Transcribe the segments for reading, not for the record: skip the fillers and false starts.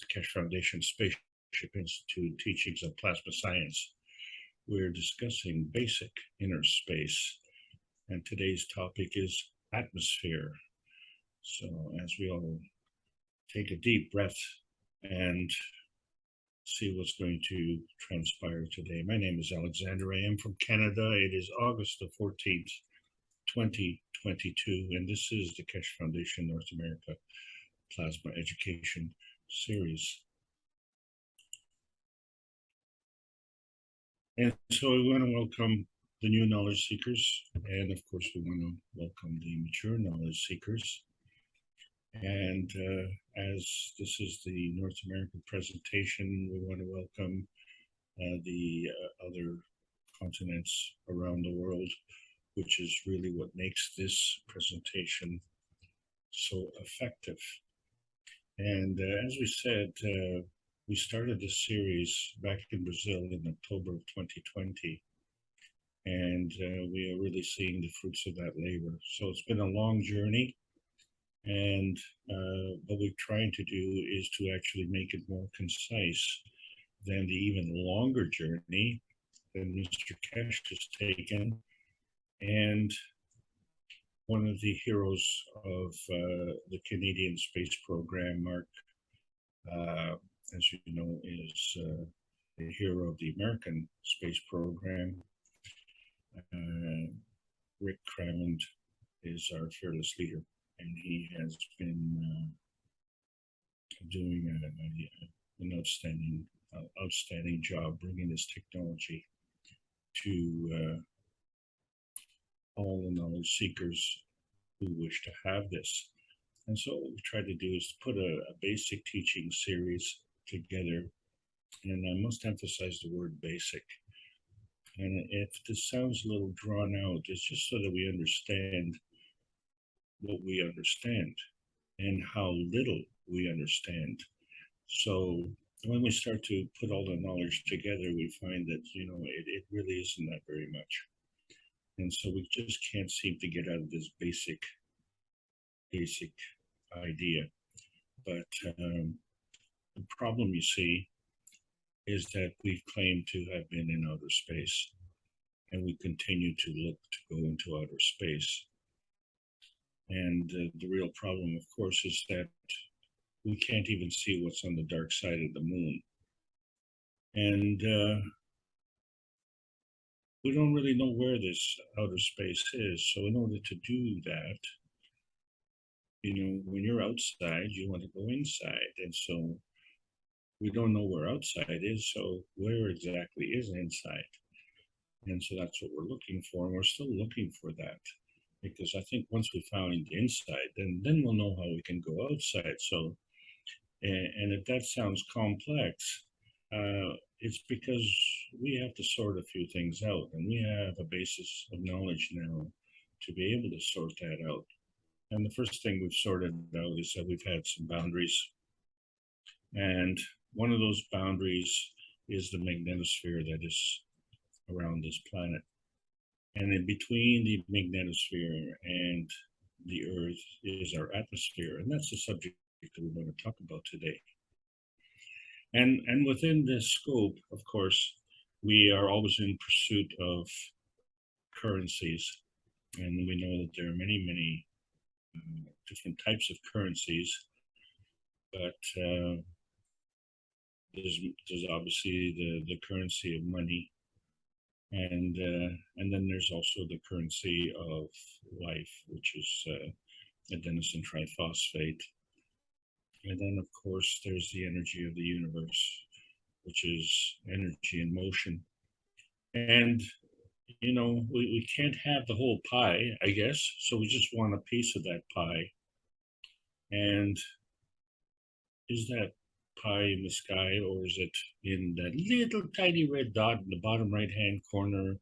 the Keshe Foundation Spaceship Institute Teachings of Plasma Science. We're discussing basic inner space, and today's topic is atmosphere. So as we all take a deep breath and see what's going to transpire today. My name is Alexander. I am from Canada. It is August the 14th, 2022, and this is the Keshe Foundation North America Plasma Education Series. And so we want to welcome the new knowledge seekers, and of course we want to welcome the mature knowledge seekers. And as this is the North American presentation, we want to welcome the other continents around the world, which is really what makes this presentation so effective. And as we said, we started this series back in Brazil in October of 2020, and we are really seeing the fruits of that labor. So it's been a long journey, and what we're trying to do is to actually make it more concise than the even longer journey that Mr. Keshe has taken. And one of the heroes of the Canadian space program, Mark, as you know, is the hero of the American space program. Rick Crammond is our fearless leader, and he has been doing an outstanding job bringing this technology to all the knowledge seekers who wish to have this. And so what we try to do is put a basic teaching series together, and I must emphasize the word basic. And if this sounds a little drawn out, it's just so that we understand what we understand and how little we understand. So when we start to put all the knowledge together, we find that, you know, it really isn't that very much. And so we just can't seem to get out of this basic idea. But the problem, you see, is that we've claimed to have been in outer space, and we continue to look to go into outer space. And the real problem, of course, is that we can't even see what's on the dark side of the moon. And we don't really know where this outer space is. So in order to do that, you know, when you're outside, you want to go inside. And so we don't know where outside is, so where exactly is inside? And so that's what we're looking for, and we're still looking for that. Because I think once we found inside, then we'll know how we can go outside. So, and if that sounds complex, it's because we have to sort a few things out, and we have a basis of knowledge now to be able to sort that out. And the first thing we've sorted out is that we've had some boundaries. And one of those boundaries is the magnetosphere that is around this planet. And in between the magnetosphere and the Earth is our atmosphere. And that's the subject that we're going to talk about today. And within this scope, of course, we are always in pursuit of currencies. And we know that there are many different types of currencies. But there's obviously the currency of money. And then there's also the currency of life, which is adenosine triphosphate. And then, of course, there's the energy of the universe, which is energy in motion. And, you know, we can't have the whole pie, I guess, so we just want a piece of that pie. And is that pie in the sky, or is it in that little tiny red dot in the bottom right hand corner,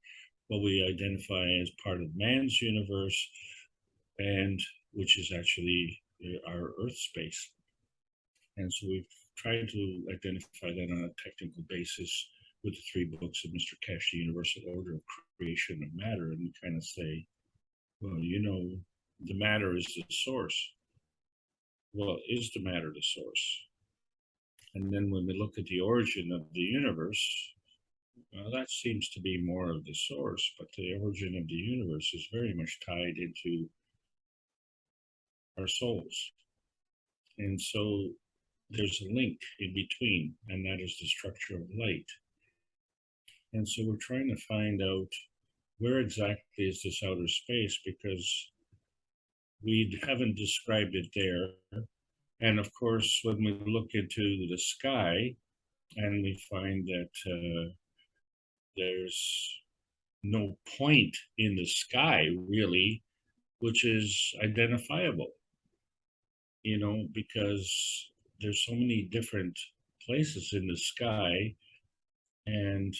what we identify as part of man's universe, and which is actually our Earth space? And so we've tried to identify that on a technical basis with the 3 books of Mr. Keshe, The Universal Order of Creation of Matter, and we kind of say, well, you know, the matter is the source. Well, is the matter the source? And then when we look at the origin of the universe, that seems to be more of the source, but the origin of the universe is very much tied into our souls. And so there's a link in between, and that is the structure of light. And so we're trying to find out where exactly is this outer space, because we haven't described it there. And of course, when we look into the sky and we find that there's no point in the sky really, which is identifiable, because there's so many different places in the sky. And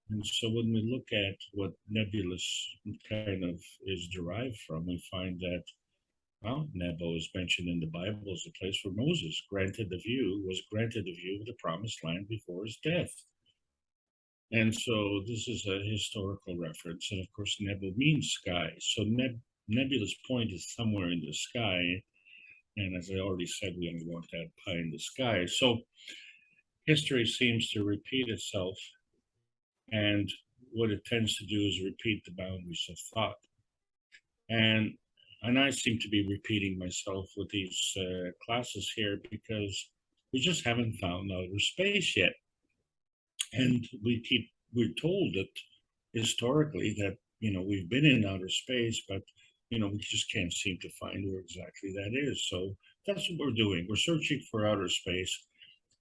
And so when we look at what nebulous kind of is derived from, we find that, well, Nebo is mentioned in the Bible as a place where Moses was granted the view of the promised land before his death. And so this is a historical reference. And of course, Nebo means sky. So nebulous point is somewhere in the sky. And as I already said, we only want that pie in the sky. So history seems to repeat itself. And what it tends to do is repeat the boundaries of thought. And I seem to be repeating myself with these classes here, because we just haven't found outer space yet. And we're told that historically that, we've been in outer space, but, we just can't seem to find where exactly that is. So that's what we're doing. We're searching for outer space.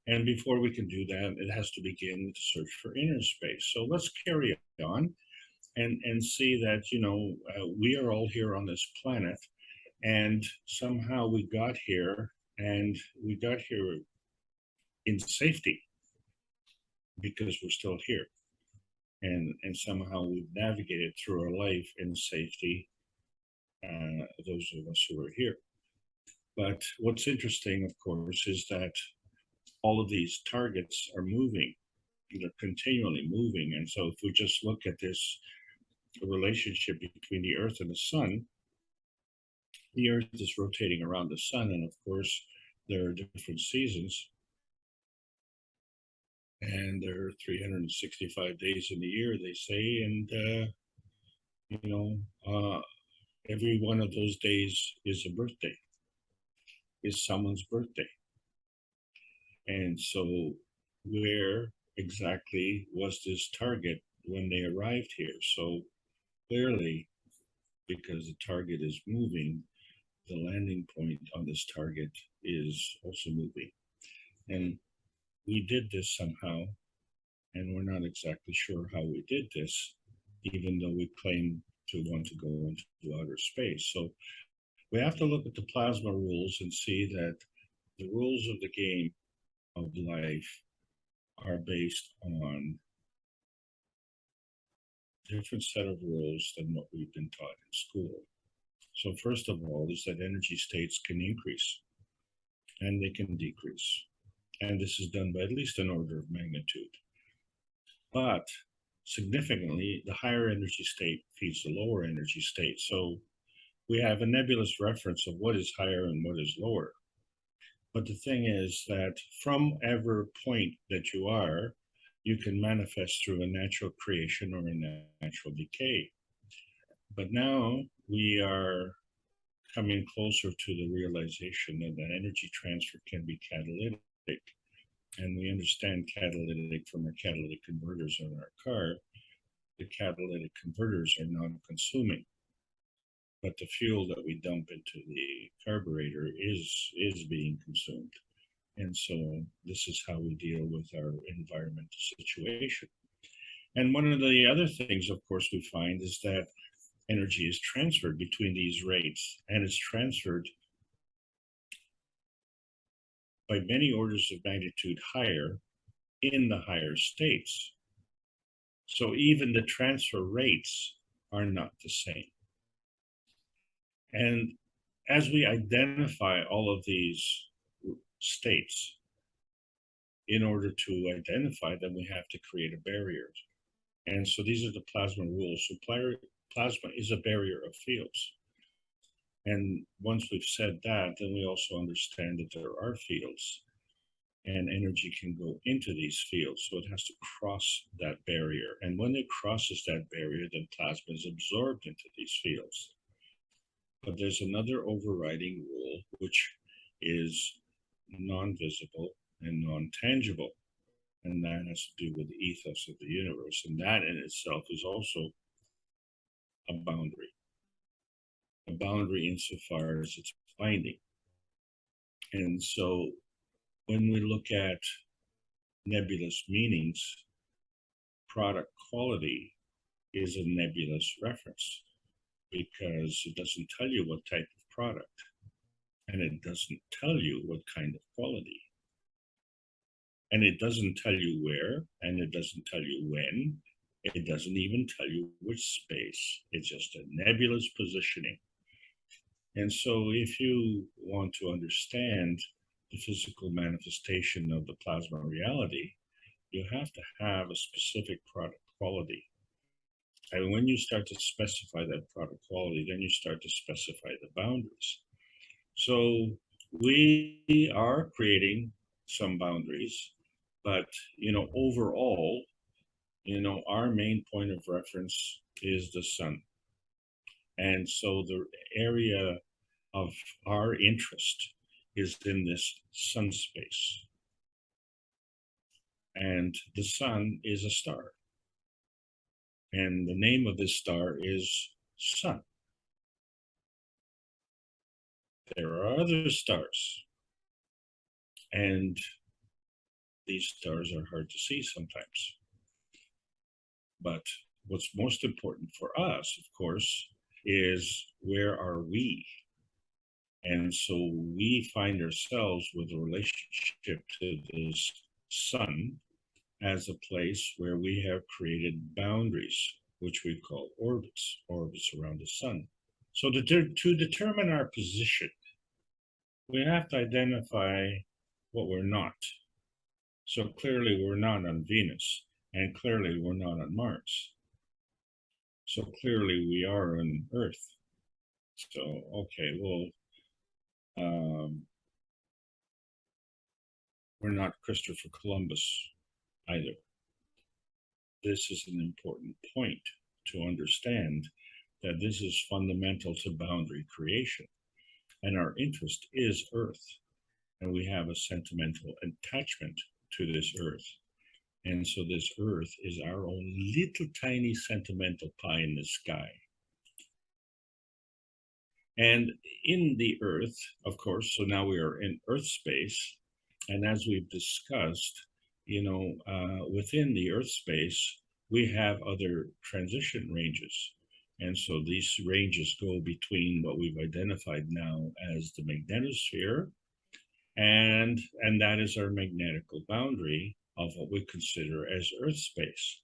And before we can do that, it has to begin with the search for inner space. So let's carry on and see that, we are all here on this planet, and somehow we got here, and we got here in safety because we're still here. And somehow we've navigated through our life in safety, those of us who are here. But what's interesting, of course, is that all of these targets are moving. They're continually moving. And so if we just look at this relationship between the Earth and the Sun, the Earth is rotating around the Sun. And of course, there are different seasons. And there are 365 days in the year, they say. And, every one of those days is a birthday, is someone's birthday. And so where exactly was this target when they arrived here? So clearly, because the target is moving, the landing point on this target is also moving. And we did this somehow, and we're not exactly sure how we did this, even though we claim to want to go into outer space. So we have to look at the plasma rules and see that the rules of the game of life are based on a different set of rules than what we've been taught in school. So first of all is that energy states can increase and they can decrease. And this is done by at least an order of magnitude. But significantly, the higher energy state feeds the lower energy state. So we have a nebulous reference of what is higher and what is lower. But the thing is that from every point that you are, you can manifest through a natural creation or a natural decay. But now we are coming closer to the realization that the energy transfer can be catalytic. And we understand catalytic from our catalytic converters on our car. The catalytic converters are non-consuming, but the fuel that we dump into the carburetor is being consumed. And so this is how we deal with our environmental situation. And one of the other things, of course, we find is that energy is transferred between these rates, and it's transferred by many orders of magnitude higher in the higher states. So even the transfer rates are not the same. And as we identify all of these states, in order to identify them, we have to create a barrier. And so these are the plasma rules. So plasma is a barrier of fields. And once we've said that, then we also understand that there are fields. and energy can go into these fields. So it has to cross that barrier. And when it crosses that barrier, then plasma is absorbed into these fields. But there's another overriding rule, which is non-visible and non-tangible. And that has to do with the ethos of the universe. And that in itself is also a boundary insofar as it's binding. And so when we look at nebulous meanings, product quality is a nebulous reference because it doesn't tell you what type of product, and it doesn't tell you what kind of quality, and it doesn't tell you where, and it doesn't tell you when, it doesn't even tell you which space. It's just a nebulous positioning. And so if you want to understand the physical manifestation of the plasma reality, you have to have a specific product quality. And when you start to specify that product quality, then you start to specify the boundaries. So we are creating some boundaries, but overall, our main point of reference is the sun. And so the area of our interest is in this sun space. And the sun is a star. And the name of this star is Sun. There are other stars. And these stars are hard to see sometimes. But what's most important for us, of course, is where are we? And so we find ourselves with a relationship to this sun as a place where we have created boundaries, which we call orbits around the sun. So to determine our position, we have to identify what we're not. So clearly we're not on Venus, and clearly we're not on Mars. So clearly we are on Earth. So, okay, well, we're not Christopher Columbus either. This is an important point to understand that this is fundamental to boundary creation. And our interest is Earth. And we have a sentimental attachment to this Earth. And so this Earth is our own little tiny sentimental pie in the sky. And in the Earth, of course, so now we are in Earth space. And as we've discussed, within the Earth space, we have other transition ranges. And so these ranges go between what we've identified now as the magnetosphere, and that is our magnetical boundary of what we consider as Earth space.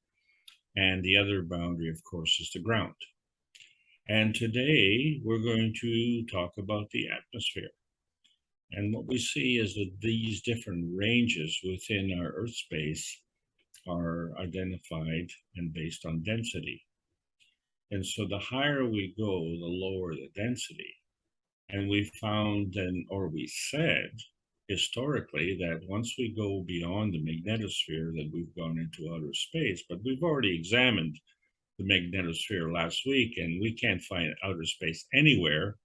And the other boundary, of course, is the ground. And today we're going to talk about the atmosphere. And what we see is that these different ranges within our Earth space are identified and based on density. And so the higher we go, the lower the density. And we found then, or we said historically, that once we go beyond the magnetosphere, that we've gone into outer space. But we've already examined the magnetosphere last week, and we can't find outer space anywhere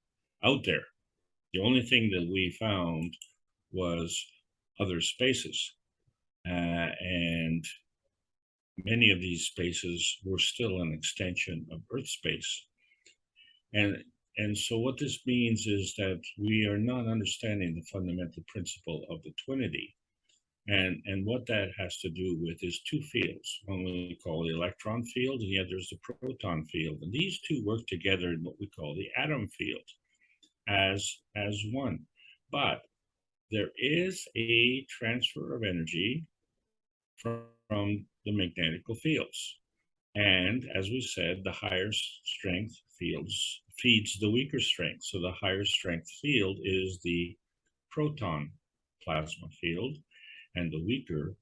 out there. The only thing that we found was other spaces. And many of these spaces were still an extension of Earth space. And so what this means is that we are not understanding the fundamental principle of the twinity. And what that has to do with is two fields. One we call the electron field, and the other is the proton field. And these two work together in what we call the atom field as one. But there is a transfer of energy from the magnetical fields. And as we said, the higher strength fields feeds the weaker strength. So the higher strength field is the proton plasma field, and the weaker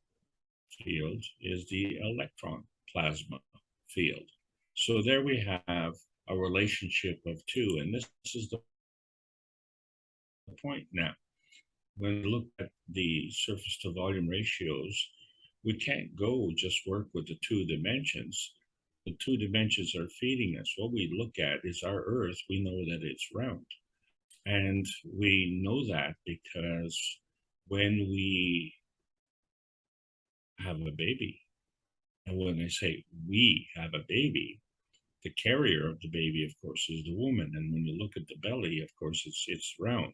field is the electron plasma field. So there we have a relationship of two, and this is the point now. when we look at the surface to volume ratios, we can't go just work with the 2 dimensions. The 2 dimensions are feeding us. What we look at is our Earth. We know that it's round. And we know that because when we have a baby, and when I say we have a baby, the carrier of the baby, of course, is the woman. And when you look at the belly, of course, it's round.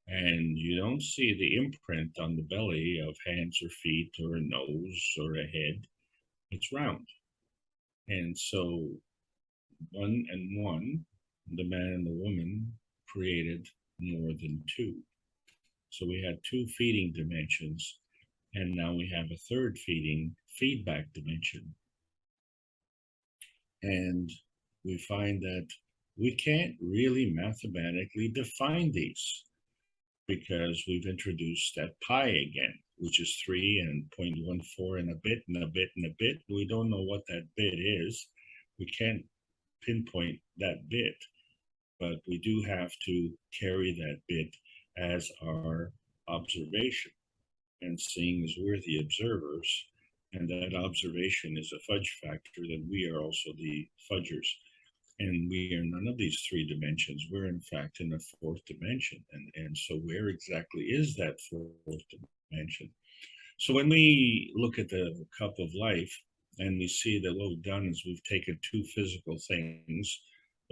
And you don't see the imprint on the belly of hands or feet or a nose or a head. It's round. And so 1 and 1, the man and the woman created more than 2. So we had 2 feeding dimensions, and now we have a third feedback dimension. And we find that we can't really mathematically define these because we've introduced that pi again, which is 3 and 0.14 and a bit and a bit and a bit. We don't know what that bit is. We can't pinpoint that bit, but we do have to carry that bit as our observation. And seeing as we're the observers, and that observation is a fudge factor, then we are also the fudgers. And we are none of these 3 dimensions. We're in fact in a 4th dimension. And so where exactly is that 4th dimension? So when we look at the cup of life and we see that what we've done is we've taken 2 physical things,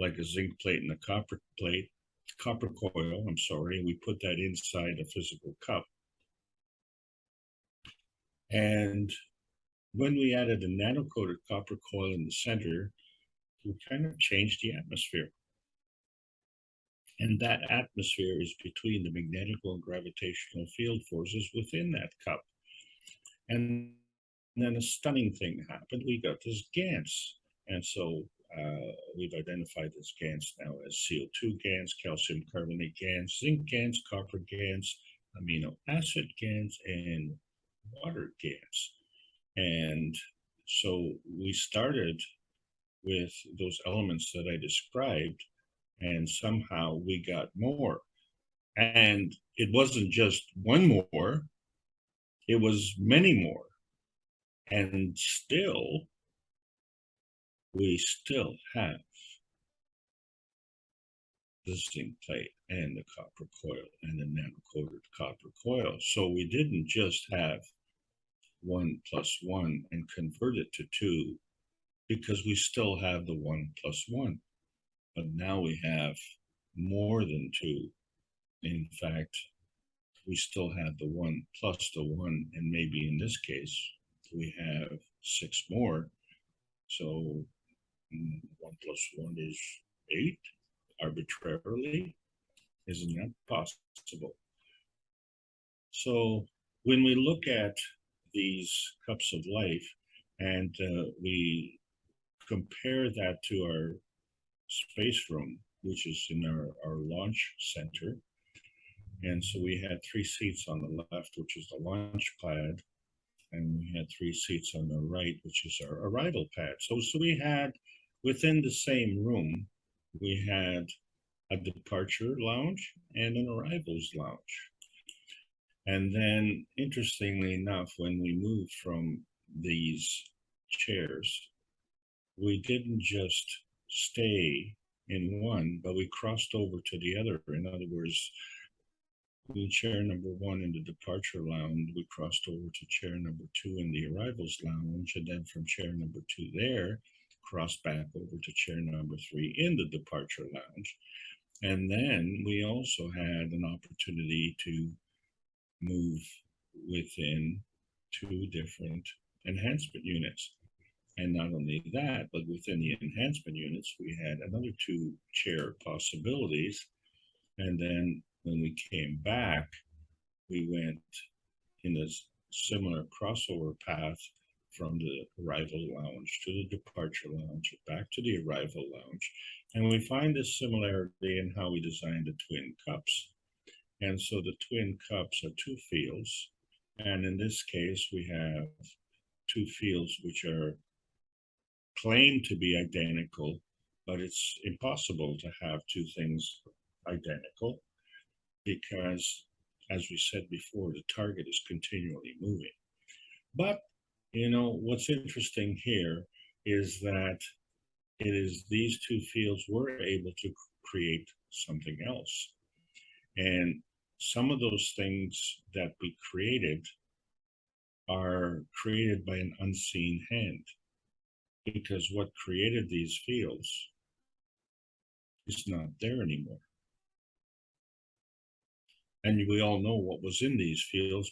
like a zinc plate and a copper coil, and we put that inside a physical cup. And when we added a nano-coated copper coil in the center, we kind of changed the atmosphere. And that atmosphere is between the magnetical and gravitational field forces within that cup. And then a stunning thing happened. We got this GANS. And so we've identified this GANS now as CO2 GANS, calcium carbonate GANS, zinc GANS, copper GANS, amino acid GANS, and water GANS. And so we started with those elements that I described, and somehow we got more. And it wasn't just one more, it was many more. And still, we still have the zinc plate and the copper coil and the nano-coated copper coil. So we didn't just have 1 plus 1 and convert it to 2, because we still have the 1 plus 1. But now we have more than 2. In fact, we still have the 1 plus the 1, and maybe in this case, we have 6 more. So 1 plus 1 is 8, arbitrarily. Isn't that possible? So when we look at these cups of life and we compare that to our space room, which is in our launch center. And so we had 3 seats on the left, which is the launch pad, and we had 3 seats on the right, which is our arrival pad. So we had, within the same room, we had a departure lounge and an arrivals lounge. And then, interestingly enough, when we moved from these chairs, we didn't just stay in one, but we crossed over to the other. In other words, in chair number 1 in the departure lounge, we crossed over to chair number 2 in the arrivals lounge, and then from chair number 2 there, crossed back over to chair number 3 in the departure lounge. And then we also had an opportunity to move within 2 different enhancement units. And not only that, but within the enhancement units, we had another 2 chair possibilities. And then when we came back, we went in a similar crossover path from the arrival lounge to the departure lounge, back to the arrival lounge. And we find this similarity in how we designed the twin cups. And so the twin cups are 2 fields. And in this case, we have 2 fields which are claimed to be identical, but it's impossible to have 2 things identical, because as we said before, the target is continually moving. But, you know, what's interesting here is that it is these two fields were able to create something else. And some of those things that we created are created by an unseen hand, because what created these fields is not there anymore. And we all know what was in these fields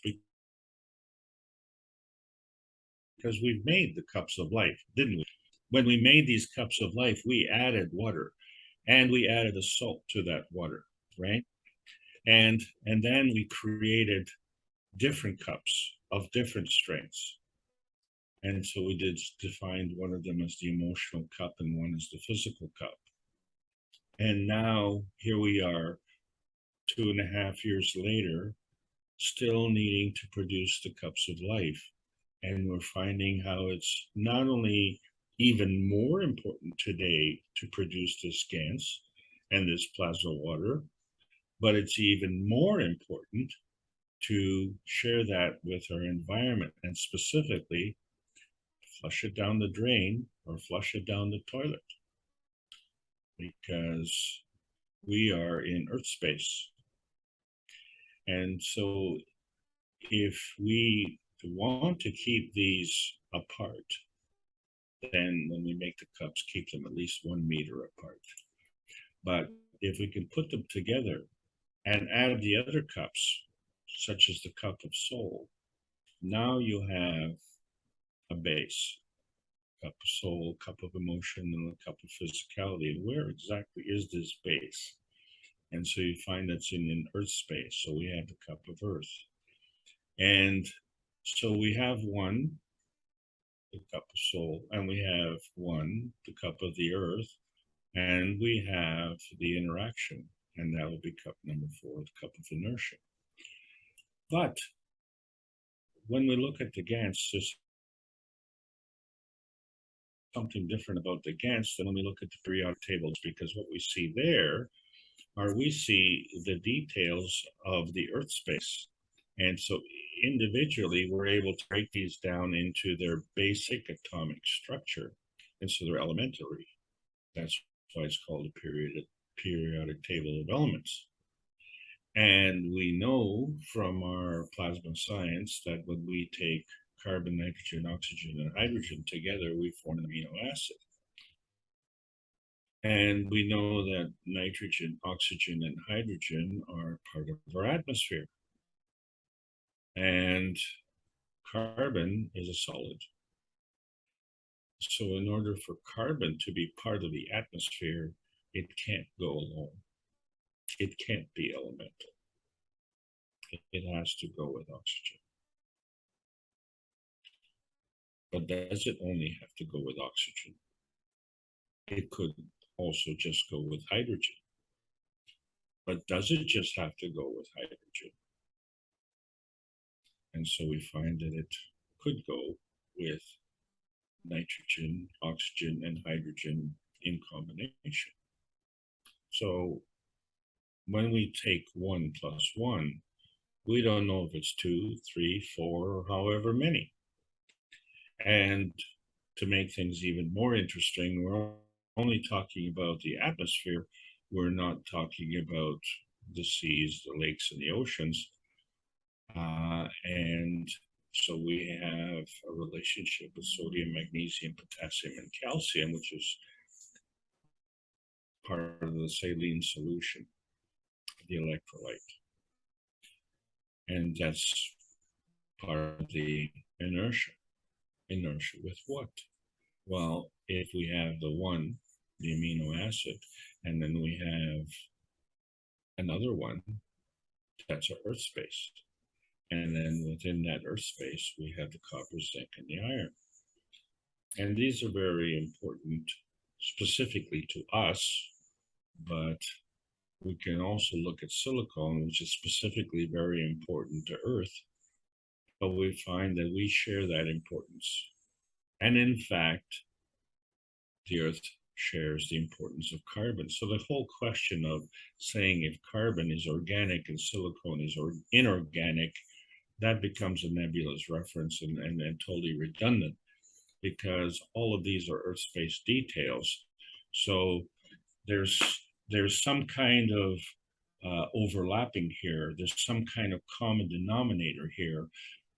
because we've made the cups of life, didn't we? When we made these cups of life, we added water and we added a salt to that water, right? And then we created different cups of different strengths. And so we did define one of them as the emotional cup and one as the physical cup. And now here we are 2.5 years later, still needing to produce the cups of life. And we're finding how it's not only even more important today to produce this GANS and this plasma water, but it's even more important to share that with our environment, and specifically flush it down the drain or flush it down the toilet, because we are in Earth space. And so if we want to keep these apart, then when we make the cups, keep them at least 1 meter apart. But if we can put them together and add the other cups, such as the cup of soul, now you have a base. Cup of soul, cup of emotion, and a cup of physicality. And where exactly is this base? And so you find that's in an Earth space. So we have the cup of Earth. And so we have one, the cup of soul, and we have one, the cup of the Earth, and we have the interaction, and that will be cup number 4, the cup of inertia. But when we look at the GANS, there's something different about the GANS than when we look at the periodic tables, because what we see there are we see the details of the Earth space. And so individually, we're able to break these down into their basic atomic structure. And so they're elementary. That's why it's called a periodic table of elements. And we know from our plasma science that when we take carbon, nitrogen, oxygen, and hydrogen together, we form an amino acid. And we know that nitrogen, oxygen, and hydrogen are part of our atmosphere. And carbon is a solid. So in order for carbon to be part of the atmosphere, it can't go alone. It can't be elemental. It has to go with oxygen. But does it only have to go with oxygen? It could also just go with hydrogen. But does it just have to go with hydrogen? And so we find that it could go with nitrogen, oxygen, and hydrogen in combination. So when we take 1 plus 1, we don't know if it's 2, 3, 4, or however many. And to make things even more interesting, we're only talking about the atmosphere. We're not talking about the seas, the lakes, and the oceans. And so we have a relationship with sodium, magnesium, potassium, and calcium, which is part of the saline solution, the electrolyte. And that's part of the inertia. Inertia with what? Well, if we have the one, the amino acid, and then we have another one, that's our Earth space. And then within that Earth space, we have the copper, zinc, and the iron. And these are very important specifically to us, but we can also look at silicon, which is specifically very important to Earth, but we find that we share that importance. And in fact, the Earth shares the importance of carbon. So the whole question of saying if carbon is organic and silicone is inorganic, that becomes a nebulous reference and totally redundant, because all of these are earth-space details. So there's some kind of overlapping here. There's some kind of common denominator here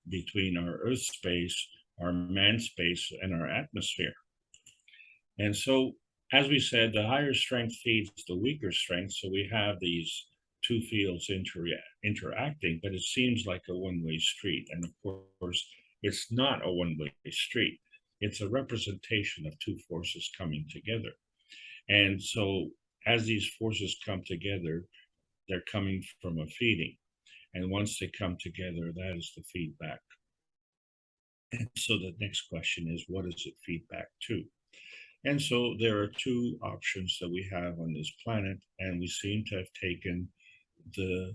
between our earth space, our man space, and our atmosphere. And so, as we said, the higher strength feeds the weaker strength. So we have these two fields interacting, but it seems like a one-way street. And of course, it's not a one-way street. It's a representation of two forces coming together. And so as these forces come together, they're coming from a feeding. And once they come together, that is the feedback. And so the next question is, what does it feed back to? And so there are two options that we have on this planet, and we seem to have taken the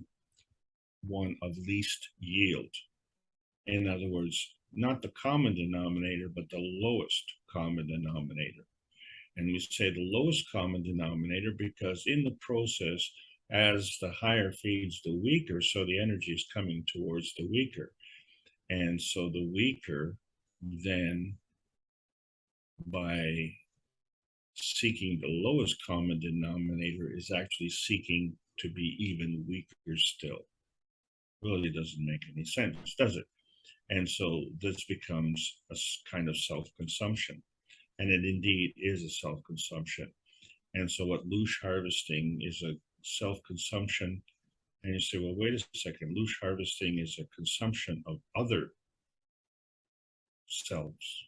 one of least yield. In other words, not the common denominator, but the lowest common denominator. And we say the lowest common denominator because in the process, as the higher feeds the weaker, so the energy is coming towards the weaker. And so the weaker then, by seeking the lowest common denominator, is actually seeking to be even weaker still. Really doesn't make any sense, does it? And so this becomes a kind of self-consumption. And it indeed is a self-consumption. And so what loosh harvesting is a self-consumption. And you say, well, wait a second, loosh harvesting is a consumption of other selves.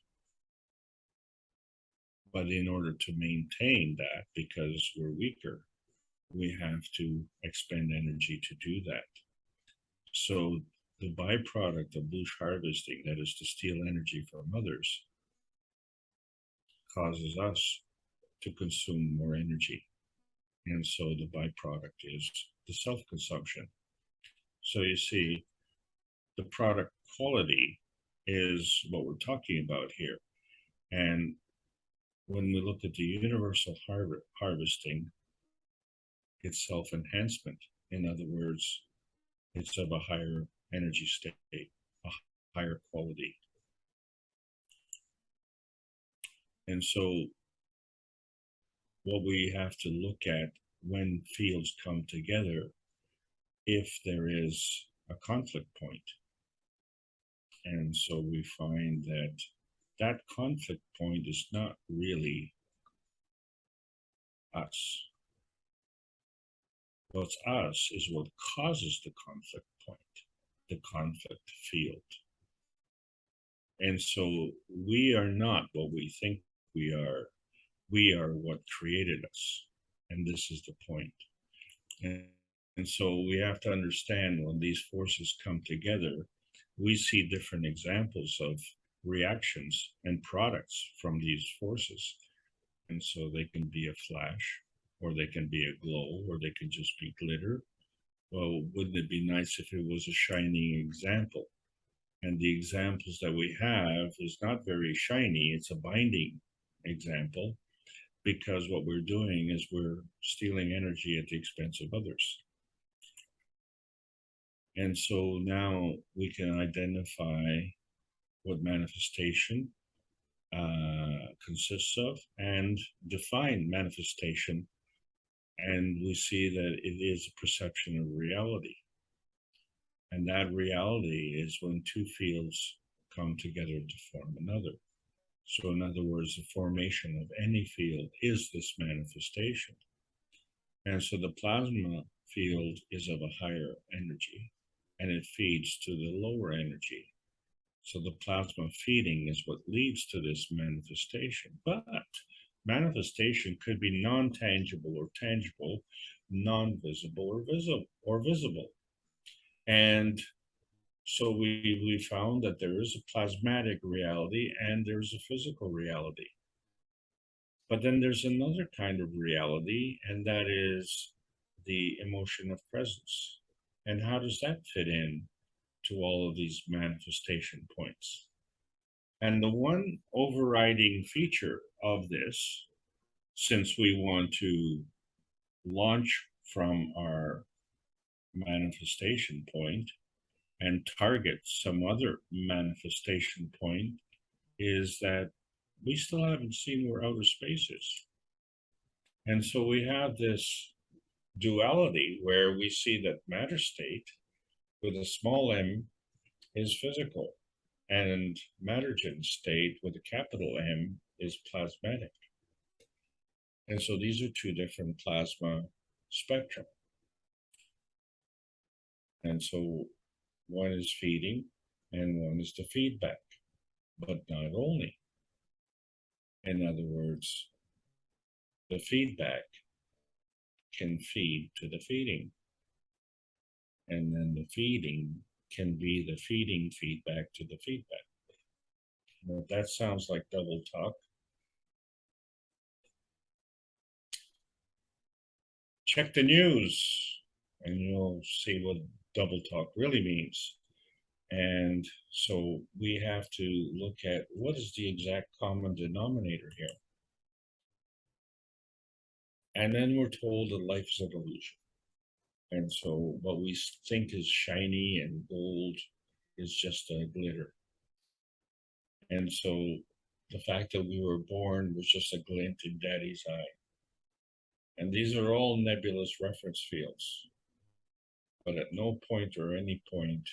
But in order to maintain that, because we're weaker, we have to expend energy to do that. So the byproduct of loosh harvesting, that is to steal energy from others, causes us to consume more energy. And so the byproduct is the self-consumption. So you see, the product quality is what we're talking about here. And when we look at the universal harvesting, it's self-enhancement. In other words, it's of a higher energy state, a higher quality. And so what we have to look at when fields come together, if there is a conflict point. And so we find that that conflict point is not really us. What's us is what causes the conflict point, the conflict field. And so we are not what we think we are. We are what created us. And this is the point. And so we have to understand when these forces come together, we see different examples of reactions and products from these forces. And so they can be a flash, or they can be a glow, or they can just be glitter. Well, wouldn't it be nice if it was a shining example? And the examples that we have is not very shiny, it's a binding example, because what we're doing is we're stealing energy at the expense of others. And so now we can identify what manifestation consists of and define manifestation. And we see that it is a perception of reality. And that reality is when two fields come together to form another. So in other words, the formation of any field is this manifestation. And so the plasma field is of a higher energy, and it feeds to the lower energy. So the plasma feeding is what leads to this manifestation. But manifestation could be non-tangible or tangible, non-visible or visible. And so we found that there is a plasmatic reality and there's a physical reality. But then there's another kind of reality, and that is the emotion of presence. And how does that fit in to all of these manifestation points? And the one overriding feature of this since we want to launch from our manifestation point and target some other manifestation point, is that we still haven't seen where outer space is. And so we have this duality where we see that matter state with a small m is physical, and mattergen state with a capital M is plasmatic. And so these are two different plasma spectra. And so one is feeding and one is the feedback, but not only. In other words, the feedback can feed to the feeding, and then the feeding can be the feeding feedback to the feedback. Now, that sounds like double talk. Check the news and you'll see what double talk really means. And so we have to look at what is the exact common denominator here. And then we're told that life is an illusion. And so what we think is shiny and gold is just a glitter. And so the fact that we were born was just a glint in daddy's eye. And these are all nebulous reference fields. But at no point or any point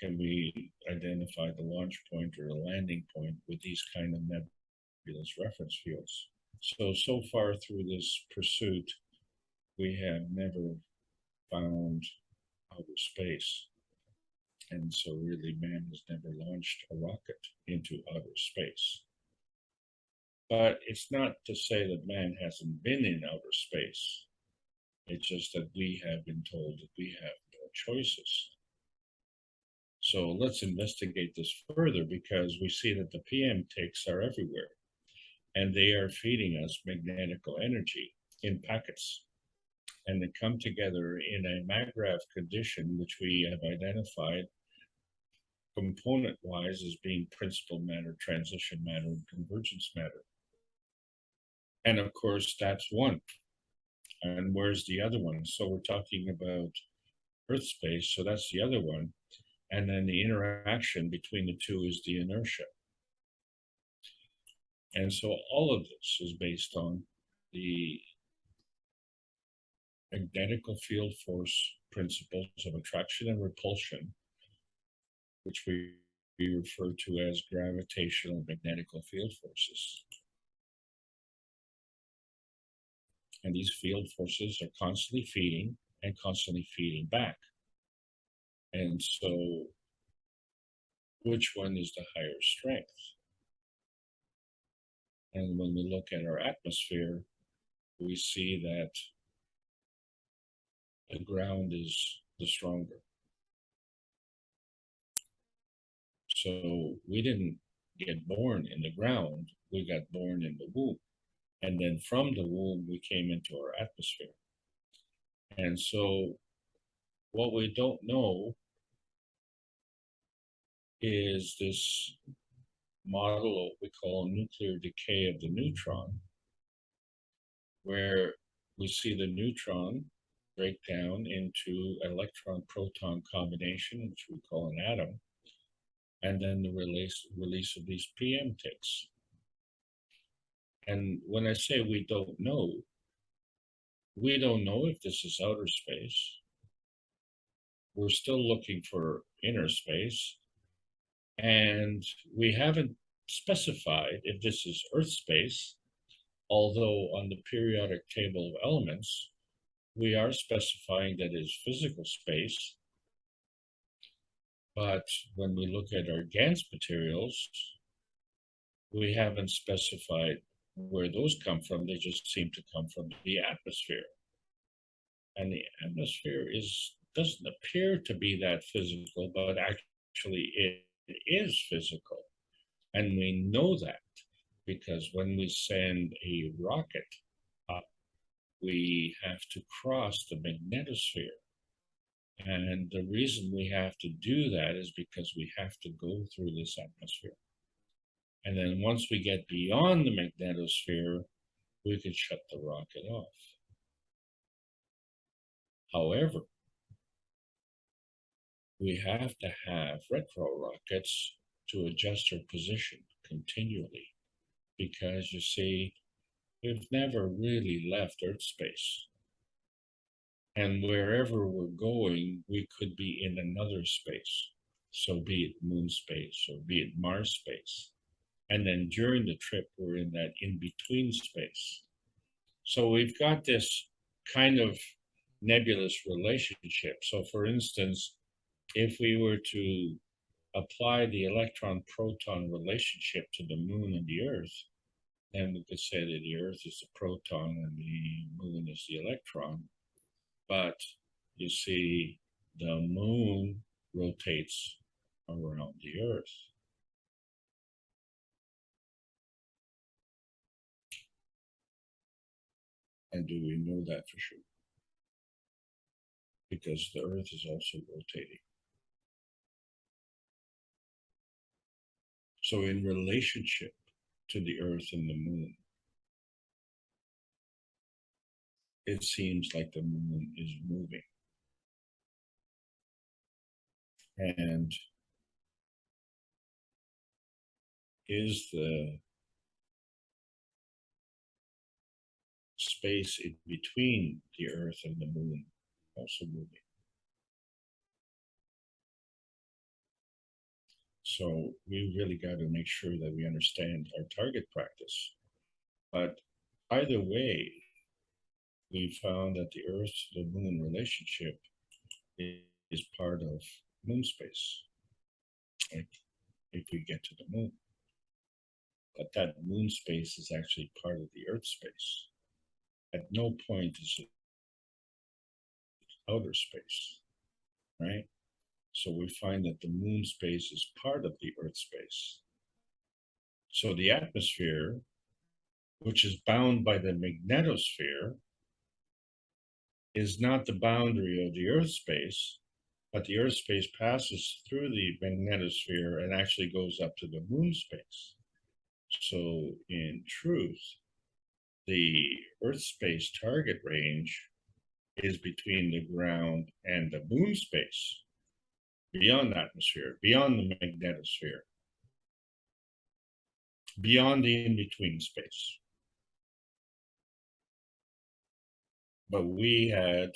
can we identify the launch point or the landing point with these kind of nebulous reference fields. So far through this pursuit, we have never found outer space. And so really man has never launched a rocket into outer space. But it's not to say that man hasn't been in outer space. It's just that we have been told that we have no choices. So let's investigate this further, because we see that the PM ticks are everywhere, and they are feeding us magnetical energy in packets. And they come together in a maggrav condition, which we have identified component-wise as being principal matter, transition matter, and convergence matter. And of course, that's one. And where's the other one? So we're talking about Earth space, so that's the other one. And then the interaction between the two is the inertia. And so all of this is based on the magnetical field force principles of attraction and repulsion, which we refer to as gravitational magnetical field forces. And these field forces are constantly feeding and constantly feeding back. And so, which one is the higher strength? And when we look at our atmosphere, we see that the ground is the stronger. So we didn't get born in the ground, we got born in the womb. And then from the womb, we came into our atmosphere. And so what we don't know is this model of what we call nuclear decay of the neutron, where we see the neutron break down into electron-proton combination, which we call an atom, and then the release of these PM ticks. And when I say we don't know if this is outer space. We're still looking for inner space, and we haven't specified if this is Earth space, although on the periodic table of elements, we are specifying that it is physical space. But when we look at our GANS materials, we haven't specified where those come from. They just seem to come from the atmosphere. And the atmosphere doesn't appear to be that physical, but actually it is physical. And we know that because when we send a rocket up, we have to cross the magnetosphere. And the reason we have to do that is because we have to go through this atmosphere. And then once we get beyond the magnetosphere, we could shut the rocket off. However, we have to have retro rockets to adjust our position continually, because you see, we've never really left Earth space. And wherever we're going, we could be in another space. So be it moon space or be it Mars space. And then during the trip, we're in that in-between space. So we've got this kind of nebulous relationship. So for instance, if we were to apply the electron-proton relationship to the moon and the Earth, then we could say that the Earth is the proton and the moon is the electron. But you see, the moon rotates around the Earth. And do we know that for sure? Because the Earth is also rotating. So in relationship to the Earth and the moon, it seems like the moon is moving. And is the space in between the Earth and the moon also moving? So we really got to make sure that we understand our target practice. But either way, we found that the Earth to the moon relationship is part of moon space, like if we get to the moon. But that moon space is actually part of the Earth space. At no point is it outer space, right? So we find that the moon space is part of the Earth space. So the atmosphere, which is bound by the magnetosphere, is not the boundary of the Earth space, but the Earth space passes through the magnetosphere and actually goes up to the moon space. So in truth, the Earth space target range is between the ground and the moon space, beyond the atmosphere, beyond the magnetosphere, beyond the in-between space. But we had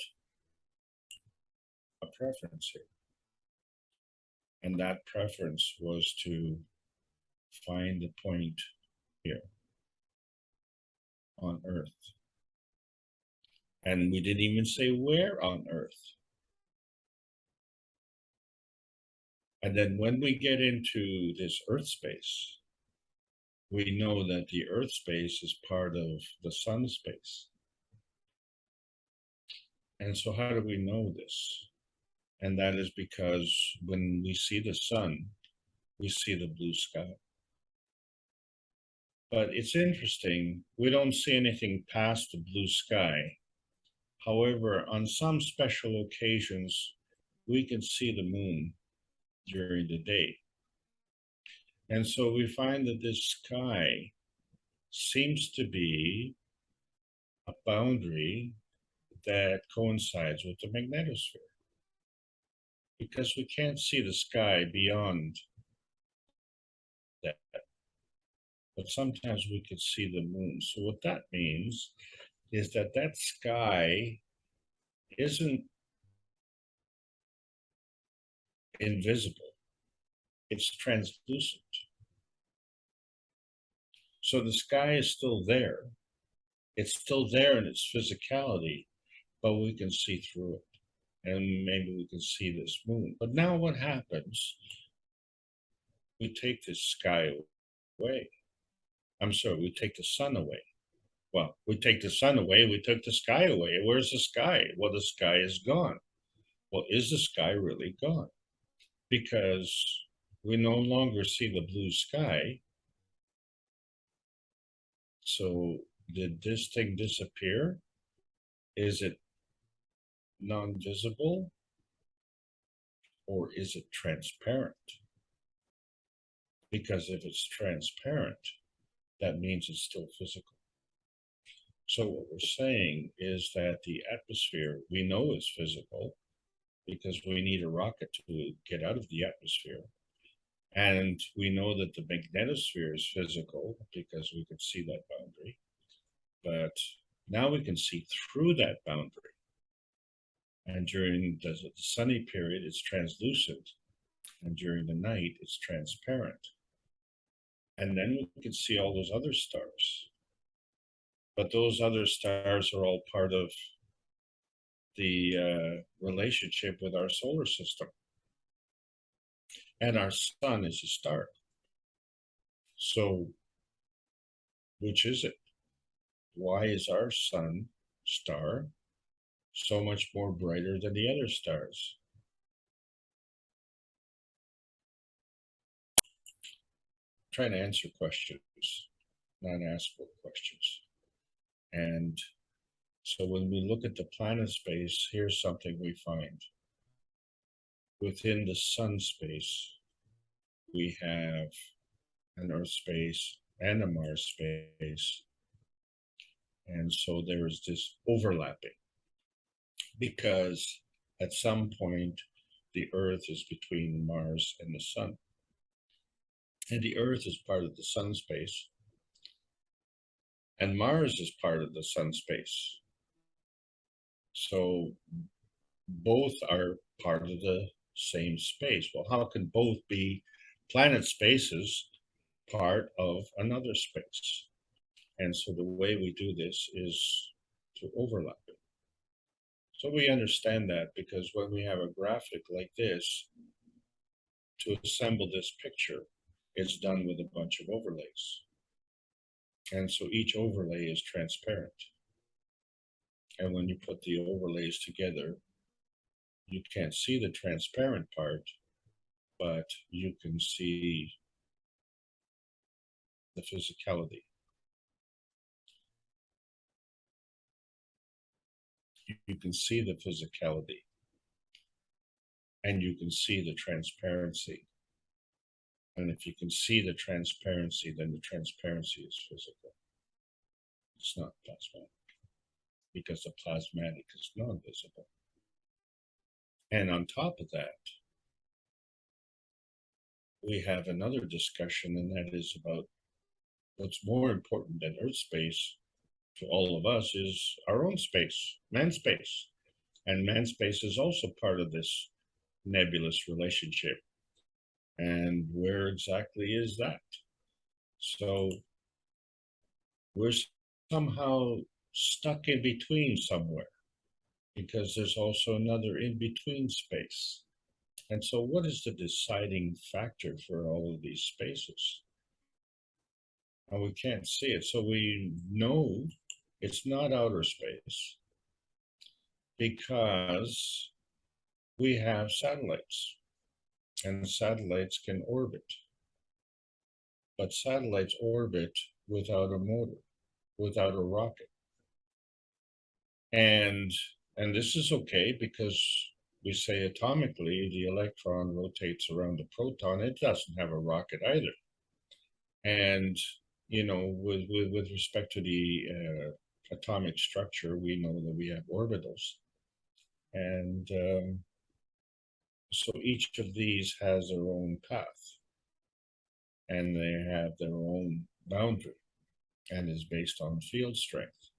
a preference here. And that preference was to find the point here on Earth. And we didn't even say where on Earth. And then when we get into this Earth space, we know that the Earth space is part of the Sun space. And so how do we know this? And that is because when we see the sun, we see the blue sky. But it's interesting, we don't see anything past the blue sky. However, on some special occasions, we can see the moon during the day. And so we find that this sky seems to be a boundary that coincides with the magnetosphere, because we can't see the sky beyond that. But sometimes we can see the moon. So what that means is that that sky isn't invisible, it's translucent. So the sky is still there. It's still there in its physicality, but we can see through it. And maybe we can see this moon. But now what happens? We take this sky away. I'm sorry, we take the sun away. Well, we take the sun away, we took the sky away. Where's the sky? Well, the sky is gone. Well, is the sky really gone? Because we no longer see the blue sky. So did this thing disappear? Is it non-visible? Or is it transparent? Because if it's transparent, that means it's still physical. So what we're saying is that the atmosphere we know is physical because we need a rocket to get out of the atmosphere. And we know that the magnetosphere is physical because we could see that boundary. But now we can see through that boundary. And during the sunny period, it's translucent. And during the night, it's transparent. And then we can see all those other stars. But those other stars are all part of the relationship with our solar system. And our sun is a star. So, which is it? Why is our sun star so much more brighter than the other stars? Trying to answer questions, not ask for questions. And so when we look at the planet space, here's something we find. Within the sun space, we have an Earth space and a Mars space. And so there is this overlapping because at some point, the Earth is between Mars and the Sun. And the Earth is part of the sun space. And Mars is part of the sun space. So both are part of the same space. Well, how can both be planet spaces part of another space? And so the way we do this is to overlap it. So we understand that because when we have a graphic like this, to assemble this picture, it's done with a bunch of overlays. And so each overlay is transparent. And when you put the overlays together, you can't see the transparent part, but you can see the physicality. You can see the physicality. And you can see the transparency. And if you can see the transparency, then the transparency is physical. It's not plasmatic, because the plasmatic is non-visible. And on top of that, we have another discussion, and that is about what's more important than Earth space to all of us is our own space, man space. And man space is also part of this nebulous relationship. And where exactly is that? So we're somehow stuck in between somewhere, because there's also another in between space. And so what is the deciding factor for all of these spaces? And we can't see it. So we know it's not outer space because we have satellites, and satellites can orbit. But satellites orbit without a motor, without a rocket. And this is okay because we say atomically the electron rotates around the proton. It doesn't have a rocket either. And you know, with respect to the atomic structure, we know that we have orbitals, and so each of these has their own path, and they have their own boundary, and is based on field strength.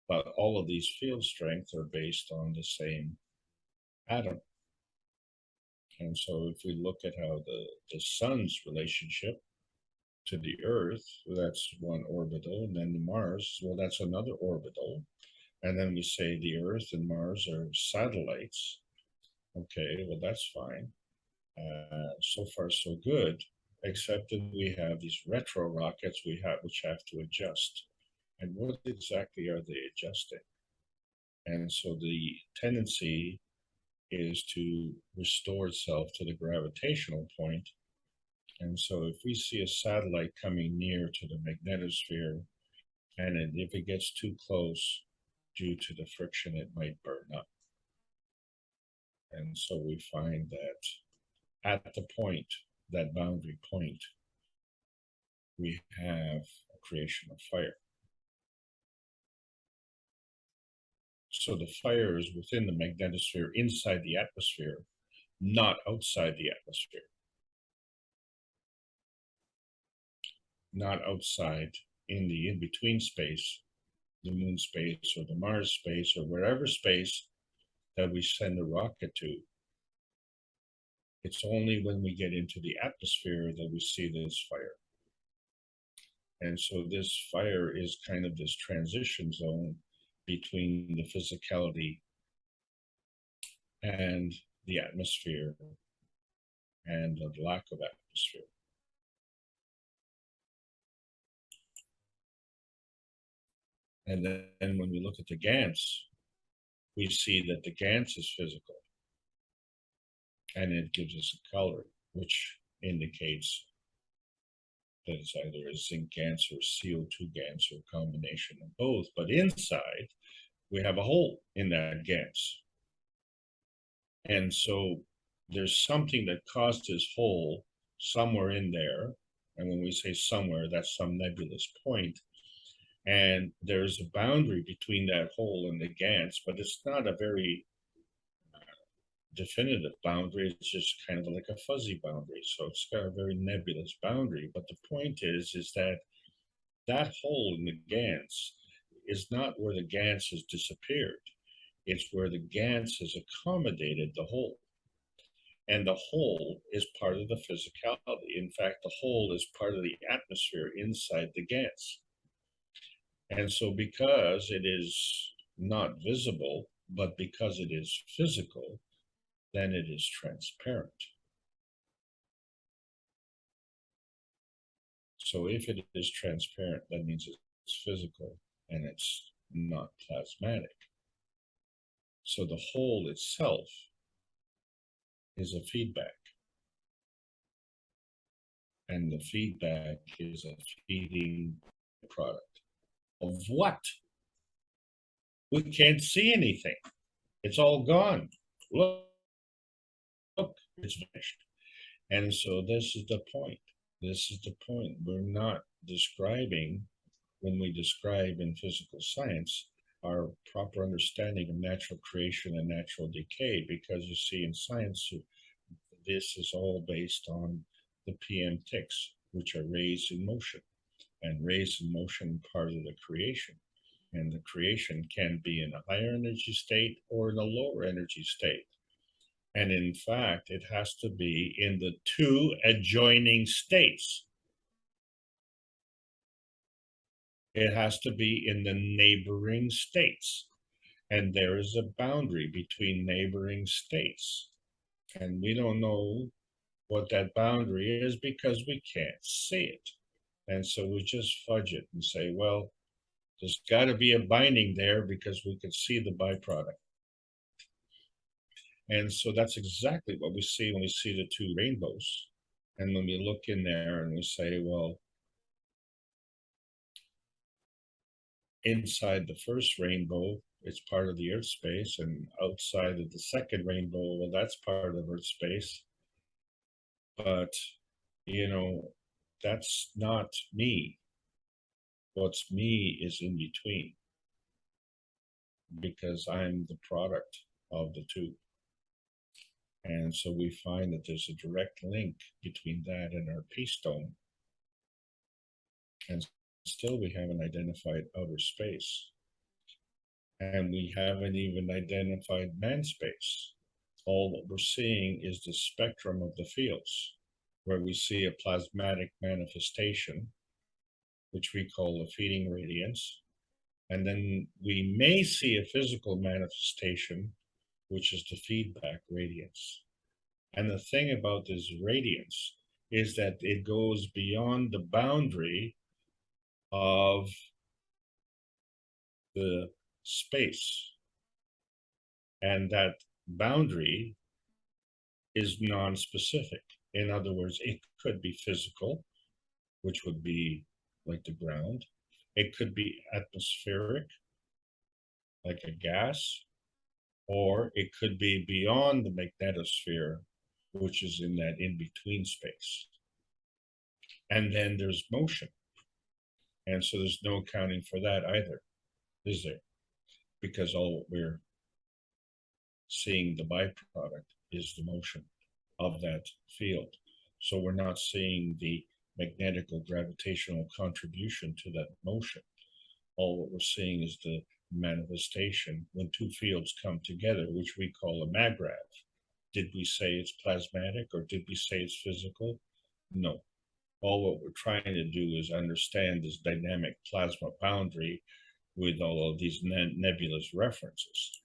But all of these field strengths are based on the same atom. And so if we look at how the sun's relationship to the Earth, that's one orbital, and then the Mars, well, that's another orbital. And then we say the Earth and Mars are satellites. Okay, well, that's fine. So far, so good, except that we have these retro rockets which have to adjust. And what exactly are they adjusting? And so the tendency is to restore itself to the gravitational point. And so if we see a satellite coming near to the magnetosphere, and if it gets too close due to the friction, it might burn up. And so we find that at the point, that boundary point, we have a creation of fire. So the fire is within the magnetosphere, inside the atmosphere, not outside the atmosphere. Not outside in the in-between space, the moon space or the Mars space or wherever space that we send a rocket to. It's only when we get into the atmosphere that we see this fire. And so this fire is kind of this transition zone between the physicality and the atmosphere and the lack of atmosphere. And then when we look at the GANs, we see that the GANs is physical. And it gives us a color, which indicates that it's either a zinc GANs or CO2 GANs or a combination of both. But inside, we have a hole in that GANs. And so there's something that caused this hole somewhere in there. And when we say somewhere, that's some nebulous point. And there's a boundary between that hole and the GANs, but it's not a very definitive boundary. It's just kind of like a fuzzy boundary. So it's got a very nebulous boundary. But the point is that that hole in the GANs is not where the GANs has disappeared. It's where the GANs has accommodated the hole. And the hole is part of the physicality. In fact, the hole is part of the atmosphere inside the GANs. And so because it is not visible, but because it is physical, then it is transparent. So if it is transparent, that means it's physical and it's not plasmatic. So the hole itself is a feedback. And the feedback is a feeding product of what? We can't see anything. It's all gone. Look, it's vanished. And so this is the point. This is the point. We're not describing, when we describe in physical science, our proper understanding of natural creation and natural decay, because you see in science, this is all based on the PM ticks, which are rays in motion, and rays in motion part of the creation. And the creation can be in a higher energy state or in a lower energy state. And in fact, it has to be in the two adjoining states. It has to be in the neighboring states. And there is a boundary between neighboring states. And we don't know what that boundary is because we can't see it. And so we just fudge it and say, well, there's got to be a binding there because we can see the byproduct. And so that's exactly what we see when we see the two rainbows. And when we look in there and we say, well, inside the first rainbow, it's part of the Earth space, and outside of the second rainbow, well, that's part of Earth space. But, you know, that's not me. What's me is in between, because I'm the product of the two. And so we find that there's a direct link between that and our peace dome. And still we haven't identified outer space. And we haven't even identified man space. All that we're seeing is the spectrum of the fields, where we see a plasmatic manifestation, which we call the feeding radiance. And then we may see a physical manifestation, which is the feedback radiance. And the thing about this radiance is that it goes beyond the boundary of the space. And that boundary is non-specific. In other words, it could be physical, which would be like the ground. It could be atmospheric, like a gas, or it could be beyond the magnetosphere, which is in that in-between space. And then there's motion. And so there's no accounting for that either, is there? because all we're seeing, the byproduct, is the motion of that field. So we're not seeing the magnetic or gravitational contribution to that motion. All what we're seeing is the manifestation when two fields come together, which we call a maggrav. Did we say it's plasmatic or did we say it's physical? No. All what we're trying to do is understand this dynamic plasma boundary with all of these nebulous references.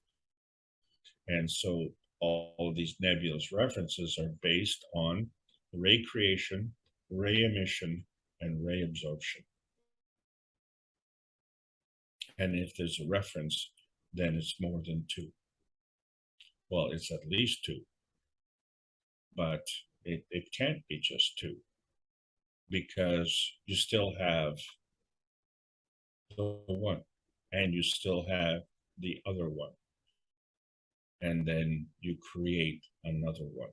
And so all of these nebulous references are based on ray creation, ray emission, and ray absorption. And if there's a reference, then it's more than two. Well, it's at least two, but it can't be just two, because you still have the one and you still have the other one. And then you create another one.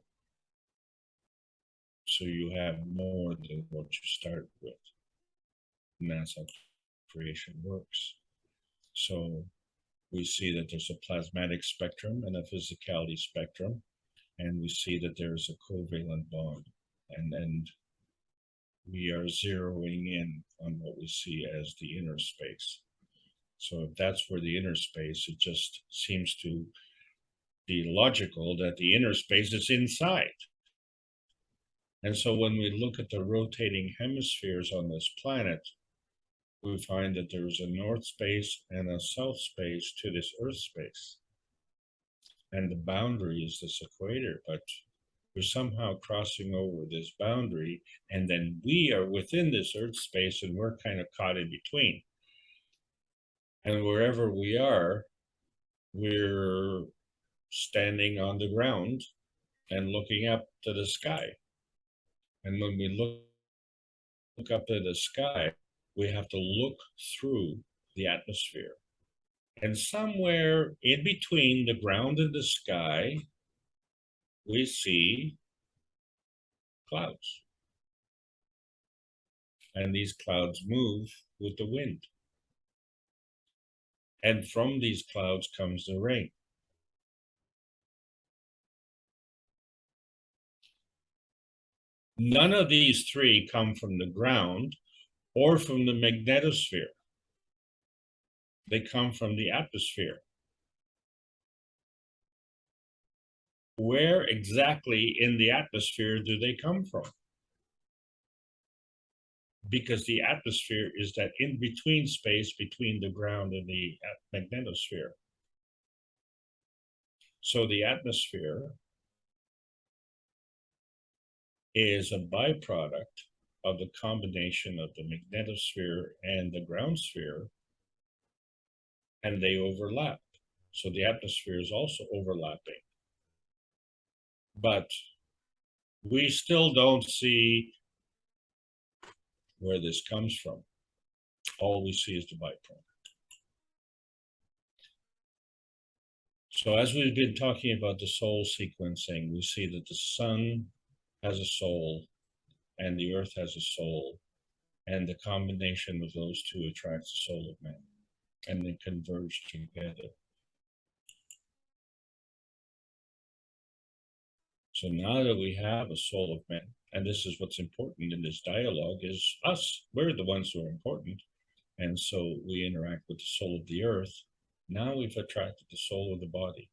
So you have more than what you start with. And that's how creation works. So we see that there's a plasmatic spectrum and a physicality spectrum, and we see that there's a covalent bond. And we are zeroing in on what we see as the inner space. So if that's where the inner space, it just seems to be logical that the inner space is inside. And so when we look at the rotating hemispheres on this planet, we find that there's a north space and a south space to this earth space. And the boundary is this equator, but we're somehow crossing over this boundary, and then we are within this earth space and we're kind of caught in between. And wherever we are, we're standing on the ground and looking up to the sky. And when we look up to the sky, we have to look through the atmosphere. And somewhere in between the ground and the sky, we see clouds. And these clouds move with the wind. And from these clouds comes the rain. None of these three come from the ground or from the magnetosphere. They come from the atmosphere. Where exactly in the atmosphere do they come from? Because the atmosphere is that in-between space between the ground and the magnetosphere. So the atmosphere is a byproduct of the combination of the magnetosphere and the ground sphere, and they overlap. So the atmosphere is also overlapping. But we still don't see where this comes from. All we see is the byproduct. So as we've been talking about the soul sequencing, we see that the sun has a soul and the earth has a soul, and the combination of those two attracts the soul of man, and they converge together. So now that we have a soul of man, and this is what's important in this dialogue, is us. We're the ones who are important. And so we interact with the soul of the earth. Now we've attracted the soul of the body.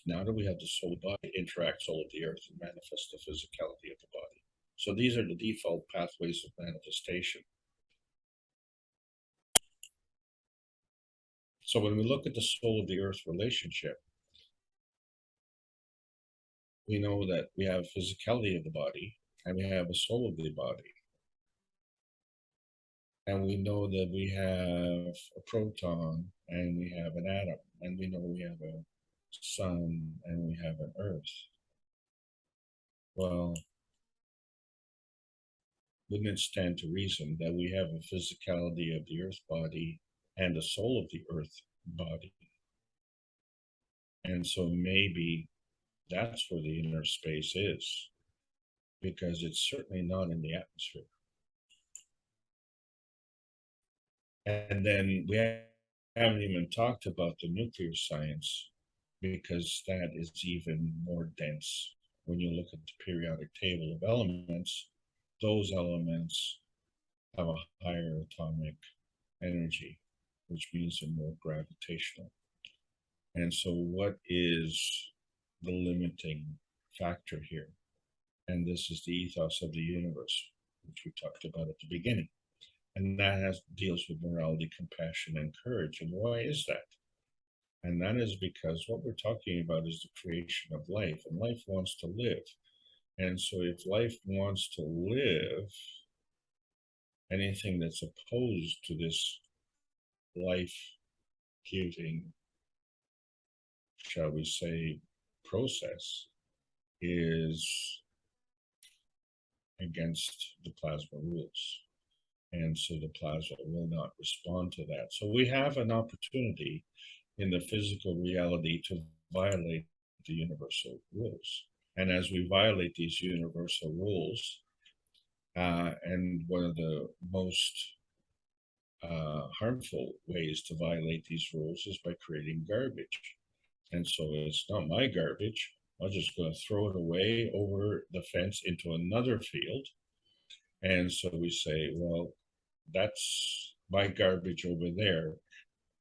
Now that we have the soul of the body, interact soul of the earth and manifest the physicality of the body. So these are the default pathways of manifestation. So when we look at the soul of the earth relationship, we know that we have physicality of the body and we have a soul of the body. And we know that we have a proton and we have an atom, and we know we have a sun and we have an earth. Well, wouldn't it stand to reason that we have a physicality of the earth body and a soul of the earth body? And so maybe that's where the inner space is, because it's certainly not in the atmosphere. And then we haven't even talked about the nuclear science, because that is even more dense. When you look at the periodic table of elements, those elements have a higher atomic energy, which means they're more gravitational. And so what is the limiting factor here? And this is the ethos of the universe, which we talked about at the beginning. And that deals with morality, compassion, and courage. And why is that? And that is because what we're talking about is the creation of life, and life wants to live. And so if life wants to live, anything that's opposed to this life-giving, shall we say, process is against the plasma rules. And so the plasma will not respond to that. So we have an opportunity in the physical reality to violate the universal rules. And as we violate these universal rules, and one of the most harmful ways to violate these rules is by creating garbage. And so it's not my garbage. I'm just going to throw it away over the fence into another field. And so we say, well, that's my garbage over there.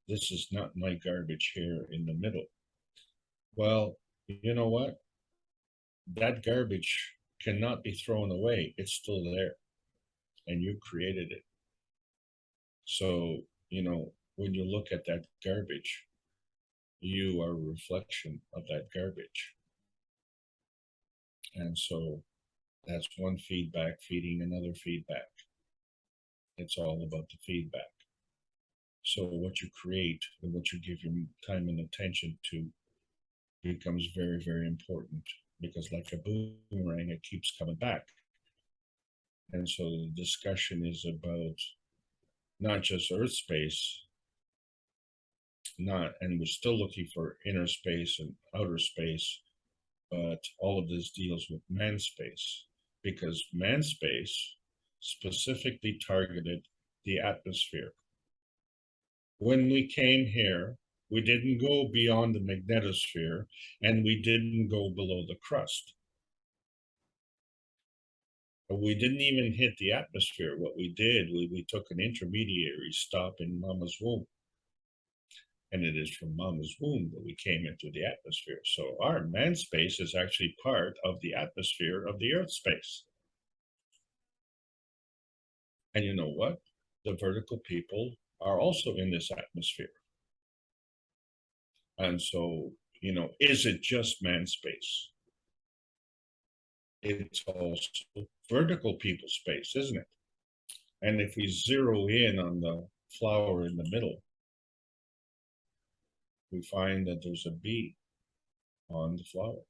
This is not my garbage here in the middle. Well, you know what? That garbage cannot be thrown away. It's still there, and you created it. So, when you look at that garbage, you are a reflection of that garbage. And so that's one feedback feeding another feedback. It's all about the feedback. So what you create and what you give your time and attention to becomes very, very important, because like a boomerang, it keeps coming back. And so the discussion is about not just Earth space, and we're still looking for inner space and outer space, but all of this deals with man space, because man space specifically targeted the atmosphere. When we came here, we didn't go beyond the magnetosphere, and we didn't go below the crust. We didn't even hit the atmosphere. What we did, we took an intermediary stop in Mama's womb. And it is from Mama's womb that we came into the atmosphere. So our man space is actually part of the atmosphere of the Earth space. And you know what? The vertical people are also in this atmosphere. And so, is it just man space? It's also vertical people space, isn't it? And if we zero in on the flower in the middle, we find that there's a bee on the flower.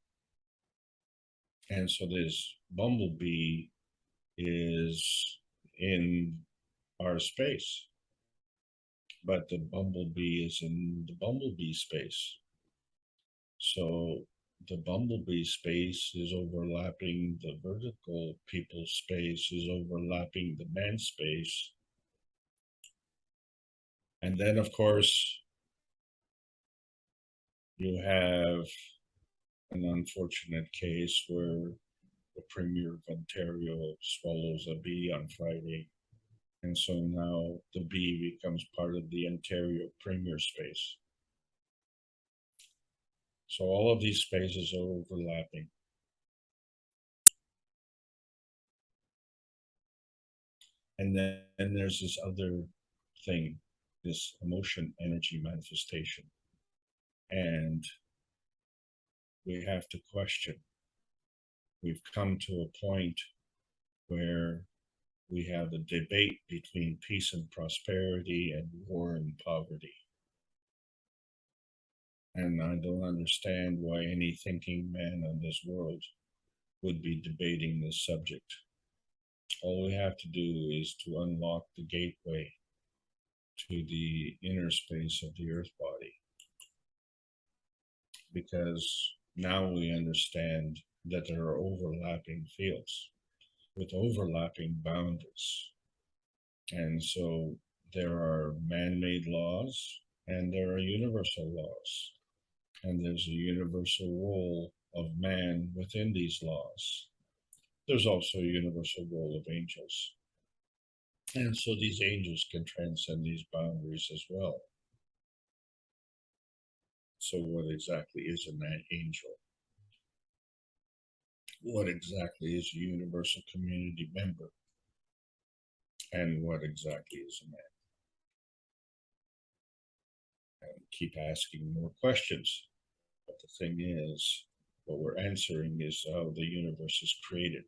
And so this bumblebee is in our space, but the bumblebee is in the bumblebee space. So the bumblebee space is overlapping, the vertical people space is overlapping the man space. And then, of course, you have an unfortunate case where the Premier of Ontario swallows a bee on Friday. And so now the bee becomes part of the Ontario Premier space. So all of these spaces are overlapping. And then there's this other thing, this emotion energy manifestation. And we have to question. We've come to a point where we have a debate between peace and prosperity and war and poverty. And I don't understand why any thinking man in this world would be debating this subject. All we have to do is to unlock the gateway to the inner space of the earth body, because now we understand that there are overlapping fields with overlapping boundaries. And so there are man-made laws and there are universal laws. And there's a universal role of man within these laws. There's also a universal role of angels. And so these angels can transcend these boundaries as well. So what exactly is an angel? What exactly is a universal community member? And what exactly is a man? And keep asking more questions. But the thing is, what we're answering is how the universe is created.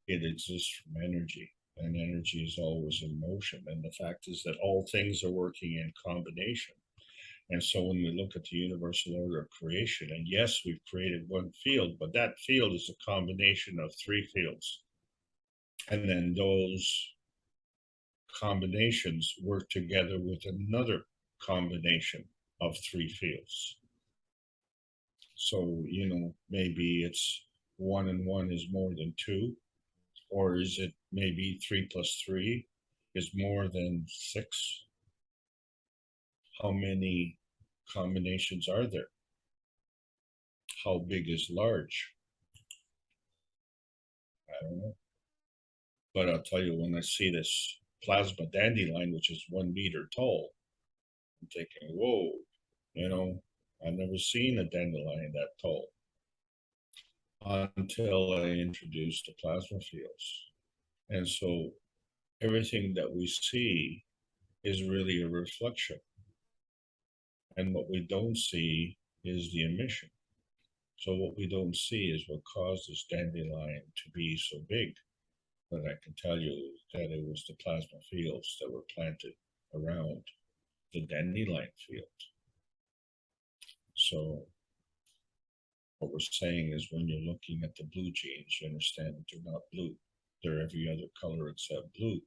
It exists from energy, and energy is always in motion. And the fact is that all things are working in combination. And so when we look at the universal order of creation, and yes, we've created one field, but that field is a combination of three fields. And then those combinations work together with another combination of three fields. So, maybe it's 1 and 1 is more than 2, or is it maybe 3 plus 3 is more than 6? How many combinations are there? How big is large? I don't know. But I'll tell you, when I see this plasma dandelion, which is 1 meter tall, I'm thinking, whoa, I've never seen a dandelion that tall until I introduced the plasma fields. And so everything that we see is really a reflection. And what we don't see is the emission. So what we don't see is what caused this dandelion to be so big. But I can tell you that it was the plasma fields that were planted around the dandelion field. So what we're saying is when you're looking at the blue genes, you understand that they're not blue. They're every other color except blue.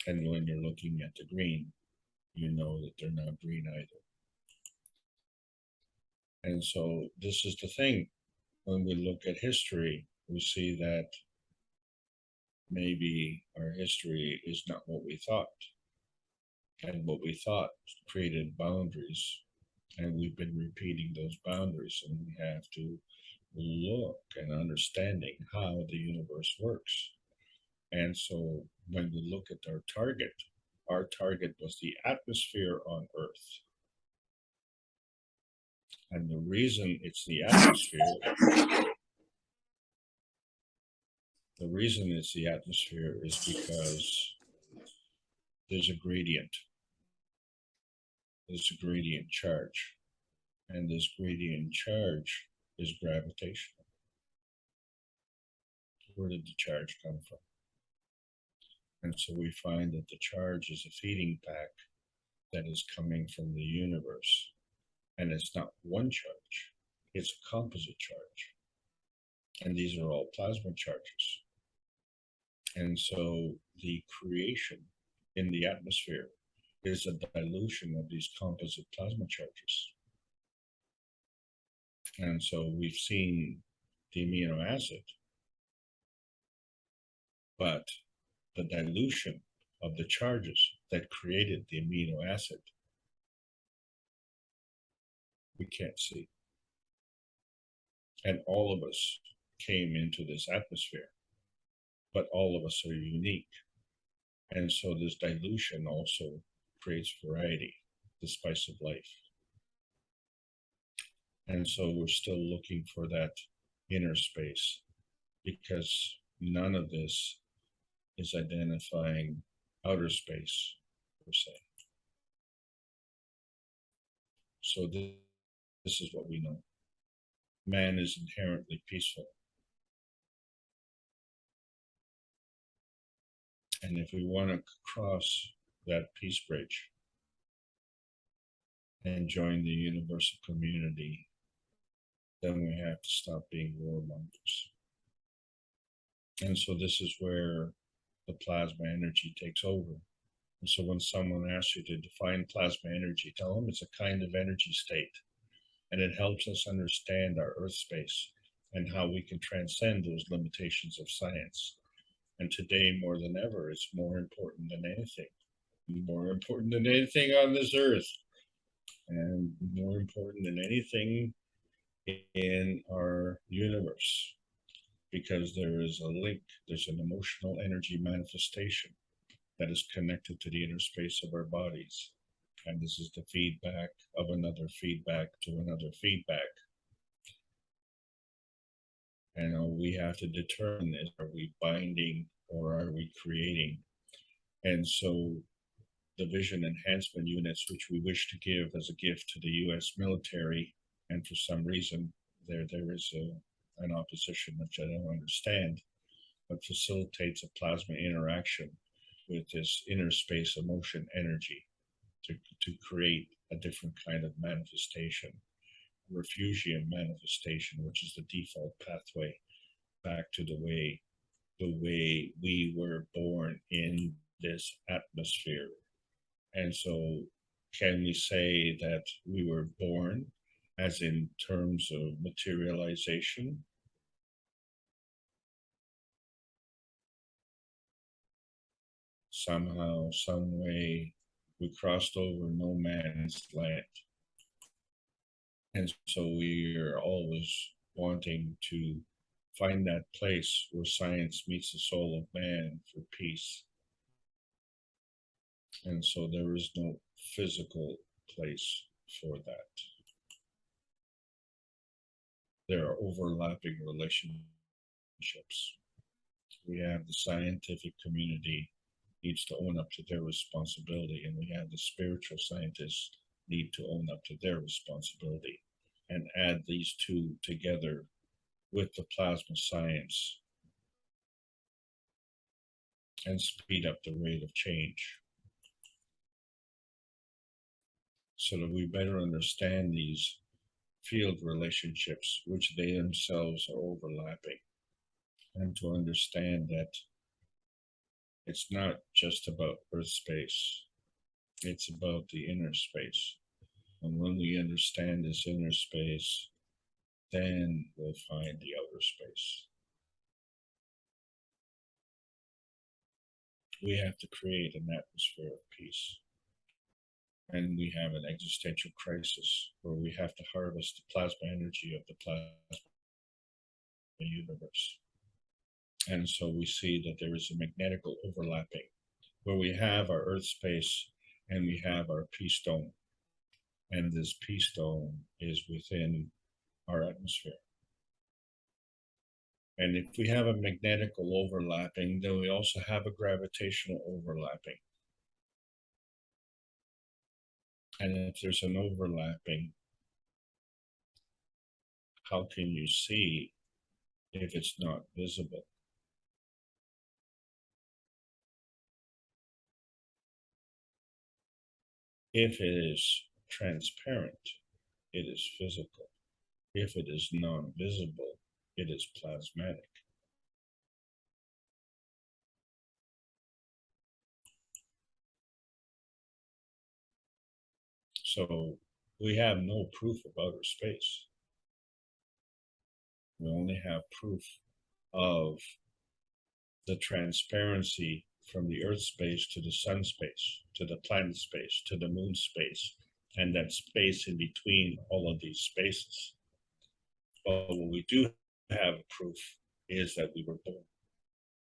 And when you're looking at the green, you know that they're not green either. And so this is the thing. When we look at history, we see that maybe our history is not what we thought. And what we thought created boundaries. And we've been repeating those boundaries, and we have to look and understanding how the universe works. And so when we look at our target was the atmosphere on Earth. And the reason it's the atmosphere is because there's a gradient. There's a gradient charge. And this gradient charge is gravitational. Where did the charge come from? And so we find that the charge is a feeding pack that is coming from the universe. And it's not one charge, it's a composite charge. And these are all plasma charges. And so the creation in the atmosphere is a dilution of these composite plasma charges. And so we've seen the amino acid, but the dilution of the charges that created the amino acid, we can't see. And all of us came into this atmosphere, but all of us are unique. And so this dilution also creates variety, the spice of life. And so we're still looking for that inner space, because none of this is identifying outer space, per se. So this is what we know. Man is inherently peaceful. And if we want to cross that peace bridge and join the universal community, then we have to stop being warmongers. And so this is where the plasma energy takes over. And so when someone asks you to define plasma energy, tell them it's a kind of energy state. And it helps us understand our earth space and how we can transcend those limitations of science. And today, more than ever, it's more important than anything more important than anything on this earth, and more important than anything in our universe, because there is a link, there's an emotional energy manifestation that is connected to the inner space of our bodies. And this is the feedback of another feedback to another feedback. And all we have to determine is, are we binding or are we creating? And so the vision enhancement units, which we wish to give as a gift to the US military, and for some reason there is an opposition which I don't understand, but facilitates a plasma interaction with this inner space emotion energy to create a different kind of manifestation, refugium manifestation, which is the default pathway back to the way we were born in this atmosphere. And so can we say that we were born as in terms of materialization? Somehow, some way, we crossed over no man's land. And so we are always wanting to find that place where science meets the soul of man for peace. And so there is no physical place for that. There are overlapping relationships. We have the scientific community needs to own up to their responsibility, and we have the spiritual scientists need to own up to their responsibility, and add these two together with the plasma science and speed up the rate of change, so that we better understand these field relationships, which they themselves are overlapping, and to understand that it's not just about Earth space, it's about the inner space. And when we understand this inner space, then we'll find the outer space. We have to create an atmosphere of peace. And we have an existential crisis where we have to harvest the plasma energy of the plasma universe. And so we see that there is a magnetical overlapping where we have our Earth space and we have our peace dome. And this peace dome is within our atmosphere. And if we have a magnetical overlapping, then we also have a gravitational overlapping. And if there's an overlapping, how can you see if it's not visible? If it is transparent, it is physical. If it is non-visible, it is plasmatic. So we have no proof of outer space. We only have proof of the transparency from the Earth space to the sun space, to the planet space, to the moon space, and that space in between all of these spaces. But what we do have proof is that we were born.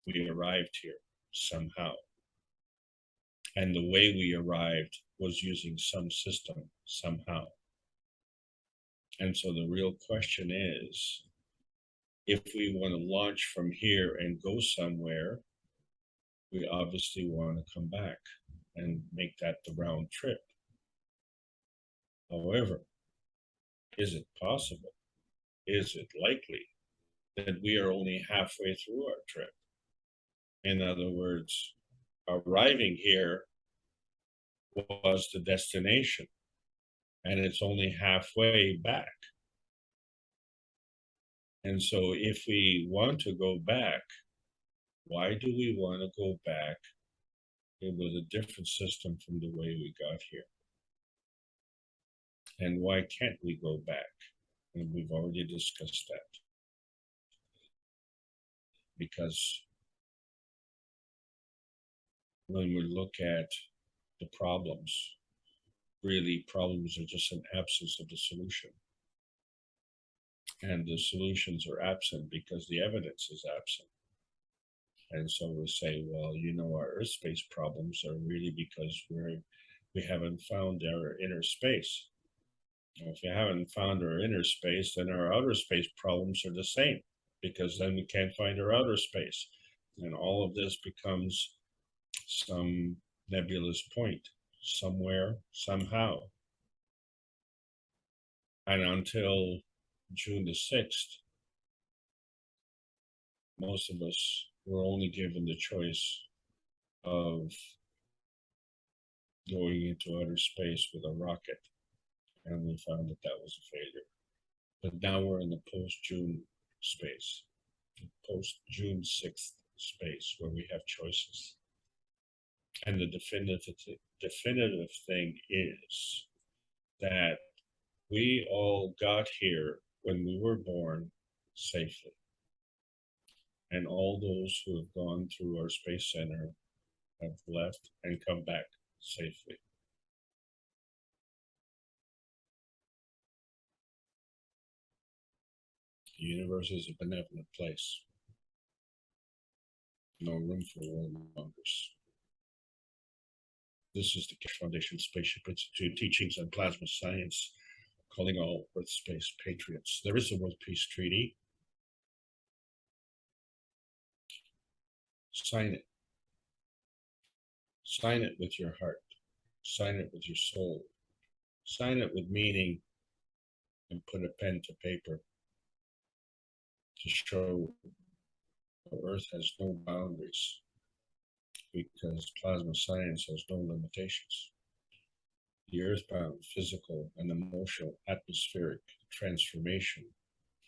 We arrived here somehow. And the way we arrived was using some system somehow. And so the real question is, if we want to launch from here and go somewhere, we obviously want to come back and make that the round trip. However, is it possible? Is it likely that we are only halfway through our trip? In other words, arriving here was the destination, and it's only halfway back. And so if we want to go back, why do we want to go back with a different system from the way we got here? And why can't we go back? And we've already discussed that. Because when we look at the problems. Really, problems are just an absence of the solution. And the solutions are absent because the evidence is absent. And so we say, well, you know, our Earth space problems are really because we haven't found our inner space. And if we haven't found our inner space, then our outer space problems are the same, because then we can't find our outer space. And all of this becomes some nebulous point, somewhere, somehow. And until June the 6th, most of us were only given the choice of going into outer space with a rocket, and we found that that was a failure. But now we're in the post-June space, post-June 6th space, where we have choices. And the definitive thing is that we all got here when we were born safely. And all those who have gone through our space center have left and come back safely. The universe is a benevolent place. No room for warmongers. This is the KAKT Foundation Spaceship Institute teachings on plasma science, calling all Earth space patriots. There is a World Peace Treaty. Sign it. Sign it with your heart. Sign it with your soul. Sign it with meaning, and put a pen to paper to show the Earth has no boundaries, because plasma science has no limitations. The earthbound physical and emotional atmospheric transformation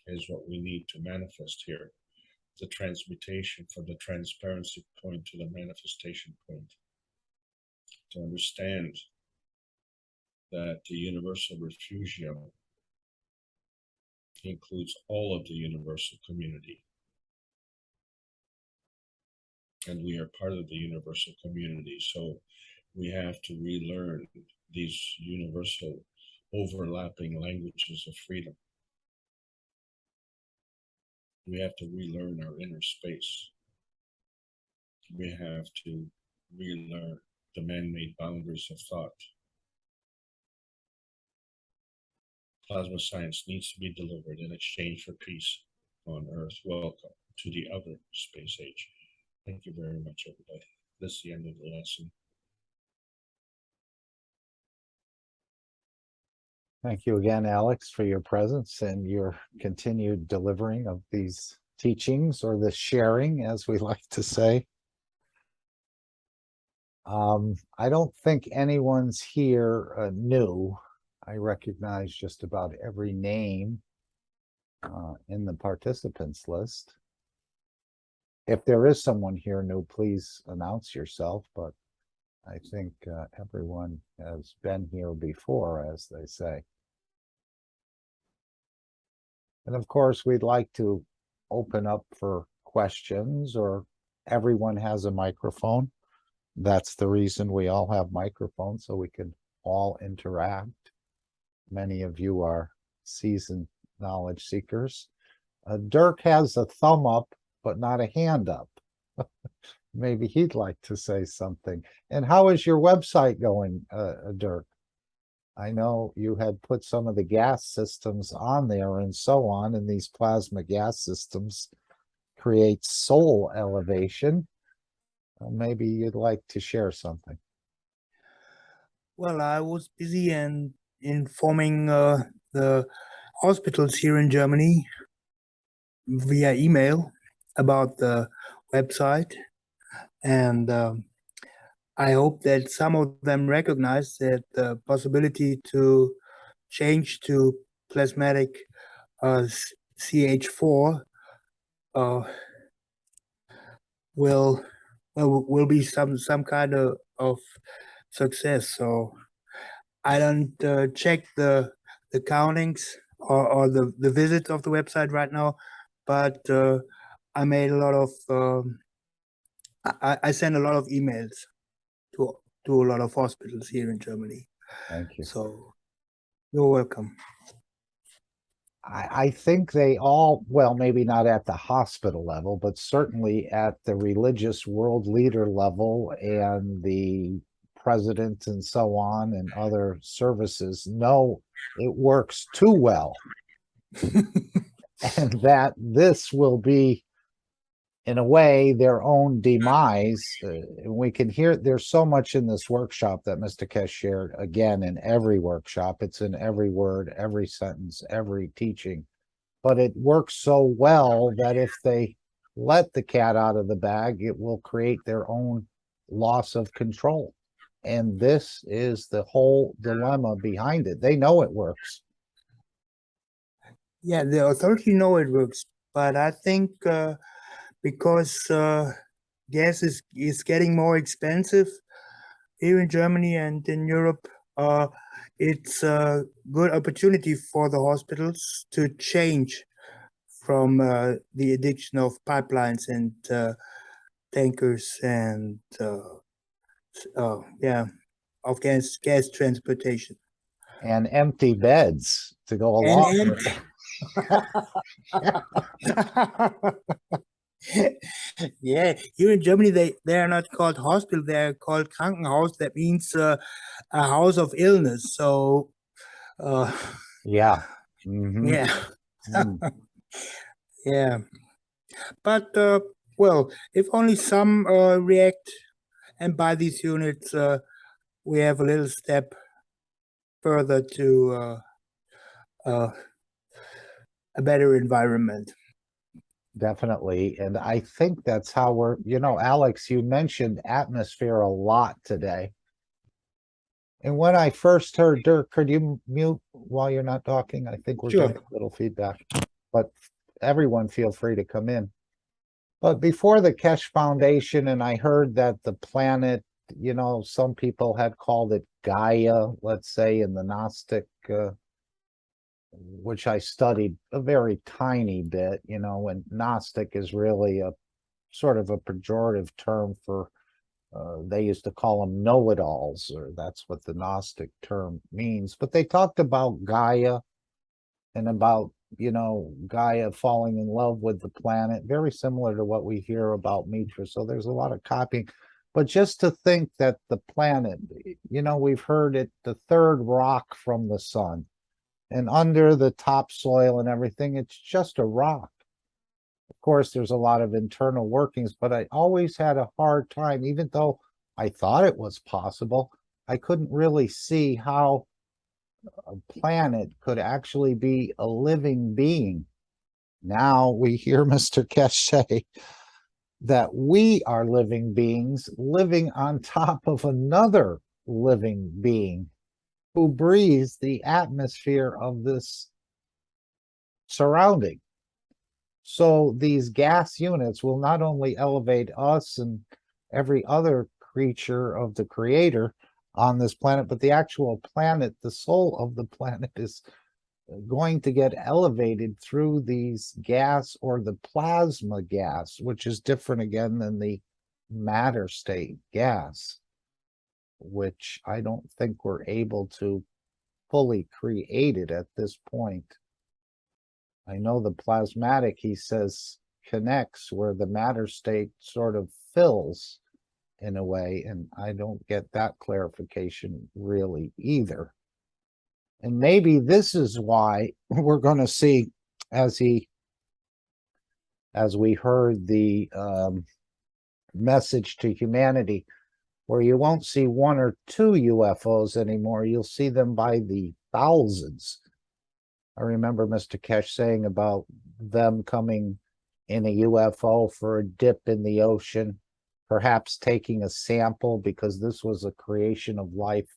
is what we need to manifest here. The transmutation from the transparency point to the manifestation point. To understand that the universal refugio includes all of the universal community. And we are part of the universal community. So we have to relearn these universal overlapping languages of freedom. We have to relearn our inner space. We have to relearn the man-made boundaries of thought. Plasma science needs to be delivered in exchange for peace on Earth. Welcome to the other space age. Thank you very much, everybody. This is the end of the lesson. Thank you again, Alex, for your presence and your continued delivering of these teachings, or the sharing, as we like to say. I don't think anyone's here new. I recognize just about every name in the participants list. If there is someone here new, please announce yourself, but I think everyone has been here before, as they say. And of course, we'd like to open up for questions, or everyone has a microphone. That's the reason we all have microphones, so we can all interact. Many of you are seasoned knowledge seekers. Dirk has a thumb up, but not a hand up. Maybe he'd like to say something. And how is your website going, Dirk? I know you had put some of the gas systems on there and so on, and these plasma gas systems create soul elevation. Maybe you'd like to share something. Well, I was busy in informing the hospitals here in Germany via email about the website, and I hope that some of them recognize that the possibility to change to plasmatic CH4 will be some kind of success. So I don't check the countings or the visits of the website right now, but I made a lot of I sent a lot of emails to to a lot of hospitals here in Germany. Thank you. So you're welcome. I think they all, well, maybe not at the hospital level, but certainly at the religious world leader level and the president and so on and other services know it works too well. And that this will be, in a way, their own demise. We can hear there's so much in this workshop that Mr. Kesh shared, again, in every workshop. It's in every word, every sentence, every teaching. But it works so well that if they let the cat out of the bag, it will create their own loss of control. And this is the whole dilemma behind it. They know it works. Yeah, the authority know it works, but I think because gas is getting more expensive here in Germany and in Europe, it's a good opportunity for the hospitals to change from the addiction of pipelines and tankers and yeah, of gas transportation. And empty beds to go And along with yeah, here in Germany they are not called hospital, they are called Krankenhaus. That means a house of illness. So yeah. Mhm. yeah. Mm. Yeah, but well, if only some react and buy these units, we have a little step further to a better environment. Definitely. And I think that's how we're, Alex, you mentioned atmosphere a lot today. And when I first heard, Dirk, could you mute while you're not talking? I think we're Sure. getting a little feedback, but everyone feel free to come in. But before the Kesh Foundation, and I heard that the planet, some people had called it Gaia, let's say, in the Gnostic, which I studied a very tiny bit, and Gnostic is really a sort of a pejorative term for, they used to call them know-it-alls, or that's what the Gnostic term means. But they talked about Gaia and about, Gaia falling in love with the planet, very similar to what we hear about Mitra. So there's a lot of copying. But just to think that the planet, we've heard it, the third rock from the sun, and under the topsoil and everything, it's just a rock. Of course, there's a lot of internal workings, but I always had a hard time, even though I thought it was possible, I couldn't really see how a planet could actually be a living being. Now we hear Mr. Kesh say that we are living beings living on top of another living being who breathes the atmosphere of this surrounding. So these gas units will not only elevate us and every other creature of the creator on this planet, but the actual planet, the soul of the planet, is going to get elevated through these gas or the plasma gas, which is different again than the matter state gas, which I don't think we're able to fully create it at this point. I know the plasmatic, he says, connects where the matter state sort of fills in a way, and I don't get that clarification really either. And maybe this is why we're going to see, as we heard the message to humanity, where you won't see one or two UFOs anymore, you'll see them by the thousands. I remember Mr. Kesh saying about them coming in a UFO for a dip in the ocean, perhaps taking a sample, because this was a creation of life,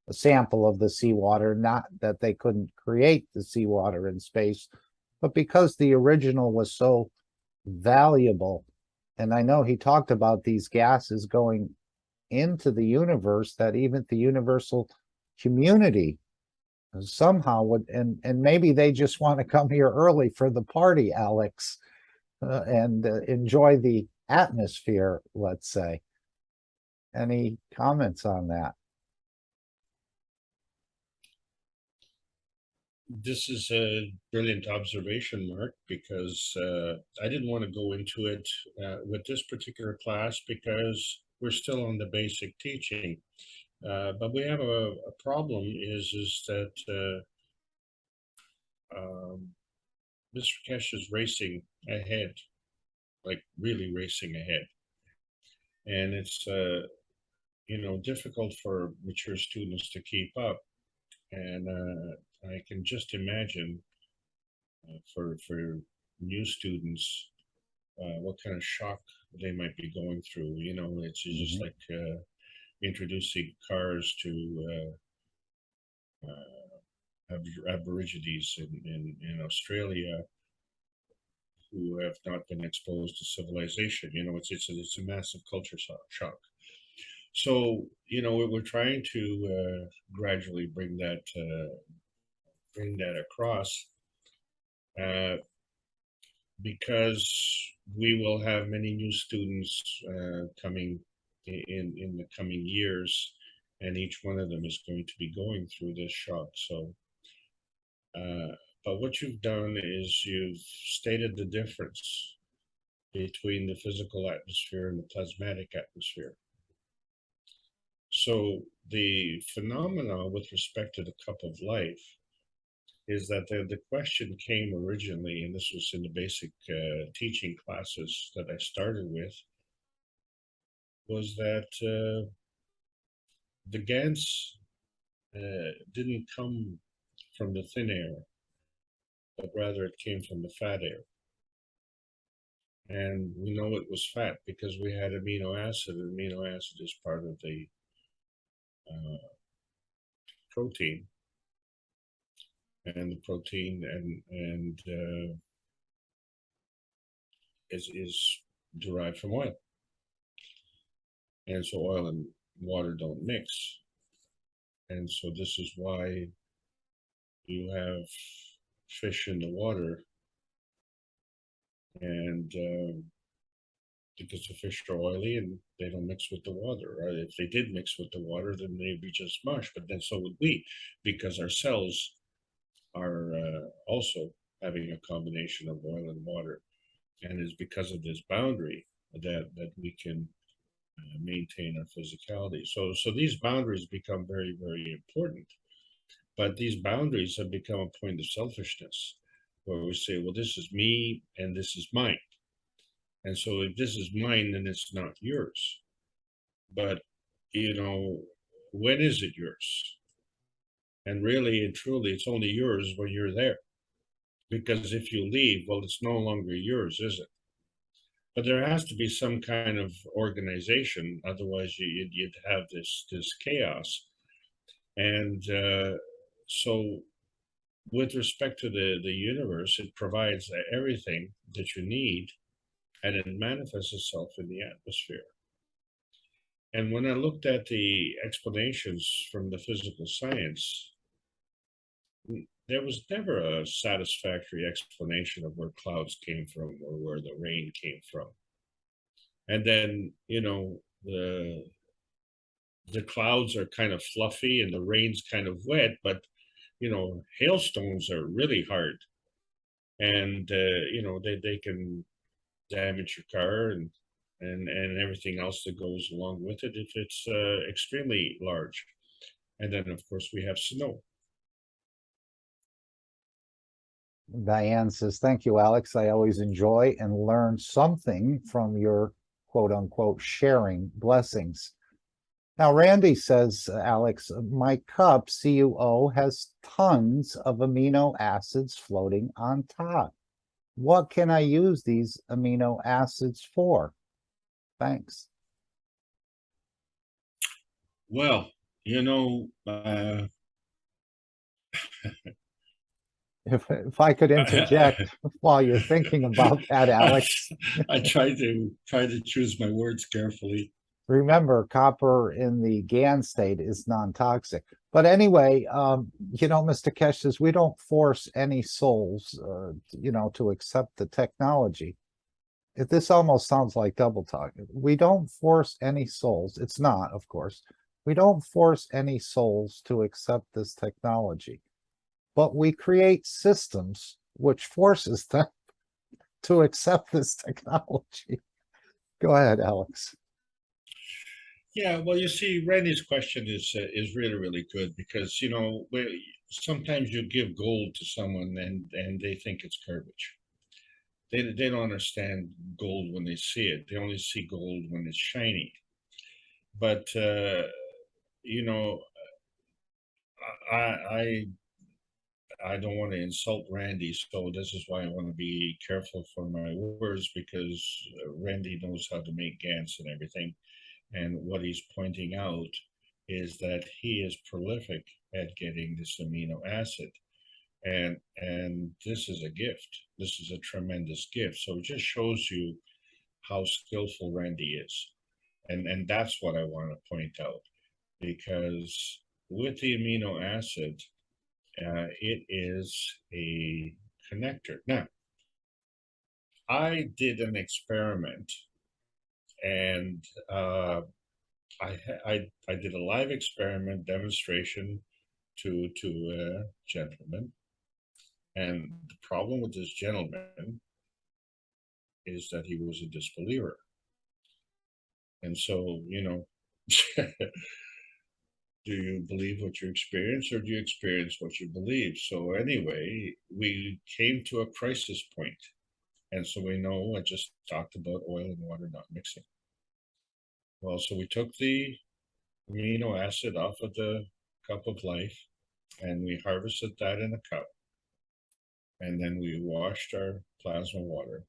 a sample of the seawater, not that they couldn't create the seawater in space, but because the original was so valuable. And I know he talked about these gases going into the universe, that even the universal community somehow would, and maybe they just want to come here early for the party, Alex, and enjoy the atmosphere, let's say. Any comments on that? This is a brilliant observation, Mark, because I didn't want to go into it with this particular class because we're still on the basic teaching. But we have a problem is that Mr. Kesh is racing ahead, like really racing ahead. And it's, difficult for mature students to keep up. And I can just imagine for new students what kind of shock they might be going through. It's just like introducing cars to Aborigines in Australia who have not been exposed to civilization. It's a massive culture shock. So we're trying to gradually bring that across, because we will have many new students coming in the coming years, and each one of them is going to be going through this shock. So but what you've done is you've stated the difference between the physical atmosphere and the plasmatic atmosphere. So the phenomena with respect to the cup of life is that the question came originally, and this was in the basic teaching classes that I started with, was that the GANs didn't come from the thin air, but rather it came from the fat air. And we know it was fat because we had amino acid. Amino acid is part of the protein, and the protein and is derived from oil. And so oil and water don't mix. And so this is why you have fish in the water, and because the fish are oily and they don't mix with the water. Right? If they did mix with the water, then they'd be just mush, but then so would we, because our cells are also having a combination of oil and water. And it's because of this boundary that we can maintain our physicality. So these boundaries become very, very important. But these boundaries have become a point of selfishness, where we say, well, this is me and this is mine. And so if this is mine, then it's not yours. But, when is it yours? And really and truly, it's only yours when you're there. Because if you leave, well, it's no longer yours, is it? But there has to be some kind of organization, otherwise you'd have this chaos. And so with respect to the universe, it provides everything that you need, and it manifests itself in the atmosphere. And when I looked at the explanations from the physical science, there was never a satisfactory explanation of where clouds came from or where the rain came from. And then, the clouds are kind of fluffy and the rain's kind of wet, but, hailstones are really hard. And, they can damage your car and everything else that goes along with it if it's extremely large. And then, of course, we have snow. Diane says, thank you, Alex. I always enjoy and learn something from your quote unquote sharing blessings. Now, Randy says, Alex, my cup, CuO, has tons of amino acids floating on top. What can I use these amino acids for? Thanks. Well, If I could interject while you're thinking about that, Alex. I try to choose my words carefully. Remember, copper in the GAN state is non-toxic. But anyway, Mr. Kesh says, we don't force any souls, to accept the technology. This almost sounds like double talk. We don't force any souls. It's not, of course. We don't force any souls to accept this technology, but we create systems which forces them to accept this technology. Go ahead, Alex. Yeah, well, you see, Randy's question is really good because, you know, sometimes you give gold to someone and they think it's garbage. They don't understand gold when they see it. They only see gold when it's shiny. But you know, I I don't want to insult Randy, so this is why I want to be careful for my words, because Randy knows how to make GANs and everything. And what he's pointing out is that he is prolific at getting this amino acid. And this is a gift. This is a tremendous gift. So it just shows you how skillful Randy is. And that's what I want to point out, because with the amino acid, it is a connector. Now, I did an experiment, and I did a live experiment demonstration to a gentleman, and the problem with this gentleman is that he was a disbeliever, and so, you know. Do you believe what you experience, or do you experience what you believe? So anyway, we came to a crisis point. And so we know I just talked about oil and water not mixing. Well, so we took the amino acid off of the cup of life and we harvested that in a cup. And then we washed our plasma water.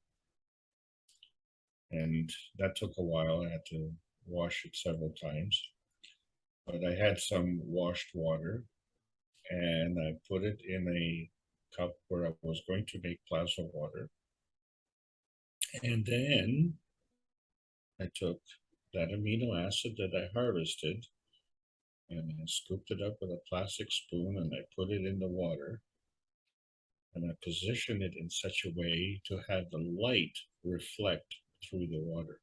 And that took a while. I had to wash it several times. But I had some washed water and I put it in a cup where I was going to make plasma water. And then I took that amino acid that I harvested and I scooped it up with a plastic spoon and I put it in the water. And I positioned it in such a way to have the light reflect through the water.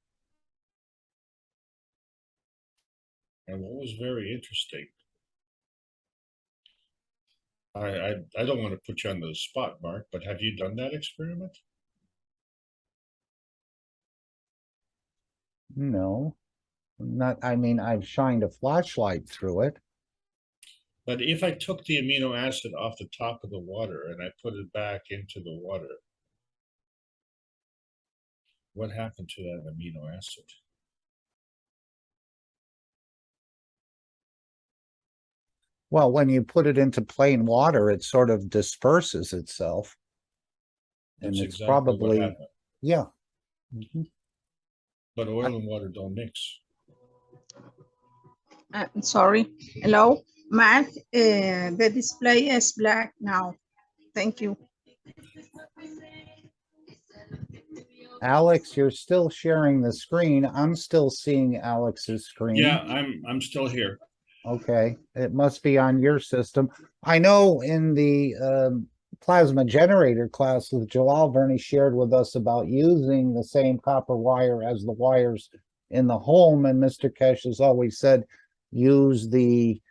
And what was very interesting, I don't want to put you on the spot, Mark, but have you done that experiment? No, not, I mean, I've shined a flashlight through it. But if I took the amino acid off the top of the water and I put it back into the water, what happened to that amino acid? Well, when you put it into plain water, it sort of disperses itself. And That's it's exactly what probably, happened. yeah. Mhm. But oil and water don't mix. Sorry. Hello, Mark. The display is black now. Thank you. Alex, you're still sharing the screen. I'm still seeing Alex's screen. Yeah, I'm still here. Okay, it must be on your system. I know in the plasma generator class with Joel, Vernie shared with us about using the same copper wire as the wires in the home, and Mr. Kesh has always said use the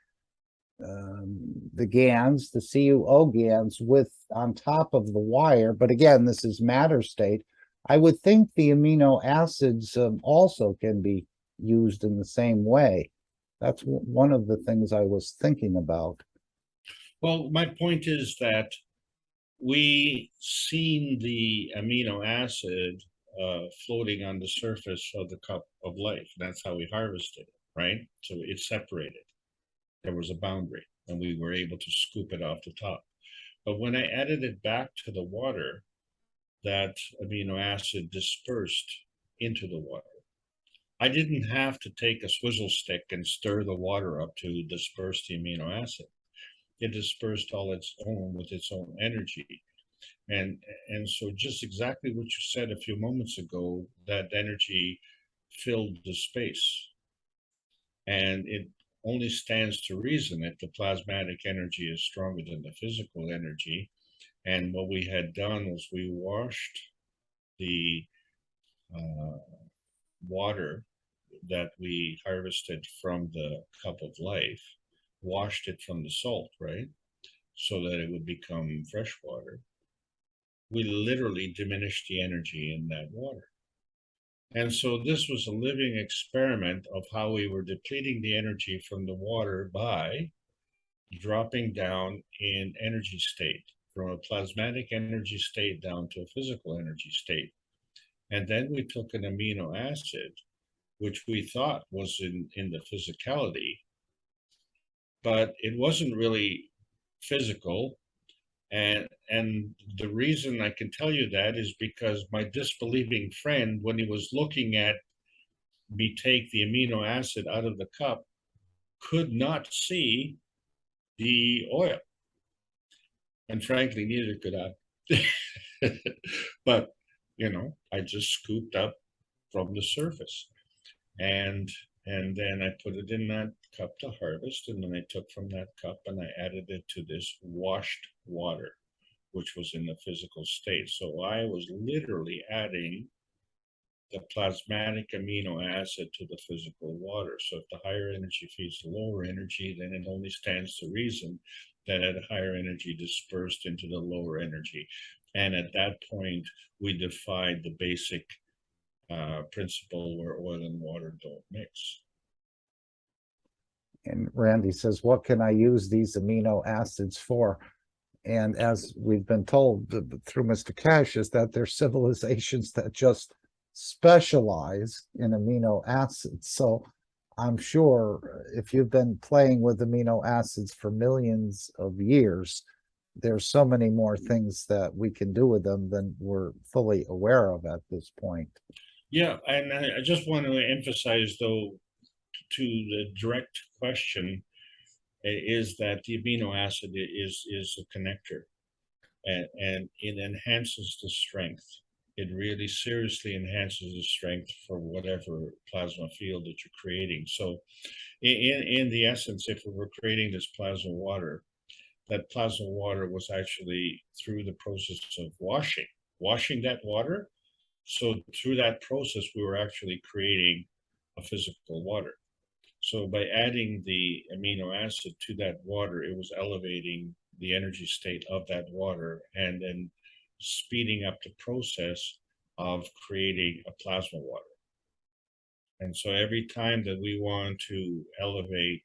GANs, the CuO GANs with on top of the wire. But again, this is matter state. I would think the amino acids also can be used in the same way. That's one of the things I was thinking about. Well, my point is that we seen the amino acid floating on the surface of the cup of life. That's how we harvested it, right? So it separated. There was a boundary, and we were able to scoop it off the top. But when I added it back to the water, that amino acid dispersed into the water. I didn't have to take a swizzle stick and stir the water up to disperse the amino acid. It dispersed all its own with its own energy. And so just exactly what you said a few moments ago, that energy filled the space. And it only stands to reason if the plasmatic energy is stronger than the physical energy. And what we had done was we washed the water that we harvested from the cup of life, washed it from the salt, right? So that it would become fresh water. We literally diminished the energy in that water. And so this was a living experiment of how we were depleting the energy from the water by dropping down in energy state, from a plasmatic energy state down to a physical energy state. And then we took an amino acid, which we thought was in the physicality, but it wasn't really physical. And the reason I can tell you that is because my disbelieving friend, when he was looking at me take the amino acid out of the cup, could not see the oil. And frankly, neither could I. But, you know, I just scooped up from the surface. And then I put it in that cup to harvest, and then I took from that cup and I added it to this washed water, which was in the physical state. So I was literally adding the plasmatic amino acid to the physical water. So if the higher energy feeds the lower energy, then it only stands to reason that at a higher energy dispersed into the lower energy. And at that point, we defied the basic principle where oil and water don't mix. And Randy says, what can I use these amino acids for? And as we've been told through Mr. Cash, is that there's civilizations that just specialize in amino acids. So I'm sure if you've been playing with amino acids for millions of years, there's so many more things that we can do with them than we're fully aware of at this point. Yeah, and I just want to emphasize, though, to the direct question, is that the amino acid is a connector, and it enhances the strength. It really seriously enhances the strength for whatever plasma field that you're creating. So in the essence, if we were creating this plasma water, that plasma water was actually through the process of washing that water. So through that process, we were actually creating a physical water. So by adding the amino acid to that water, it was elevating the energy state of that water and then speeding up the process of creating a plasma water. And so every time that we want to elevate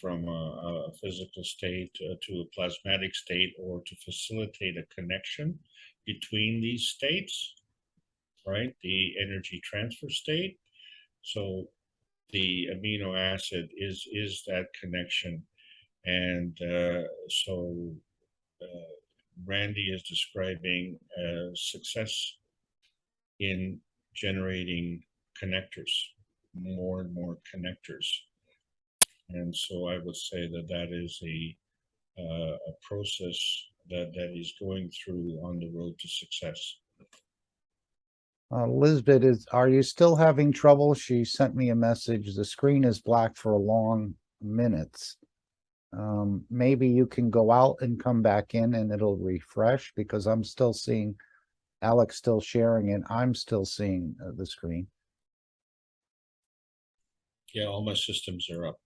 from a physical state to a plasmatic state, or to facilitate a connection between these states, right, the energy transfer state. So the amino acid is that connection. And so Randy is describing success in generating connectors, more and more connectors. And so I would say that that is a process that is going through on the road to success. Lisbeth, are you still having trouble? She sent me a message. The screen is black for long minutes. Maybe you can go out and come back in and it'll refresh, because I'm still seeing Alex still sharing and I'm still seeing the screen. Yeah, all my systems are up.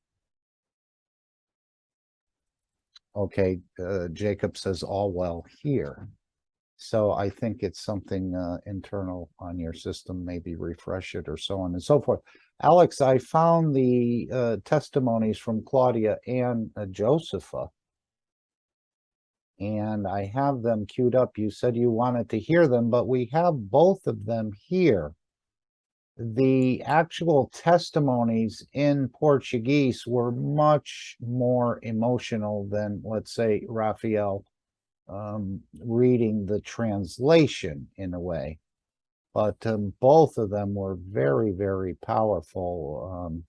Okay, Jacob says all well here. So I think it's something internal on your system, maybe refresh it or so on and so forth. Alex, I found the testimonies from Claudia and Josepha, and I have them queued up. You said you wanted to hear them, but we have both of them here. The actual testimonies in Portuguese were much more emotional than, let's say, Raphael reading the translation in a way. But both of them were very, very powerful.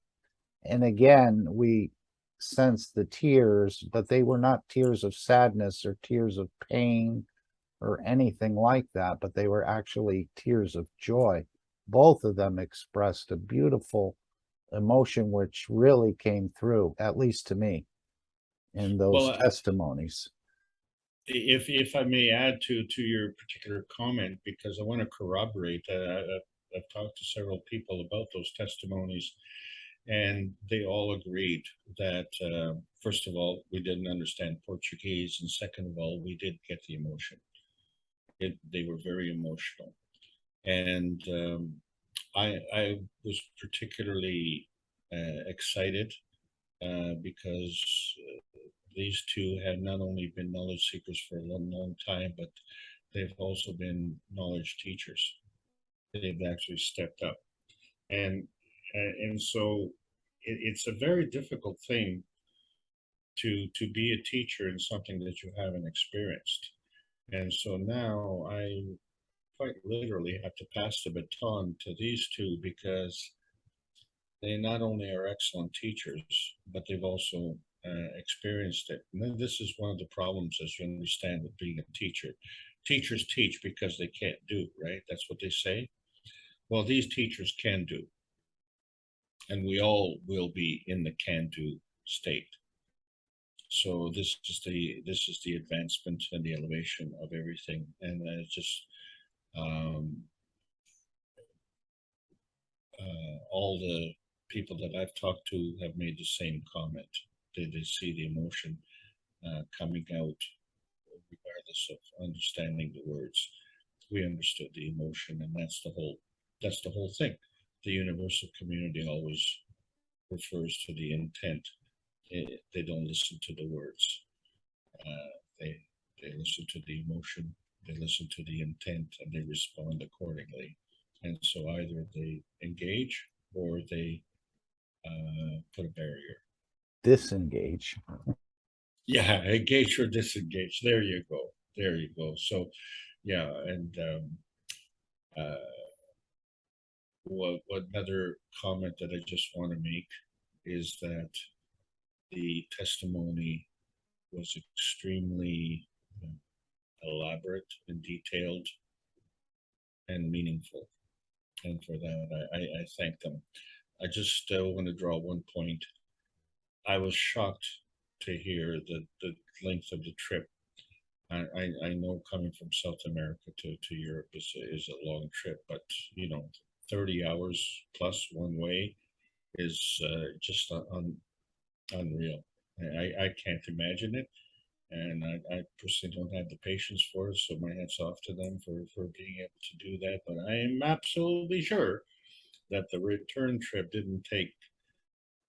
And again, we sensed the tears, but they were not tears of sadness or tears of pain or anything like that, but they were actually tears of joy. Both of them expressed a beautiful emotion, which really came through, at least to me, in those testimonies. If I may add to your particular comment, because I want to corroborate that, I've talked to several people about those testimonies, and they all agreed that, first of all, we didn't understand Portuguese, and second of all, we did get the emotion. They were very emotional. And I was particularly excited because these two have not only been knowledge seekers for a long, long time, but they've also been knowledge teachers. They've actually stepped up. And so it's a very difficult thing to be a teacher in something that you haven't experienced. And so now I quite literally have to pass the baton to these two, because they not only are excellent teachers, but they've also experienced it. And then this is one of the problems, as you understand, with being a teacher. Teachers teach because they can't do, right? That's what they say. Well, these teachers can do. And we all will be in the can-do state. So this is the advancement and the elevation of everything. And all the people that I've talked to have made the same comment. They see the emotion coming out, regardless of understanding the words. We understood the emotion, and that's the whole thing. The universal community always refers to the intent. They don't listen to the words. They listen to the emotion, they listen to the intent, and they respond accordingly. And so either they engage or they put a barrier. Disengage. Yeah, engage or disengage. There you go. There you go. So, yeah, and what another comment that I just want to make is that the testimony was extremely elaborate and detailed and meaningful. And for that, I thank them. I just want to draw one point. I was shocked to hear the length of the trip. I know coming from South America to Europe is a long trip, but 30 hours plus one way is just unreal. I can't imagine it, and I personally don't have the patience for it. So my hats off to them for being able to do that. But I am absolutely sure that the return trip didn't take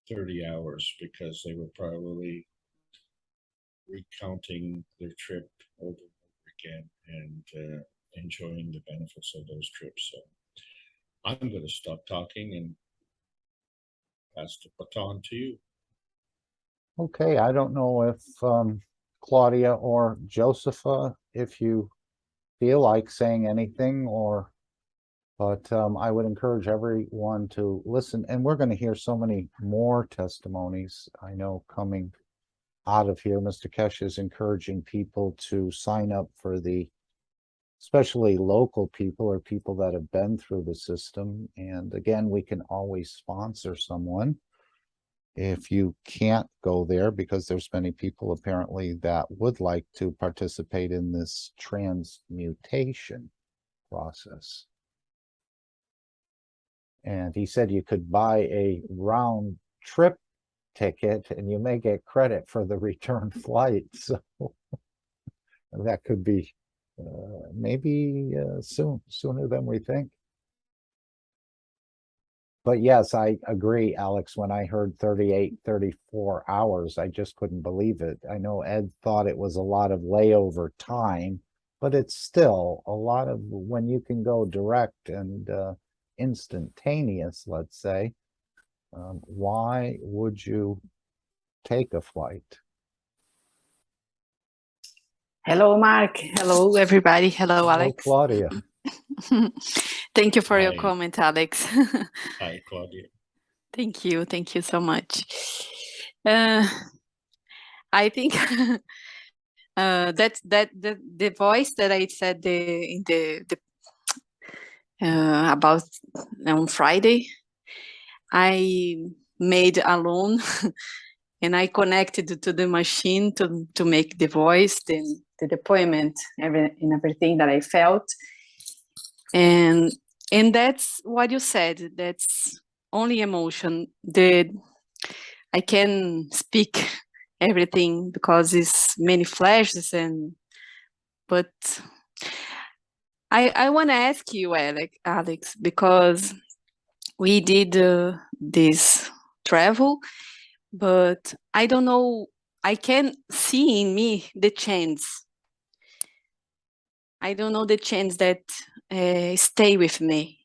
30 hours, because they were probably recounting their trip over and over again and enjoying the benefits of those trips. So I'm going to stop talking and pass the baton to you. Okay, I don't know if Claudia or Josepha, if you feel like saying anything, but I would encourage everyone to listen. And we're going to hear so many more testimonies. I know coming out of here, Mr. Kesh is encouraging people to sign up for especially local people or people that have been through the system. And again, we can always sponsor someone if you can't go there, because there's many people apparently that would like to participate in this transmutation process. And he said you could buy a round trip ticket and you may get credit for the return flight. So that could be maybe sooner than we think. But yes, I agree, Alex. When I heard 38, 34 hours, I just couldn't believe it. I know Ed thought it was a lot of layover time, but it's still a lot of when you can go direct and instantaneous, let's say. Why would you take a flight? Hello, Mark. Hello, everybody. Hello, Alex. Hello, Claudia. Thank you for your Hi. comment, Alex. Hi, Claudia. Thank you so much. I think that the voice that I said about on Friday, I made alone, and I connected to the machine to make the voice, the deployment, and everything that I felt. And And that's what you said. That's only emotion. I can speak everything because it's many flashes but I want to ask you, Alex, because we did this travel, but I don't know. I can see in me the change. I don't know the change that stay with me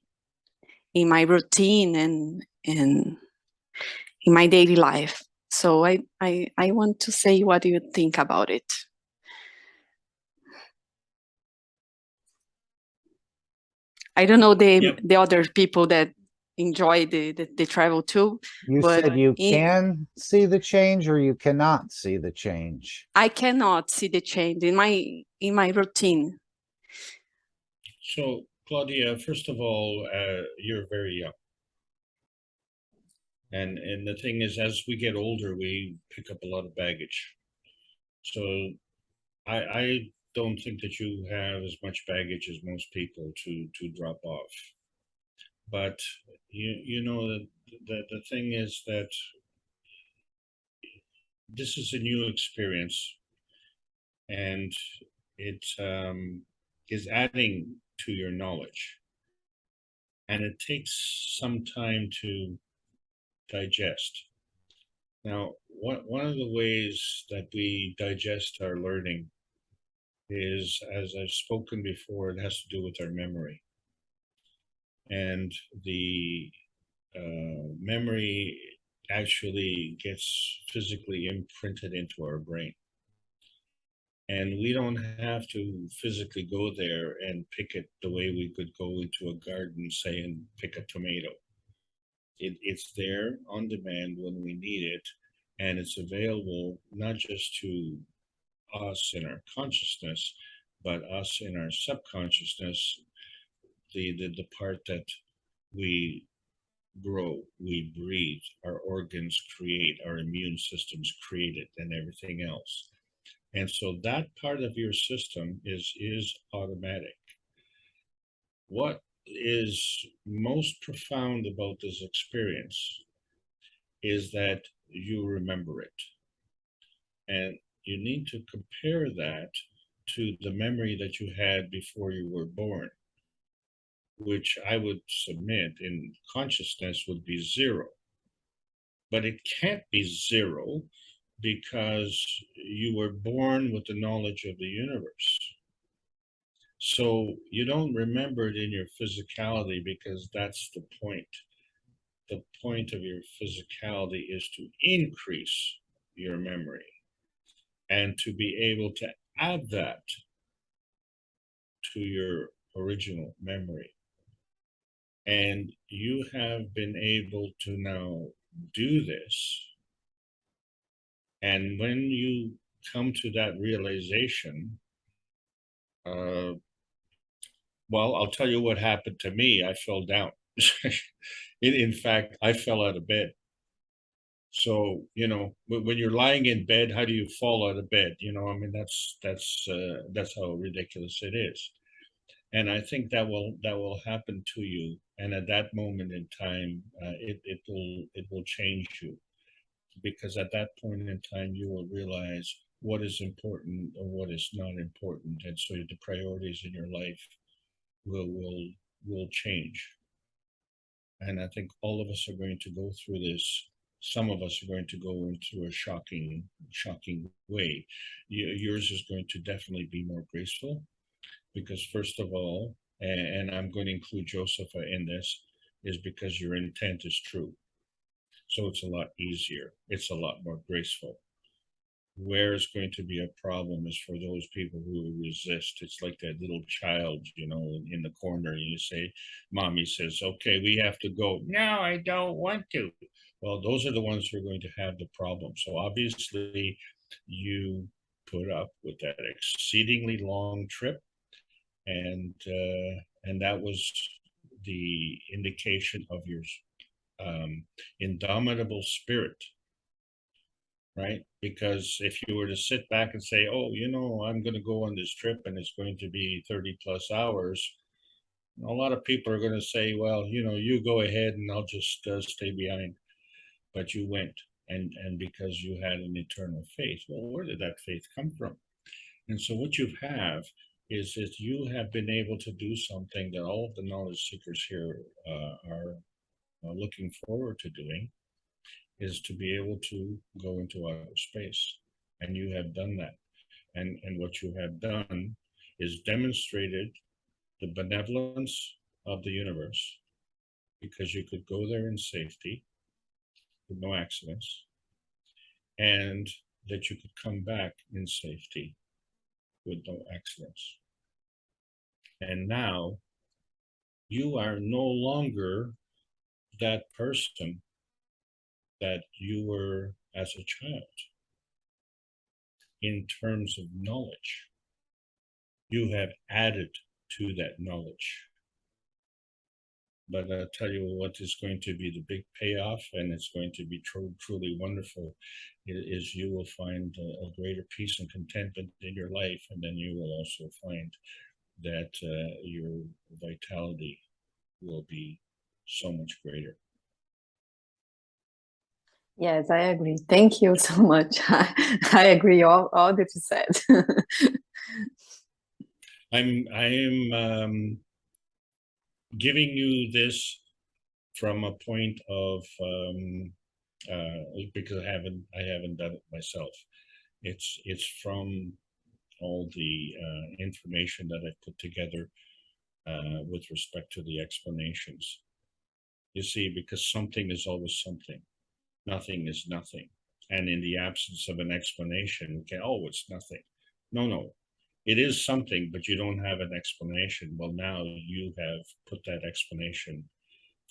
in my routine and in my daily life. So I want to say what you think about it. I don't know Yep. the other people that enjoy the travel too, You but said you can see the change or you cannot see the change. I cannot see the change in my routine. So, Claudia, first of all, you're very young. And the thing is, as we get older, we pick up a lot of baggage. So I don't think that you have as much baggage as most people to drop off. But you know that the thing is that this is a new experience, and it is adding to your knowledge, and it takes some time to digest. Now, one of the ways that we digest our learning is, as I've spoken before, it has to do with our memory. And the memory actually gets physically imprinted into our brain. And we don't have to physically go there and pick it the way we could go into a garden, say, and pick a tomato. It's there on demand when we need it, and it's available not just to us in our consciousness, but us in our subconsciousness, the part that we grow, we breathe, our organs create, our immune systems create it, and everything else. And so that part of your system is automatic. What is most profound about this experience is that you remember it. And you need to compare that to the memory that you had before you were born, which I would submit in consciousness would be zero. But it can't be zero because you were born with the knowledge of the universe. So you don't remember it in your physicality because that's the point. The point of your physicality is to increase your memory and to be able to add that to your original memory. And you have been able to now do this. And when you come to that realization, well, I'll tell you what happened to me. I fell down. In fact, I fell out of bed. So, you know, when you're lying in bed, how do you fall out of bed? You know, I mean, that's how ridiculous it is. And I think that will happen to you. And at that moment in time, it will change you, because at that point in time, you will realize what is important or what is not important, and so the priorities in your life will change. And I think all of us are going to go through this. Some of us are going to go into a shocking way. Yours is going to definitely be more graceful, because first of all, and I'm going to include Josepha in this, is because your intent is true. So it's a lot easier. It's a lot more graceful. Where it's going to be a problem is for those people who resist. It's like that little child, you know, in the corner, and you say, mommy says, okay, we have to go. No, I don't want to. Well, those are the ones who are going to have the problem. So obviously you put up with that exceedingly long trip, and that was the indication of your indomitable spirit, right? Because if you were to sit back and say, oh, you know, I'm going to go on this trip and it's going to be 30 plus hours, A lot of people are going to say, well, you go ahead and I'll just stay behind. But you went, and because you had an eternal faith. Well, where did that faith come from? And so what you have is that you have been able to do something that all of the knowledge seekers here are looking forward to doing, is to be able to go into outer space. And you have done that. And what you have done is demonstrated the benevolence of the universe, because you could go there in safety with no accidents, and that you could come back in safety with no accidents. And now you are no longer that person that you were as a child in terms of knowledge. You have added to that knowledge. But I'll tell you what is going to be the big payoff, and it's going to be truly wonderful, is you will find a greater peace and contentment in your life, and then you will also find that your vitality will be so much greater. Yes, I agree. Thank you so much. I agree all that you said. I am giving you this from a point of because I haven't done it myself. It's from all the information that I've put together with respect to the explanations. You see, because something is always something. Nothing is nothing. And in the absence of an explanation, we can, oh, it's nothing. No. It is something, but you don't have an explanation. Well, now you have put that explanation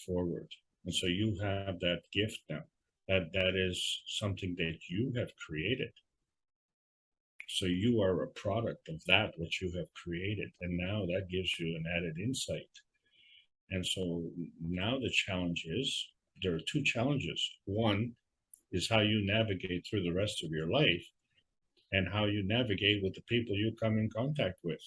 forward. And so you have that gift now. That is something that you have created. So you are a product of that which you have created. And now that gives you an added insight. And so now the challenge is, there are two challenges. One is how you navigate through the rest of your life, and how you navigate with the people you come in contact with.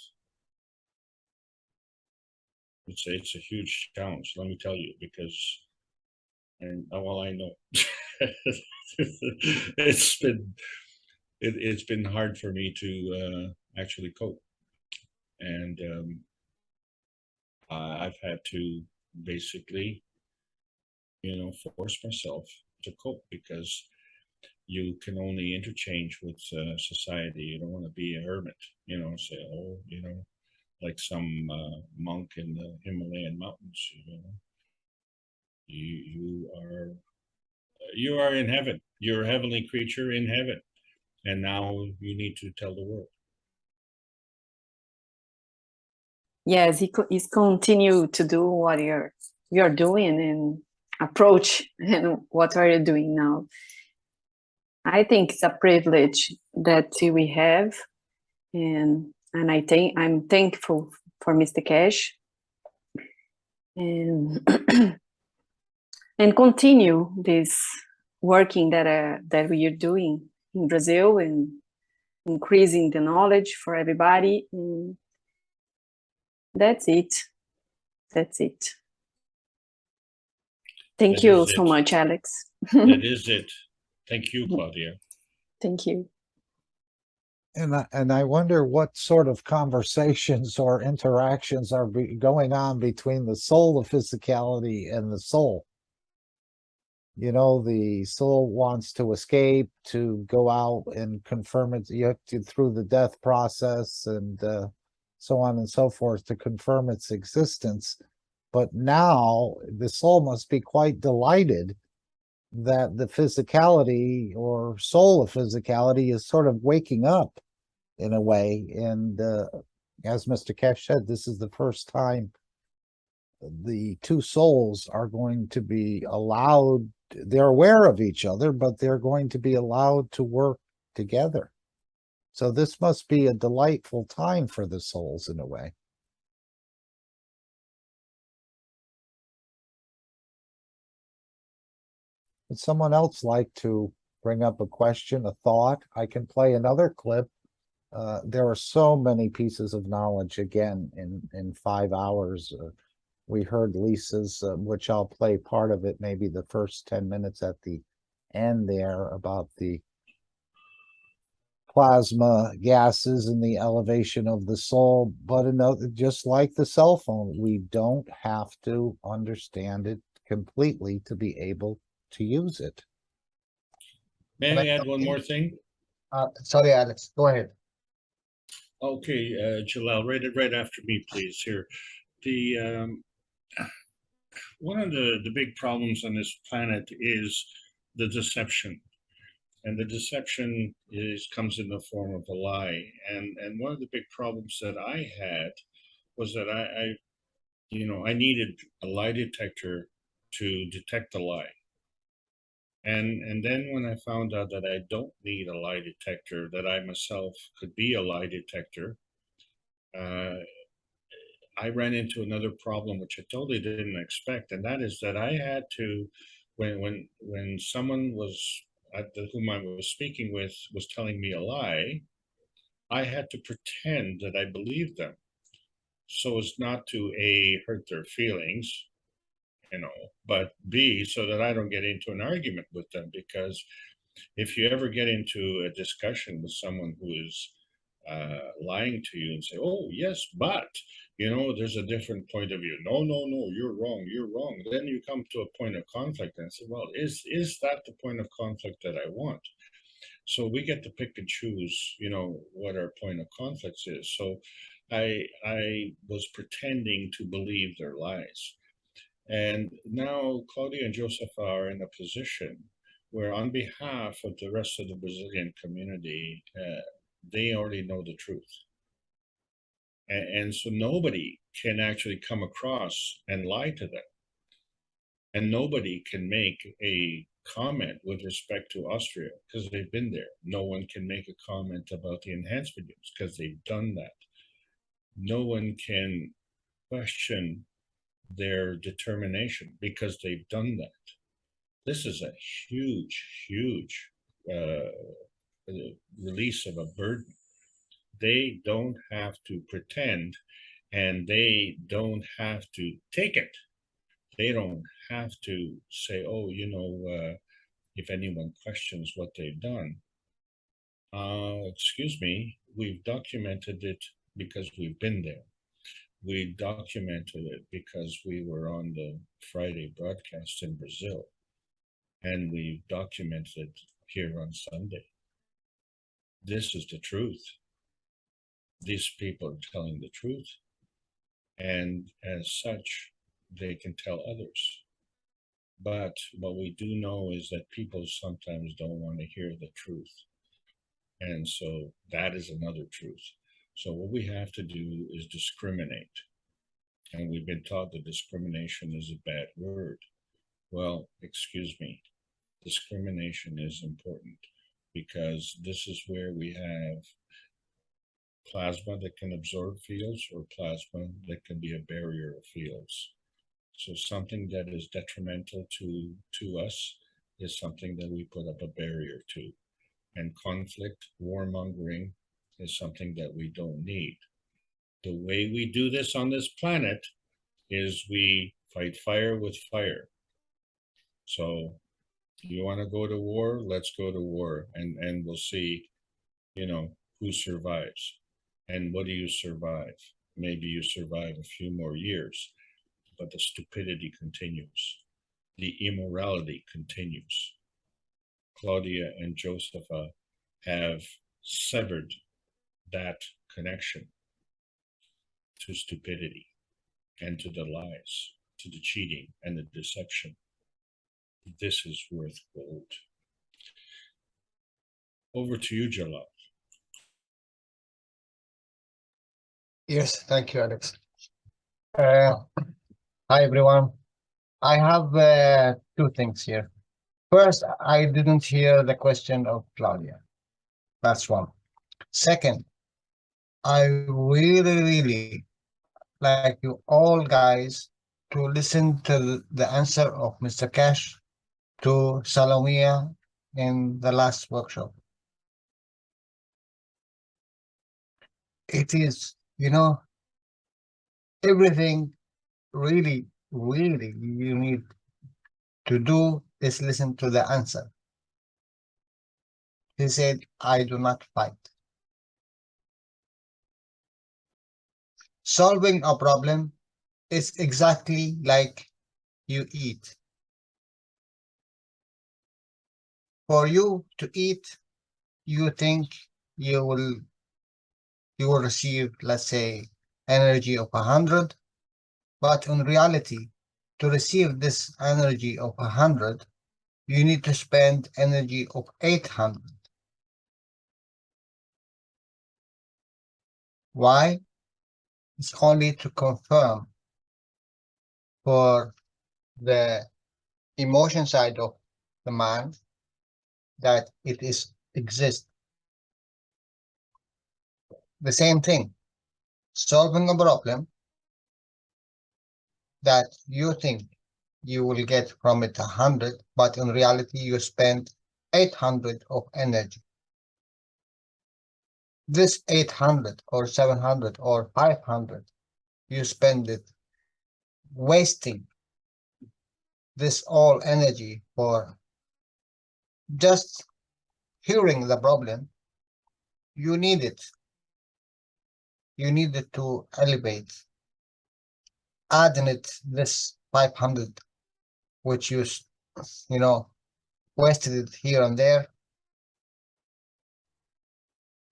It's a huge challenge, let me tell you, because, and well, I know it's been hard for me to actually cope, and I've had to basically, force myself to cope, because you can only interchange with society. You don't want to be a hermit, say, oh, like some monk in the Himalayan mountains, you are in heaven. You're a heavenly creature in heaven, and now you need to tell the world. Yes, he's continue to do what you're doing, and approach, and what are you doing now. I think it's a privilege that we have, and I'm thankful for Mr. Cash, and and continue this working that we are doing in Brazil, and increasing the knowledge for everybody. And that's it. Thank you so much, Alex. That is it. Thank you, Claudia. Thank you. And I wonder what sort of conversations or interactions are going on between the soul of physicality and the soul. The soul wants to escape, to go out and confirm it. You have to, through the death process and so on and so forth, to confirm its existence. But now the soul must be quite delighted that the physicality or soul of physicality is sort of waking up in a way. And as Mr. Cash said, this is the first time the two souls are going to be allowed, they're aware of each other, but they're going to be allowed to work together. So this must be a delightful time for the souls in a way. Would someone else like to bring up a question, a thought? I can play another clip. There are so many pieces of knowledge, again, in 5 hours. we heard Lisa's, which I'll play part of it, maybe the first 10 minutes at the end there, about the plasma gases and the elevation of the soul. But another, just like the cell phone, we don't have to understand it completely to be able to use it. May I add one more thing? Sorry, Alex, go ahead. Okay, Jalal, right after me, please, here. The one of the big problems on this planet is the deception. And the deception comes in the form of a lie. And one of the big problems that I had was that I needed a lie detector to detect the lie. And then when I found out that I don't need a lie detector, that I myself could be a lie detector, I ran into another problem which I totally didn't expect, and that is that I had to, when someone whom I was speaking with was telling me a lie, I had to pretend that I believed them, so as not to A, hurt their feelings, but B, so that I don't get into an argument with them. Because if you ever get into a discussion with someone who is lying to you and say, oh, yes, but, there's a different point of view. No, you're wrong. Then you come to a point of conflict and say, well, is that the point of conflict that I want? So we get to pick and choose, what our point of conflict is. So I was pretending to believe their lies. And now Claudia and Joseph are in a position where, on behalf of the rest of the Brazilian community, they already know the truth. And so nobody can actually come across and lie to them. And nobody can make a comment with respect to Austria because they've been there. No one can make a comment about the enhancement units because they've done that. No one can question their determination because they've done that. This is a huge release of a burden. They don't have to pretend, and they don't have to take it. They don't have to say, oh, if anyone questions what they've done, excuse me, we've documented it because we've been there. We documented it because we were on the Friday broadcast in Brazil, and we documented it here on Sunday. This is the truth. These people are telling the truth, and as such, they can tell others. But what we do know is that people sometimes don't want to hear the truth. And so that is another truth. So what we have to do is discriminate. And we've been taught that discrimination is a bad word. Well, excuse me, discrimination is important because this is where we have plasma that can absorb fields or plasma that can be a barrier of fields. So something that is detrimental to us is something that we put up a barrier to. And conflict, warmongering is something that we don't need. The way we do this on this planet is we fight fire with fire. So you want to go to war, let's go to war, and we'll see, who survives. And what do you survive? Maybe you survive a few more years, but the stupidity continues. The immorality continues. Claudia and Josepha have severed that connection to stupidity and to the lies, to the cheating and the deception. This is worth gold. Over to you, Jalal. Yes, thank you, Alex. Hi, everyone. I have two things here. First, I didn't hear the question of Claudia. That's one. Second, I really like you all guys to listen to the answer of Mr. Cash to Salomia in the last workshop. It is, everything really you need to do is listen to the answer. He said, I do not fight. Solving a problem is exactly like you eat. For you to eat, you think you will receive, let's say, energy of 100, but in reality, to receive this energy of 100, you need to spend energy of 800. Why? It's only to confirm for the emotion side of the mind that it is exists. The same thing, solving a problem that you think you will get from it 100, but in reality you spend 800 of energy. This 800 or 700 or 500, you spend it wasting this all energy for just hearing the problem. You need it. You need it to elevate. Add in it this 500, which you wasted it here and there,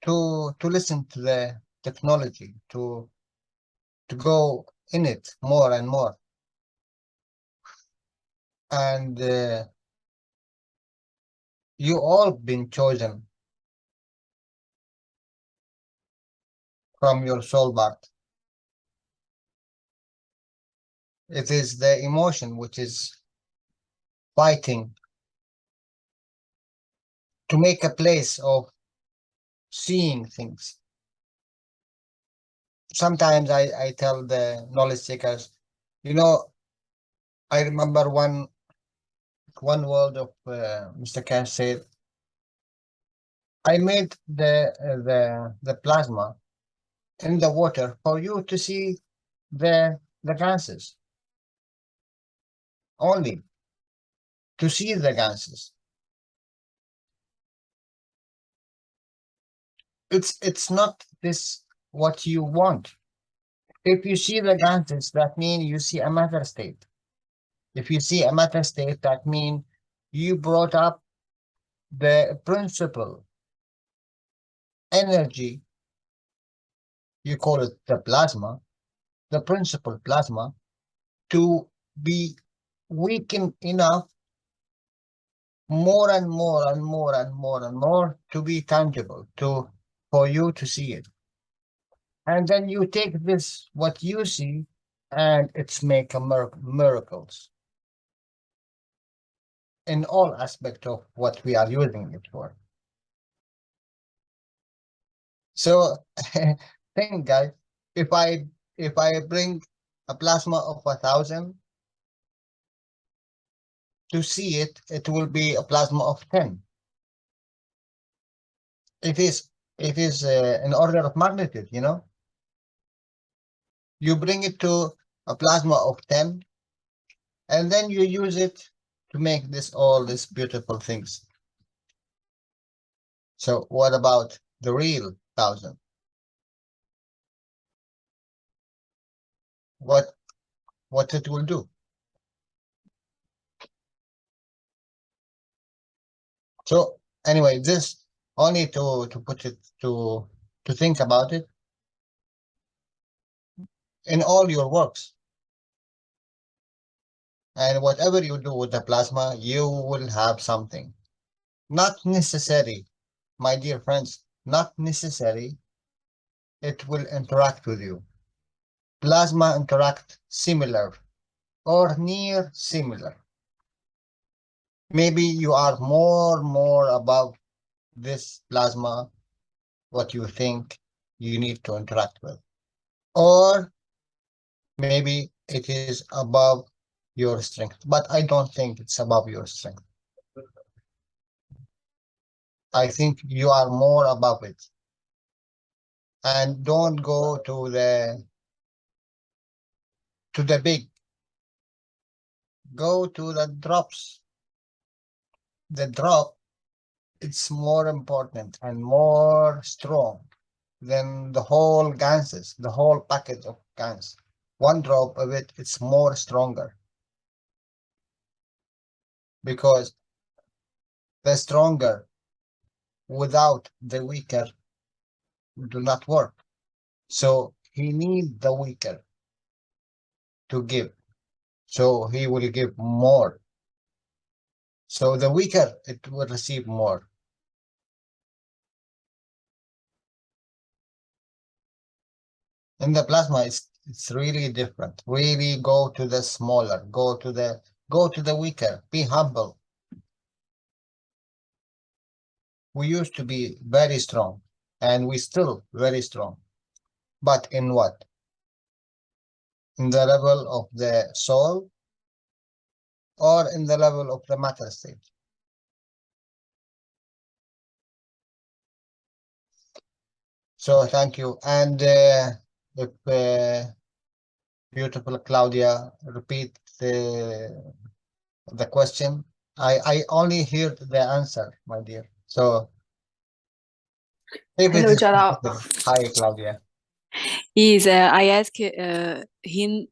to listen to the technology, to go in it more and more. And you all been chosen from your soul part. It is the emotion which is fighting to make a place of seeing things. Sometimes I tell the knowledge seekers, I remember one word of Mr. KAKT said, I made the plasma in the water for you to see the gases. Only to see the gases. It's not this what you want. If you see the gases, that means you see a matter state. If you see a matter state, that means you brought up the principle energy, you call it the plasma, the principle plasma, to be weakened enough more and more and more and more and more to be tangible, for you to see it. And then you take this, what you see, and it's make a miracles in all aspects of what we are using it for. So think, guys, if I bring a plasma of 1,000 to see it, it will be a plasma of 10. It is an order of magnitude, You bring it to a plasma of 10, and then you use it to make all these beautiful things. So what about the real 1,000? What it will do? So anyway, this only to put it to think about it in all your works. And whatever you do with the plasma, you will have something. Not necessary, my dear friends, not necessary it will interact with you. Plasma interact similar or near similar. Maybe you are more above this plasma, what you think you need to interact with. Or maybe it is above your strength, but I don't think it's above your strength. I think you are more above it. And don't go to the big go to the drops. The drop, it's more important and more strong than the whole ganses, the whole packet of GANs. One drop of it, it's more stronger because the stronger without the weaker do not work. So he needs the weaker to give. So he will give more. So the weaker, it will receive more. In the plasma, it's really different. Really go to the smaller, go to the weaker, be humble. We used to be very strong, and we still very strong. But in what? In the level of the soul or in the level of the matter state? So thank you. And if beautiful Claudia repeat the question. I only heard the answer, my dear. So if it Hello, is Jalal. hi Claudia. I asked him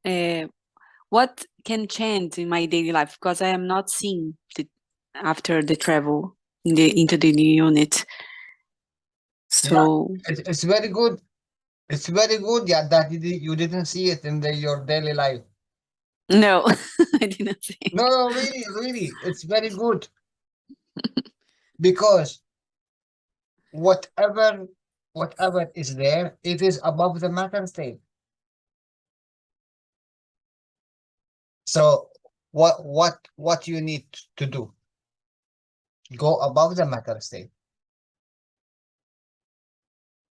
what can change in my daily life because I am not seeing after the travel into the new unit. So It's very good. It's very good, yeah, that you didn't see it in your daily life. no, I didn't see. No, really, really, it's very good. Because whatever is there, it is above the matter state. So what you need to do? Go above the matter state.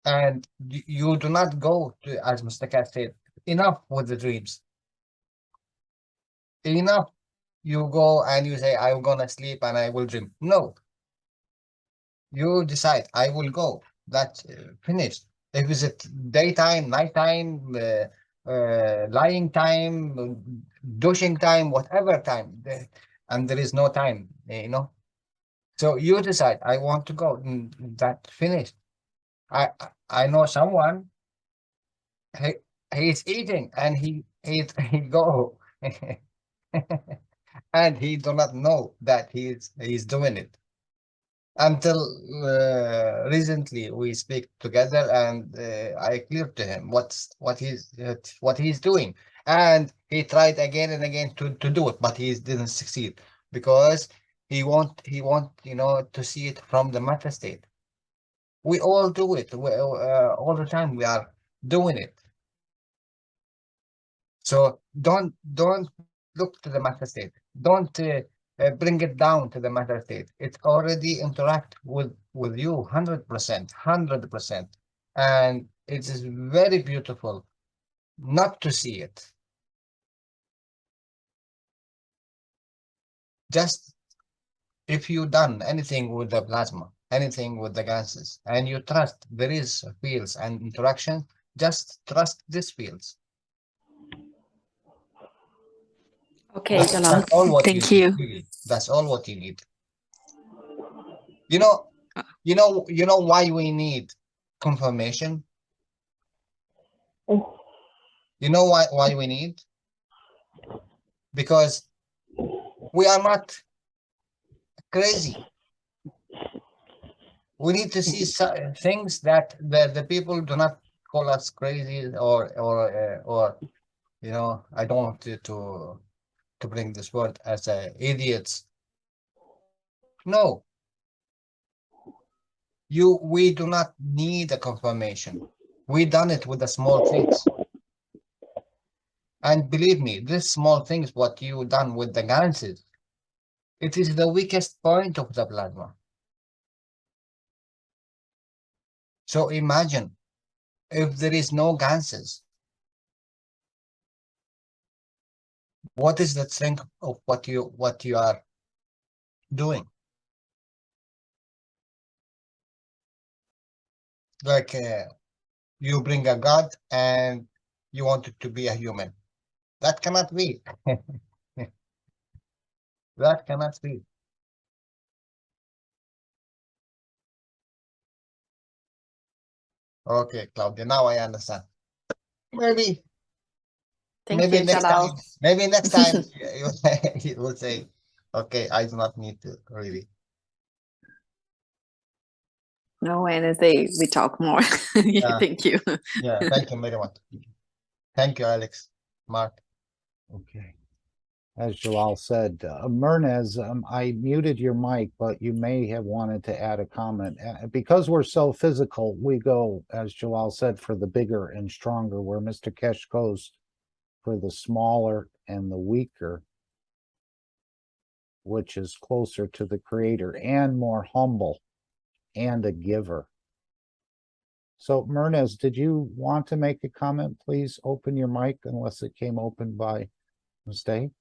And you do not go to, as Mr. KAKT said, enough with the dreams. Enough. You go and you say, I'm gonna sleep and I will dream. No. You decide, I will go. That's finished. If it's daytime, nighttime, lying time, douching time, whatever time, and there is no time, you know. So you decide, I want to go. That finished. I know someone. He is eating and he go, and he do not know that he's doing it. Until recently we speak together and I clear to him what he's doing, and he tried again and again to do it, but he didn't succeed because he want to see it from the matter state. We all do it. All the time we are doing it. So don't look to the matter state. Don't bring it down to the matter state. It already interact with you 100%, 100%, and it is very beautiful not to see it. Just if you done anything with the plasma, anything with the gases, and you trust there is fields and interaction, just trust these fields. okay, Jalal. That's all what Thank you you. need, really. That's all what you need. You know why we need confirmation? You know why we need? Because we are not crazy. We need to see things that the people do not call us crazy or I don't want to bring this word as idiots. No. We do not need a confirmation. We done it with the small things. And believe me, this small things, what you done with the ganses, it is the weakest point of the plasma. So imagine if there is no ganses, what is the strength of what you are doing? Like you bring a god and you want it to be a human. That cannot be. That cannot be. Okay, Claudia, now I understand. Maybe, Thank maybe you, next Jalal. time, maybe next time you will say, okay, I do not need to really. No, Wednesday we talk more. Yeah. Thank you. Yeah, thank you very much. Thank you, Alex. Mark. Okay. As Jalal said, Mernez, I muted your mic, but you may have wanted to add a comment. Because we're so physical, we go, as Jalal said, for the bigger and stronger, where Mr. Kesh goes for the smaller and the weaker, which is closer to the creator and more humble and a giver. So Mernez, did you want to make a comment? Please open your mic unless it came open by mistake.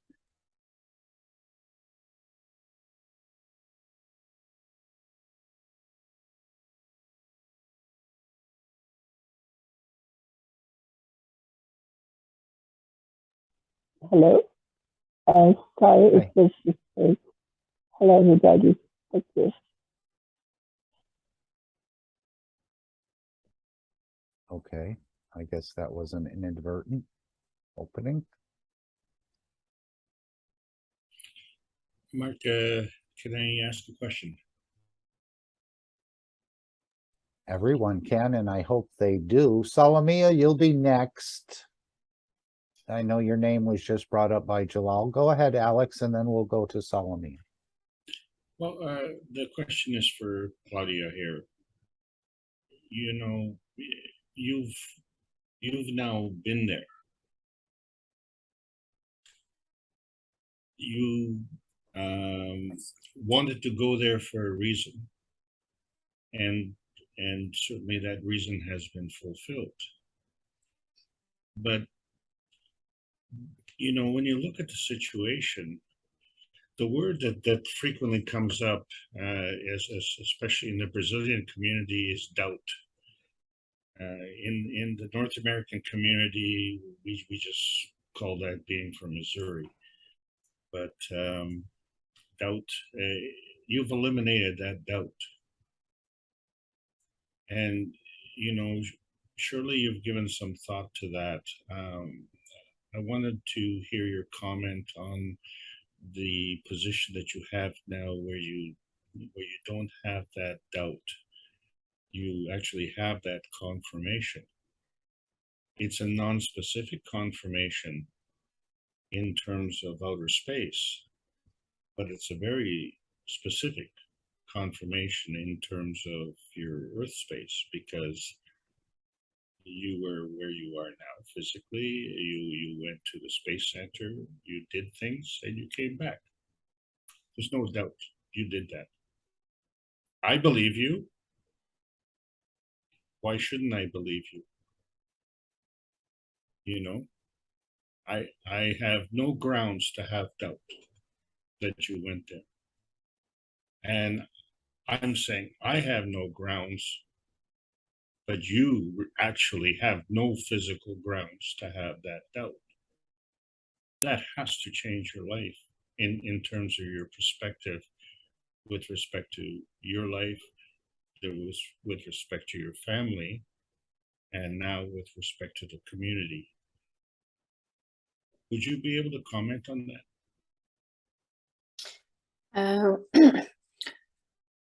Hello. Sorry Hi. if this is. Hello, everybody. Thank you. Okay, I guess that was an inadvertent opening. Mark, can I ask a question? Everyone can, and I hope they do. Salamia, you'll be next. I know your name was just brought up by Jalal. Go ahead, Alex, and then we'll go to Salamia. Well, the question is for Claudia here. You know, you've now been there. You wanted to go there for a reason, and certainly that reason has been fulfilled. But you know, when you look at the situation, the word that frequently comes up, as especially in the Brazilian community, is doubt. In the North American community, we just call that being from Missouri. But doubt, you've eliminated that doubt. And, you know, surely you've given some thought to that. I wanted to hear your comment on the position that you have now where you don't have that doubt. You actually have that confirmation. It's a non-specific confirmation in terms of outer space, but it's a very specific confirmation in terms of your Earth space, because you were where you are now physically. You went to the space center, you did things, and you came back. There's no doubt you did that. I believe you. Why shouldn't I believe you? You know, I have no grounds to have doubt that you went there. And I'm saying I have no grounds, but you actually have no physical grounds to have that doubt. That has to change your life in terms of your perspective with respect to your life, with respect to your family, and now with respect to the community. Would you be able to comment on that?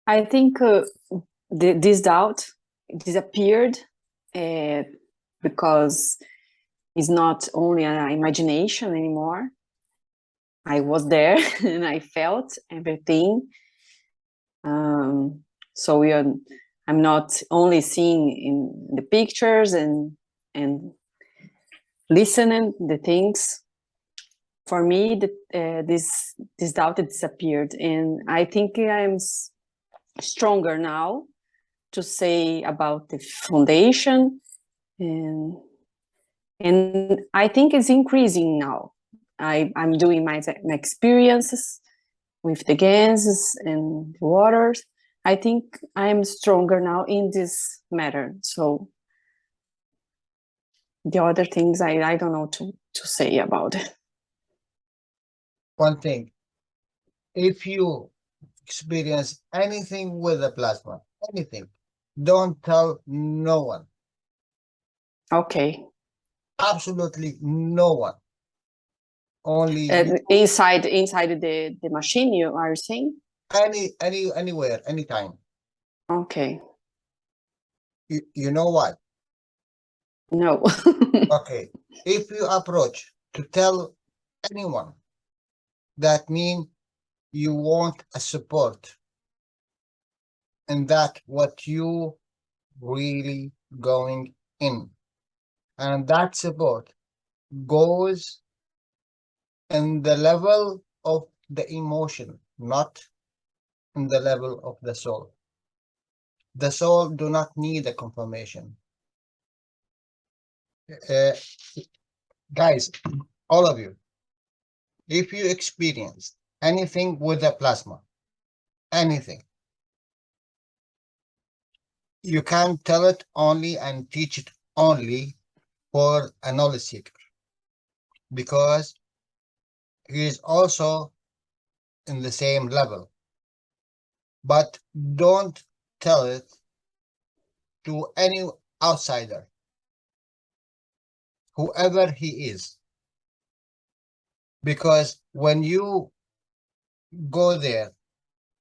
I think this doubt disappeared because it's not only an imagination anymore. I was there and I felt everything. So I'm not only seeing in the pictures and listening the things. For me, this doubt disappeared, and I think I'm stronger now to say about the foundation, and I think it's increasing now. I'm doing my experiences with the ganses and the waters. I think I'm stronger now in this matter. So the other things I don't know to say about it. One thing, if you experience anything with the plasma, anything, don't tell no one, Okay. absolutely no one. Only you, Inside the machine, you are saying? anywhere, anytime. Okay. You know what? No. Okay, if you approach to tell anyone, that means you want a support, and that what you really going in, and that support goes in the level of the emotion, not in the level of the soul. The soul do not need a confirmation. Guys, all of you, if you experience anything with the plasma, anything, you can tell it only and teach it only for a knowledge seeker, because he is also in the same level. But don't tell it to any outsider, whoever he is, because when you go there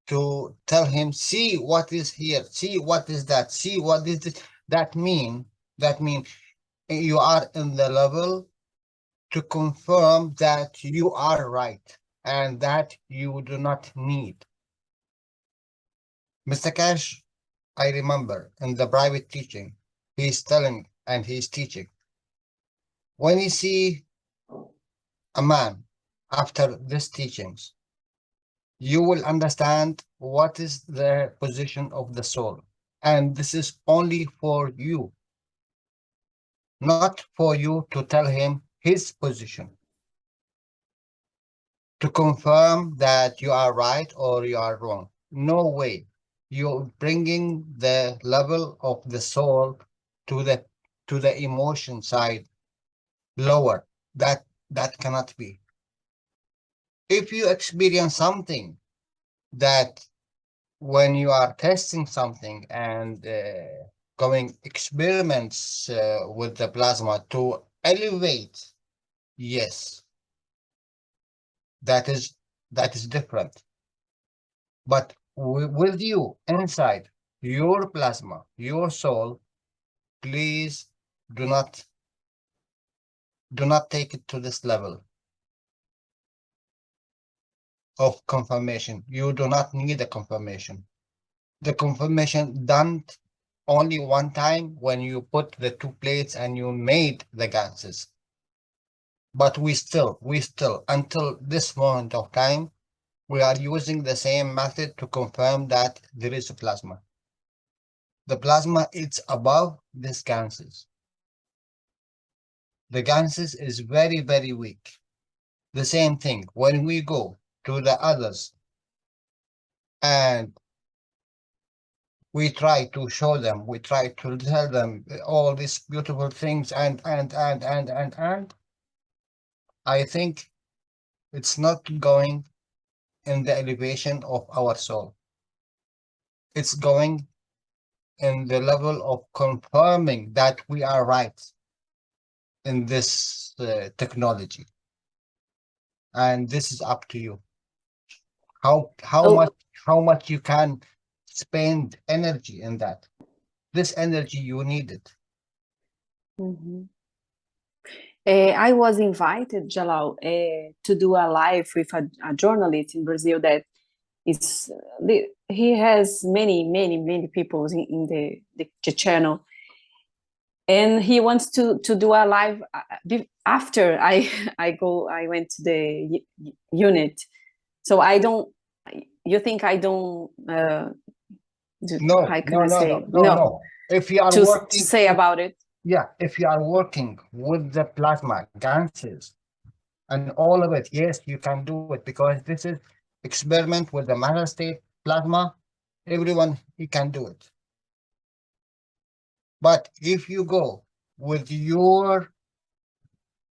to tell him, see what is here, see what is that, see what is this, that mean you are in the level to confirm that you are right and that you do not need. Mr. Cash, I remember in the private teaching, he's telling and he's teaching, when you see a man after these teachings, you will understand what is the position of the soul. And this is only for you, not for you to tell him his position, to confirm that you are right or you are wrong. No way. You're bringing the level of the soul to the emotion side lower. That cannot be. If you experience something that when you are testing something and going experiments with the plasma to elevate, yes, that is different. But with you inside your plasma, your soul, please do not take it to this level of confirmation. You do not need a confirmation. The confirmation done only one time when you put the two plates and you made the gases. But we still, until this moment of time, we are using the same method to confirm that there is a plasma. The plasma is above these gases. The gases is very, very weak. The same thing when we go to the others and we try to show them, we try to tell them all these beautiful things and I think it's not going in the elevation of our soul. It's going in the level of confirming that we are right in this technology. And this is up to you. How much you can spend energy in that. This energy you need it. Mhm. I was invited, Jalal, to do a live with a journalist in Brazil that is he has many people in the channel, and he wants to do a live after I went to the unit. So I don't. You think I don't? No, how can I say? no. If you are to working, say about it. yeah, if you are working with the plasma gases and all of it, yes, you can do it because this is experiment with the matter state plasma. Everyone, he can do it. But if you go with your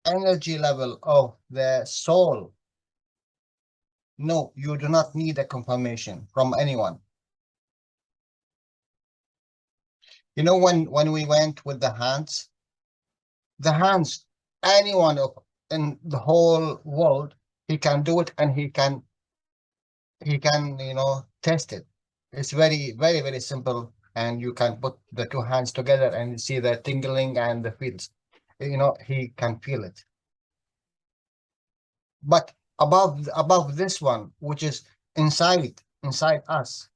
energy level of the soul No, you do not need a confirmation from anyone. You know, when we went with the hands, anyone in the whole world, he can do it, and he can, you know, test it. It's very, very, very simple, and you can put the two hands together and you see the tingling and the feels. You know, he can feel it. But above this one, which is inside us,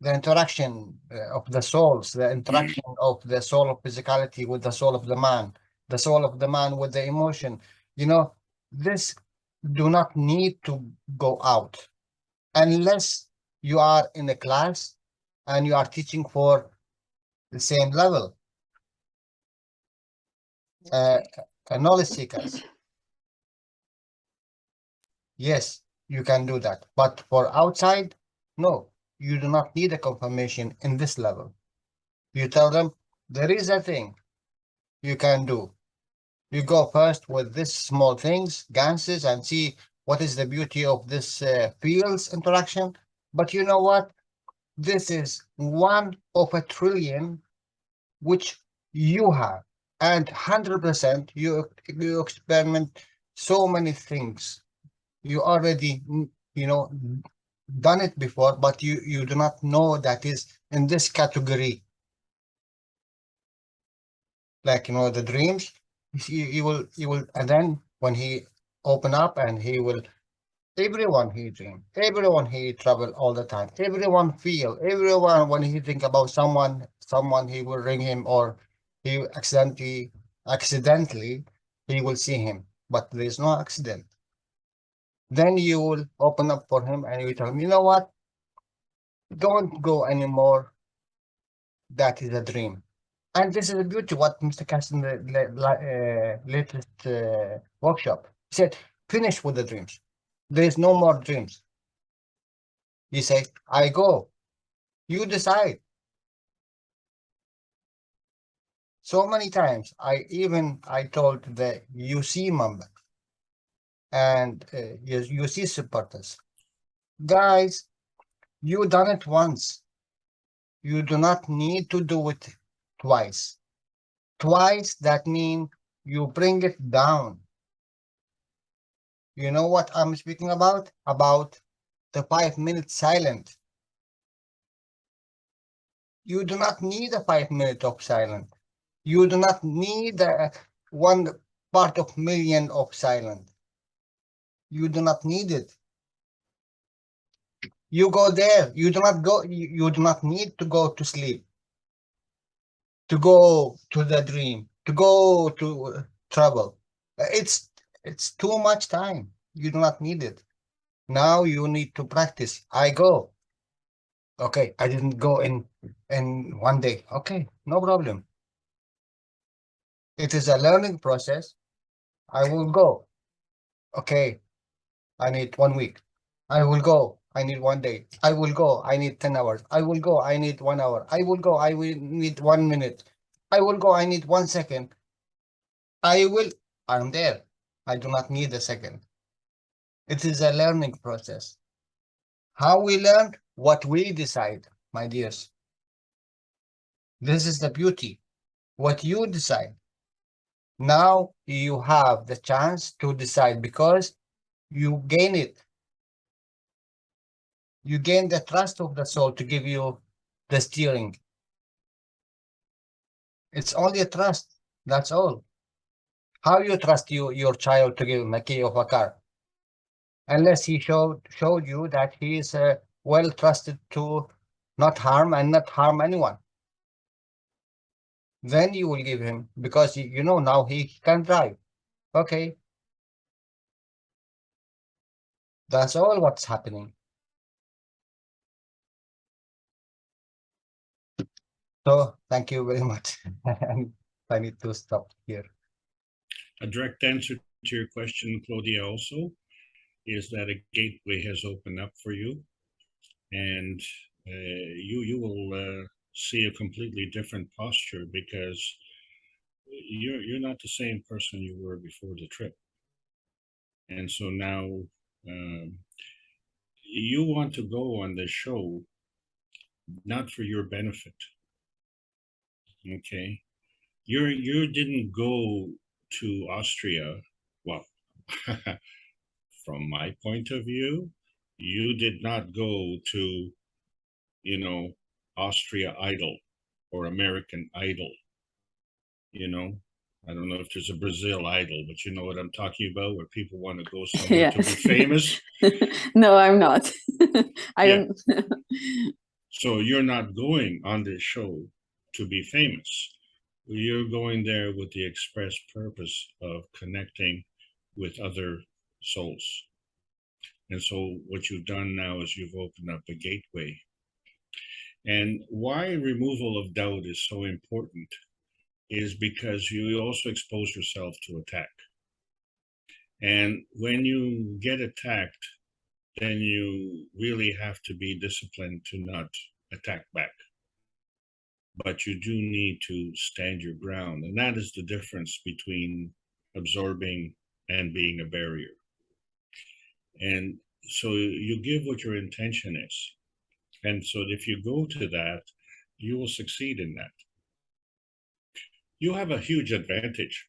the interaction of the souls, the interaction of the soul of physicality with the soul of the man, the soul of the man with the emotion, you know, this do not need to go out unless you are in a class and you are teaching for the same level. Knowledge seekers, yes, you can do that. But for outside, no, you do not need a confirmation in this level. You tell them there is a thing you can do. You go first with these small things, ganses, and see what is the beauty of this fields interaction. But you know what? This is one of a trillion which you have, and 100% you experiment so many things. You already, you know, done it before, but you do not know that is in this category. Like, you know, the dreams, you will, and then when he open up and he will, everyone he dream, everyone he travel all the time, everyone feel, everyone when he think about someone he will ring him, or he accidentally he will see him, but there is no accident. Then you will open up for him and you tell him, you know what, don't go anymore, that is a dream. And this is the beauty what Mr. Caston latest workshop he said, finish with the dreams. There is no more dreams. He say, I go. You decide. So many times I told the UC member and UC supporters, guys, you done it once. You do not need to do it twice. Twice, that means you bring it down. You know what I'm speaking about? About the 5-minute silent. You do not need a 5 minute of silence. You do not need a 1/1 of silence. You do not need it. You go there. You do not go. You do not need to go to sleep. To go to the dream. To go to trouble. It's too much time. You do not need it. Now you need to practice. I go. Okay, I didn't go in 1 day. Okay, no problem. It is a learning process. I will go. Okay, I need 1 week. I will go. I need 1 day. I will go. I need 10 hours. I will go. I need 1 hour. I will go. I will need 1 minute. I will go. I need 1 second. I'm there. I do not need a second. It is a learning process. How we learn? What we decide, my dears. This is the beauty. What you decide. Now you have the chance to decide because you gain it. You gain the trust of the soul to give you the steering. It's only a trust. That's all. How you trust your child to give him a key of a car? Unless he showed you that he is well trusted to not harm anyone. Then you will give him, because you know now he can drive. Okay. That's all what's happening. So thank you very much. I need to stop here. A direct answer to your question, Claudia, also is that a gateway has opened up for you, and you will see a completely different posture, because you're not the same person you were before the trip. And so now you want to go on this show not for your benefit. Okay, you didn't go to Austria. Well, from my point of view, you did not go to, you know, Austria Idol or American Idol. You know, I don't know if there's a Brazil Idol, but you know what I'm talking about, where people want to go somewhere to be Yes. famous. No, I'm not. I Yeah. don't. So you're not going on this show to be famous. You're going there with the express purpose of connecting with other souls. And so what you've done now is you've opened up a gateway. And why removal of doubt is so important is because you also expose yourself to attack. And when you get attacked, then you really have to be disciplined to not attack back. But you do need to stand your ground. And that is the difference between absorbing and being a barrier. And so you give what your intention is. And so if you go to that, you will succeed in that. You have a huge advantage.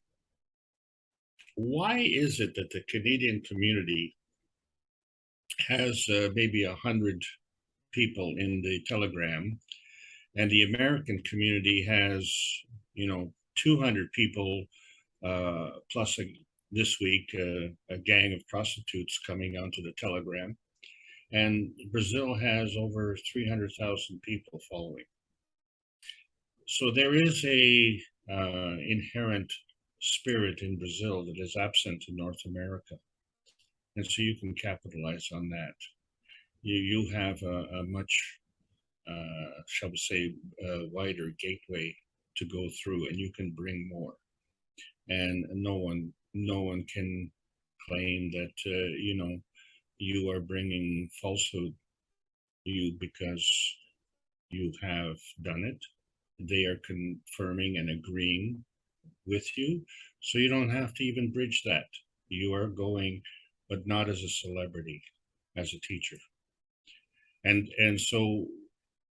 Why is it that the Canadian community has maybe 100 people in the Telegram, and the American community has, 200 people, plus this week a gang of prostitutes coming onto the Telegram, and Brazil has over 300,000 people following. So there is a inherent spirit in Brazil that is absent in North America, and so you can capitalize on that. You have a much, shall we say, wider gateway to go through, and you can bring more. And no one can claim that you are bringing falsehood to you because you have done it. They are confirming and agreeing with you, so you don't have to even bridge that. You are going, but not as a celebrity, as a teacher. And so,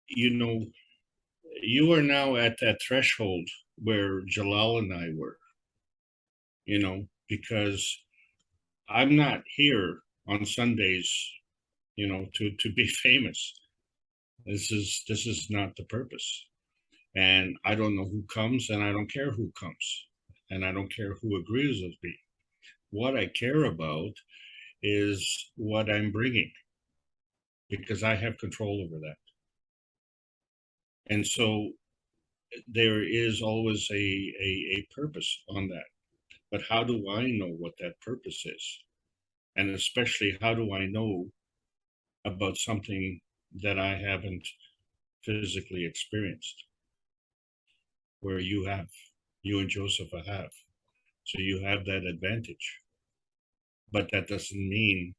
you are now at that threshold where Jalal and I were, because I'm not here on Sundays, to be famous. This is not the purpose. And I don't know who comes, and I don't care who comes, and I don't care who agrees with me. What I care about is what I'm bringing, because I have control over that. And so there is always a purpose on that. But how do I know what that purpose is? And especially, how do I know about something that I haven't physically experienced, where you and Joseph have? So you have that advantage. But that doesn't mean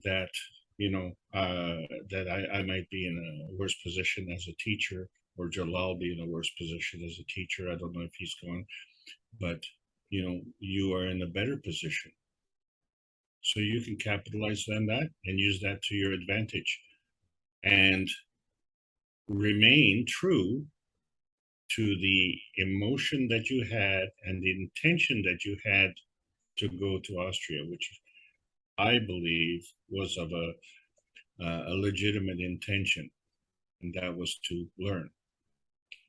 that, that I might be in a worse position as a teacher, or Jalal be in a worse position as a teacher. I don't know if he's gone, but you are in a better position. So you can capitalize on that and use that to your advantage, and remain true to the emotion that you had and the intention that you had to go to Austria, which I believe was of a legitimate intention, and that was to learn.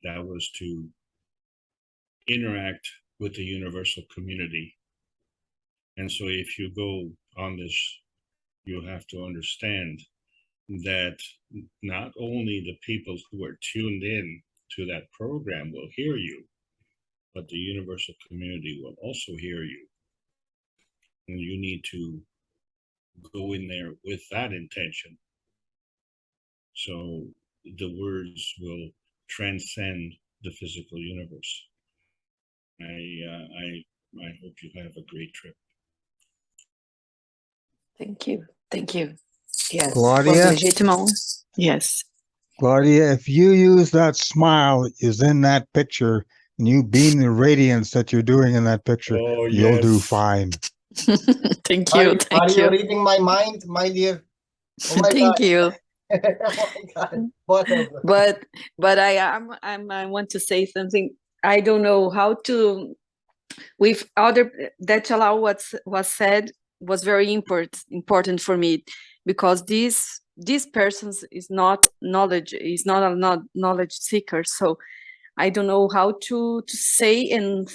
That was to interact with the universal community. And so if you go on this, you have to understand that not only the people who are tuned in to that program will hear you, but the universal community will also hear you. And you need to go in there with that intention, so the words will transcend the physical universe. I hope you have a great trip. Thank you. Thank you. Yes. Claudia? Was legitimate. Yes. Claudia, if you use that smile is in that picture and you beam the radiance that you're doing in that picture, Oh, you'll do yes. fine. Thank Are you. you Thank you. reading my mind, my dear? Oh my Thank God. you. Oh my God. Both of them. But I want to say something. I don't know how to with other that allow what was said was very important for me, because these persons is not a knowledge seeker. So I don't know how to say and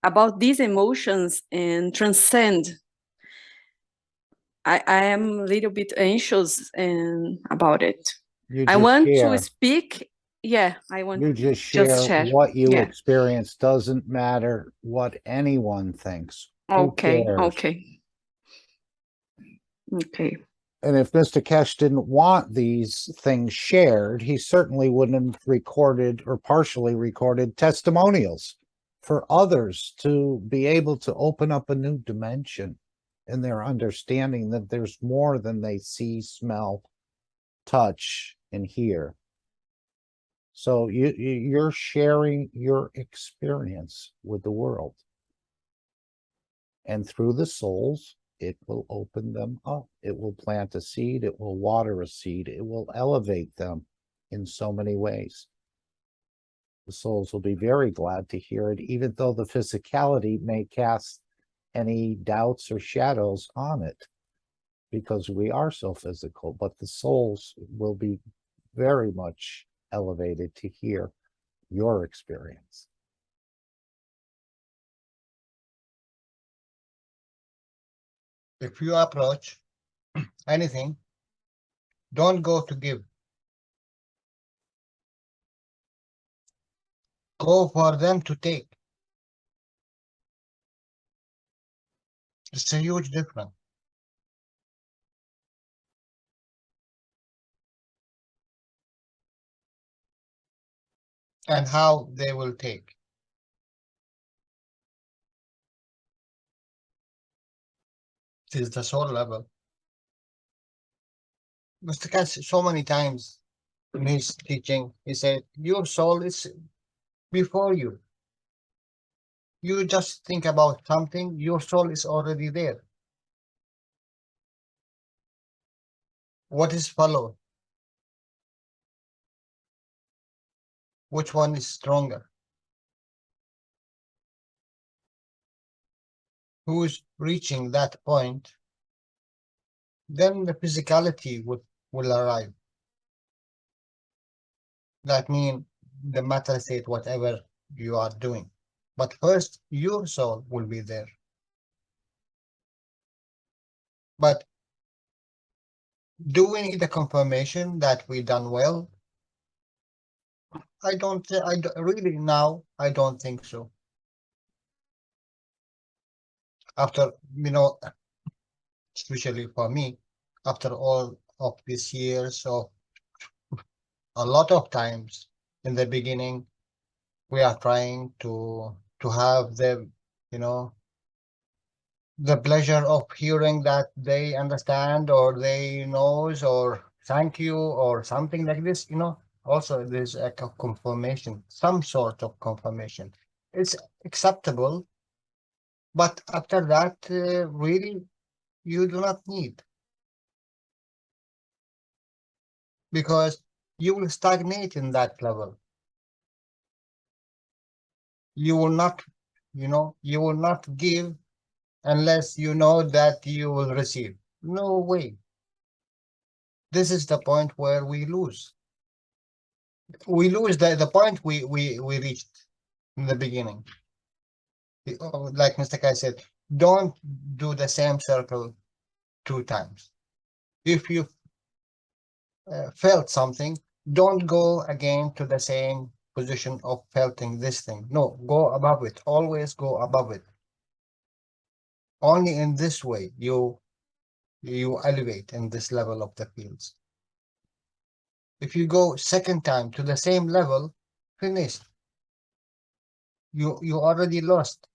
about these emotions and transcend. I am a little bit anxious and about it. You I just want share. to speak. Yeah, I want You just share what you Yeah. experience. Doesn't matter what anyone thinks. Who Okay, cares? okay. Okay. And if Mr. Kesh didn't want these things shared, he certainly wouldn't have recorded or partially recorded testimonials for others to be able to open up a new dimension in their understanding that there's more than they see, smell, touch, and hear. So you're sharing your experience with the world. And through the souls, it will open them up. It will plant a seed. It will water a seed. It will elevate them in so many ways. The souls will be very glad to hear it, even though the physicality may cast any doubts or shadows on it, because we are so physical, but the souls will be very much elevated to hear your experience. If you approach anything, don't go to give. Go for them to take. It's a huge difference. And how they will take. It is the soul level. Mr. Katz, so many times in his teaching, he said, your soul is before you. You just think about something, your soul is already there. What is followed? Which one is stronger? Who is reaching that point? Then the physicality will arrive. That means the matter state, whatever you are doing. But first, your soul will be there. But do we need a confirmation that we done well? I don't really now, I don't think so. After, especially for me, after all of these years of a lot of times in the beginning, we are trying to have the, the pleasure of hearing that they understand or they knows or thank you or something like this, also there's a confirmation, some sort of confirmation. It's acceptable, but after that, really, you do not need, because you will stagnate in that level. You will not, you will not give unless you know that you will receive. No way. This is the point where we lose. We lose the point we reached in the beginning. Like Mr. Kai said, don't do the same circle 2 times. If you felt something, don't go again to the same position of felting this thing. No, go above it. Always go above it. Only in this way you elevate in this level of the fields. If you go second time to the same level, finished. You already lost.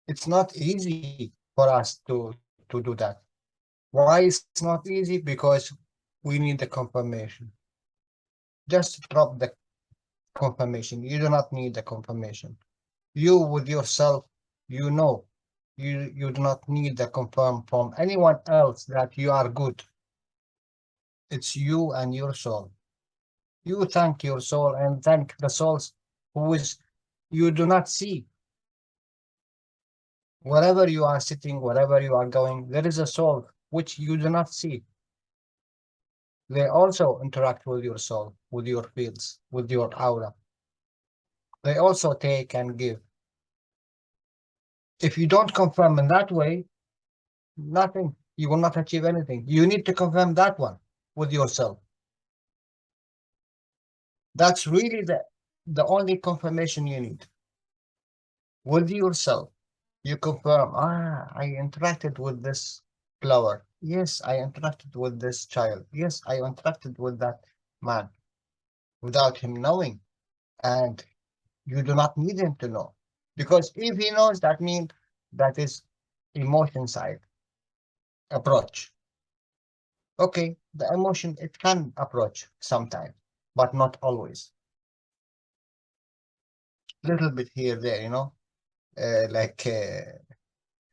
It's not easy for us to do that. Why it's not easy? Because we need the confirmation. Just drop the confirmation. You do not need the confirmation. You with yourself, you know You do not need the confirm from anyone else that you are good. It's you and your soul. You thank your soul and thank the souls who is you do not see. Wherever you are sitting, wherever you are going, there is a soul which you do not see. They also interact with your soul, with your fields, with your aura. They also take and give. If you don't confirm in that way, nothing, you will not achieve anything. You need to confirm that one with yourself. That's really the only confirmation you need. With yourself, you confirm, I interacted with this flower. Yes, I interacted with this child. Yes, I interacted with that man without him knowing. And you do not need him to know. Because if he knows, that means that is emotion side approach. Okay, the emotion, it can approach sometimes, but not always. Little bit here, there,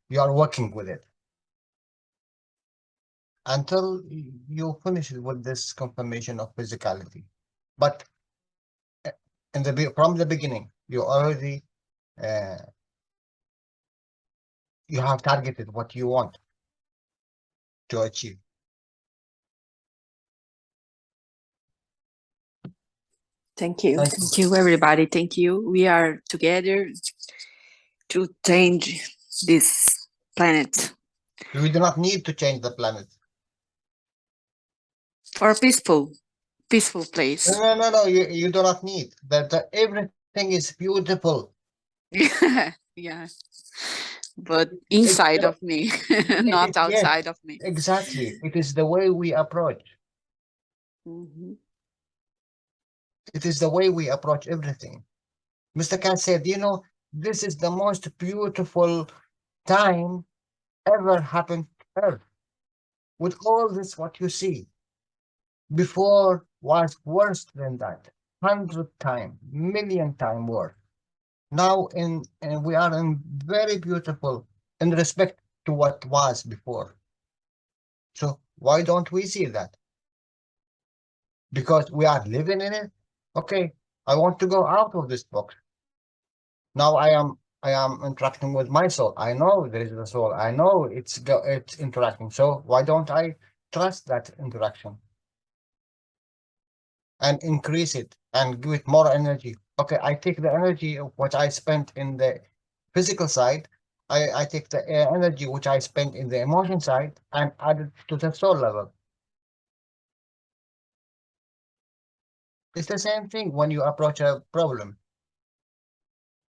you are working with it until you finish it with this confirmation of physicality. But from the beginning, you already you have targeted what you want to achieve. Thank you. Thank Thank you, everybody. Thank you. We are together to change this planet We do not need to change the planet. for a peaceful place. No, you do not need that. Everything is beautiful. Yeah, but inside of me, not Yes, outside of me. exactly. It is the way we approach. Mhm. It is the way we approach everything. Mr. KAKT said, this is the most beautiful time ever happened to Earth. With all this, what you see, before was worse than that, 100 times, million times worse. Now and we are in very beautiful in respect to what was before. So why don't we see that? Because we are living in it. Okay, I want to go out of this box. Now I am interacting with my soul. I know there is a soul. I know it's interacting. So why don't I trust that interaction and increase it and give it more energy? Okay, I take the energy of what I spent in the physical side. I take the energy which I spent in the emotion side and add it to the soul level. It's the same thing when you approach a problem.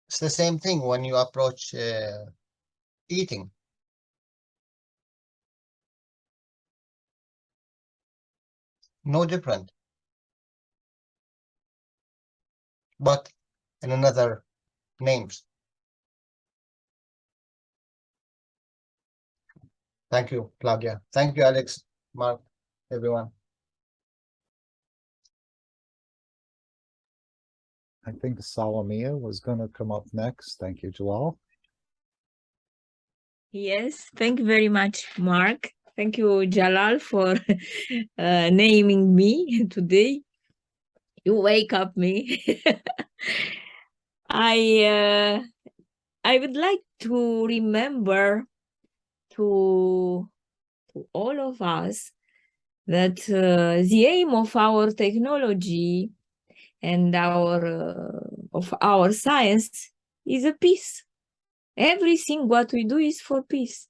It's the same thing when you approach eating. No different. But in another names. Thank you, Claudia. Thank you, Alex, Mark, everyone. I think Salomia was going to come up next. Thank you, Jalal. Yes, thank you very much, Mark. Thank you, Jalal, for naming me today. You wake up me. I would like to remember to all of us that the aim of our technology and of our science is a peace. Everything what we do is for peace.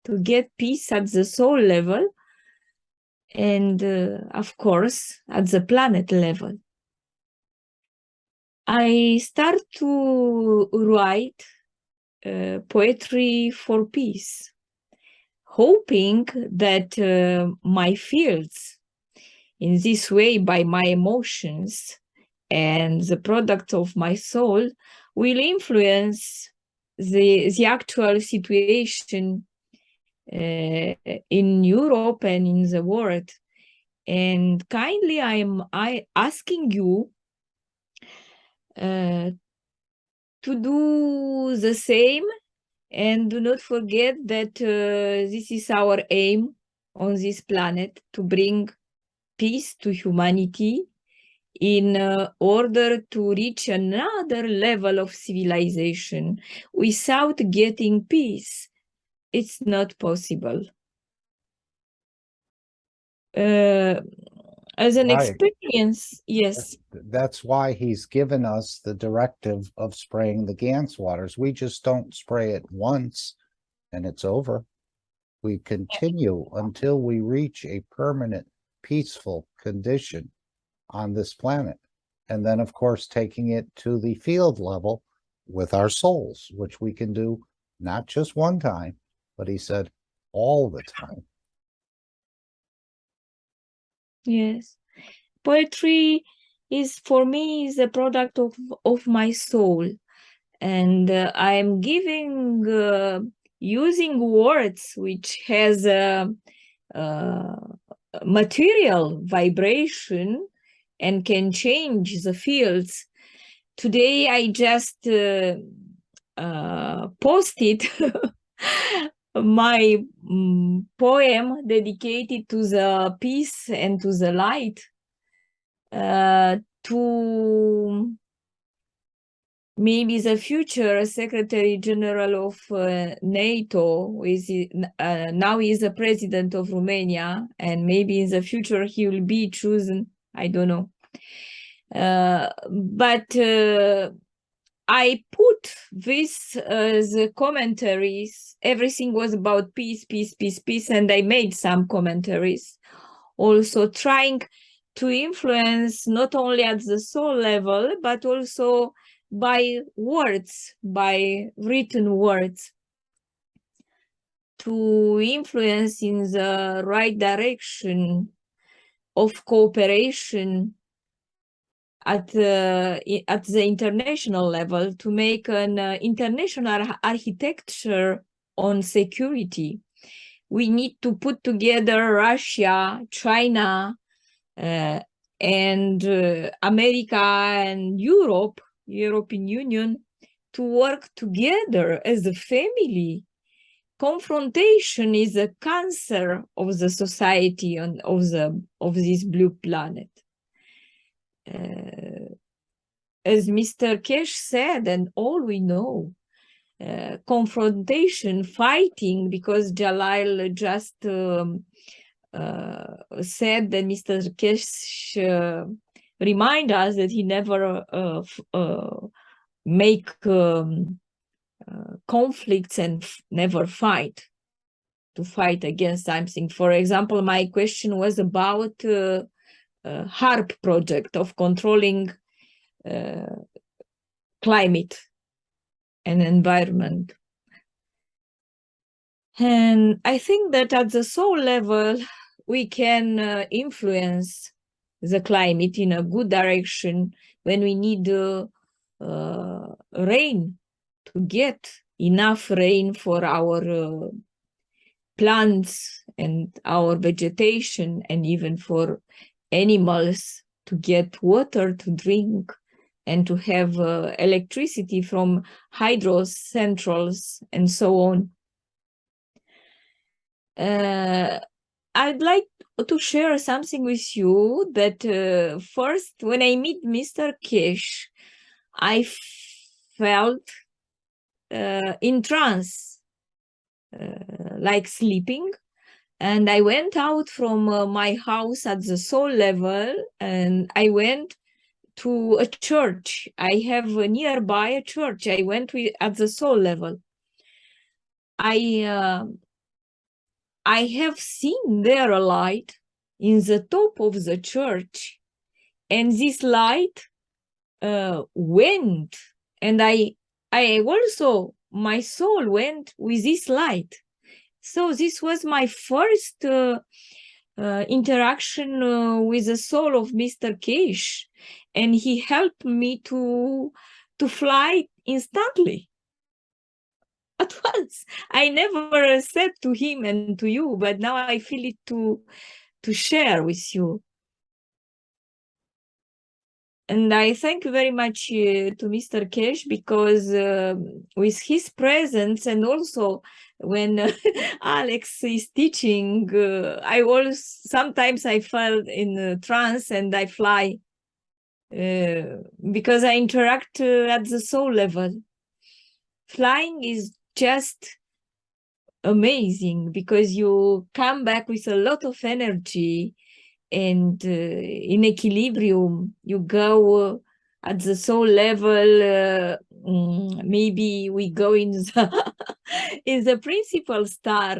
To get peace at the soul level and, of course, at the planet level. I start to write poetry for peace, hoping that my fields, in this way, by my emotions and the product of my soul, will influence the actual situation in Europe and in the world. And kindly, I asking you to do the same And do not forget that this is our aim on this planet, to bring peace to humanity in order to reach another level of civilization. Without getting peace, it's not possible. As an Right. experience, yes. That's why he's given us the directive of spraying the GANS waters. We just don't spray it once and it's over. We continue until we reach a permanent, peaceful condition on this planet. And then, of course, taking it to the field level with our souls, which we can do not just one time, but he said all the time. Yes. Poetry is, for me, is a product of my soul. And I am giving, using words which has a material vibration and can change the fields. Today, I just posted my poem dedicated to the peace and to the light, to maybe the future Secretary General of NATO, now he is the president of Romania, and maybe in the future he will be chosen, I don't know. But I put this as commentaries. Everything was about peace, peace, peace, peace, and I made some commentaries. Also trying to influence not only at the soul level, but also by words, by written words, to influence in the right direction of cooperation at the international level, to make an international architecture on security. We need to put together Russia, China, and America and European Union, to work together as a family. Confrontation is a cancer of the society and of this blue planet. As Mr. Kesh said, and all we know, confrontation, fighting, because Jalal just said that Mr. Kesh remind us that he never make conflicts and never fight, to fight against something. For example, my question was about HARP project of controlling climate and environment. And I think that at the soul level, we can influence the climate in a good direction when we need rain, to get enough rain for our plants and our vegetation, and even for animals to get water to drink, and to have electricity from hydro centrals and so on. I'd like to share something with you that first, when I meet Mr. Kesh, I felt in trance, like sleeping. And I went out from my house at the soul level, and I went to a church. I have nearby a church. I went at the soul level. I have seen there a light in the top of the church, and this light went, and I also, my soul went with this light. So this was my first interaction with the soul of Mr. Kesh, and he helped me to fly instantly. At once. I never said to him and to you, but now I feel it to share with you. And I thank very much to Mr. Kesh, because with his presence, and also when Alex is teaching, sometimes I fall in a trance and I fly, because I interact at the soul level. Flying is just amazing, because you come back with a lot of energy, and in equilibrium you go at the soul level. Maybe we go in the in the principal star,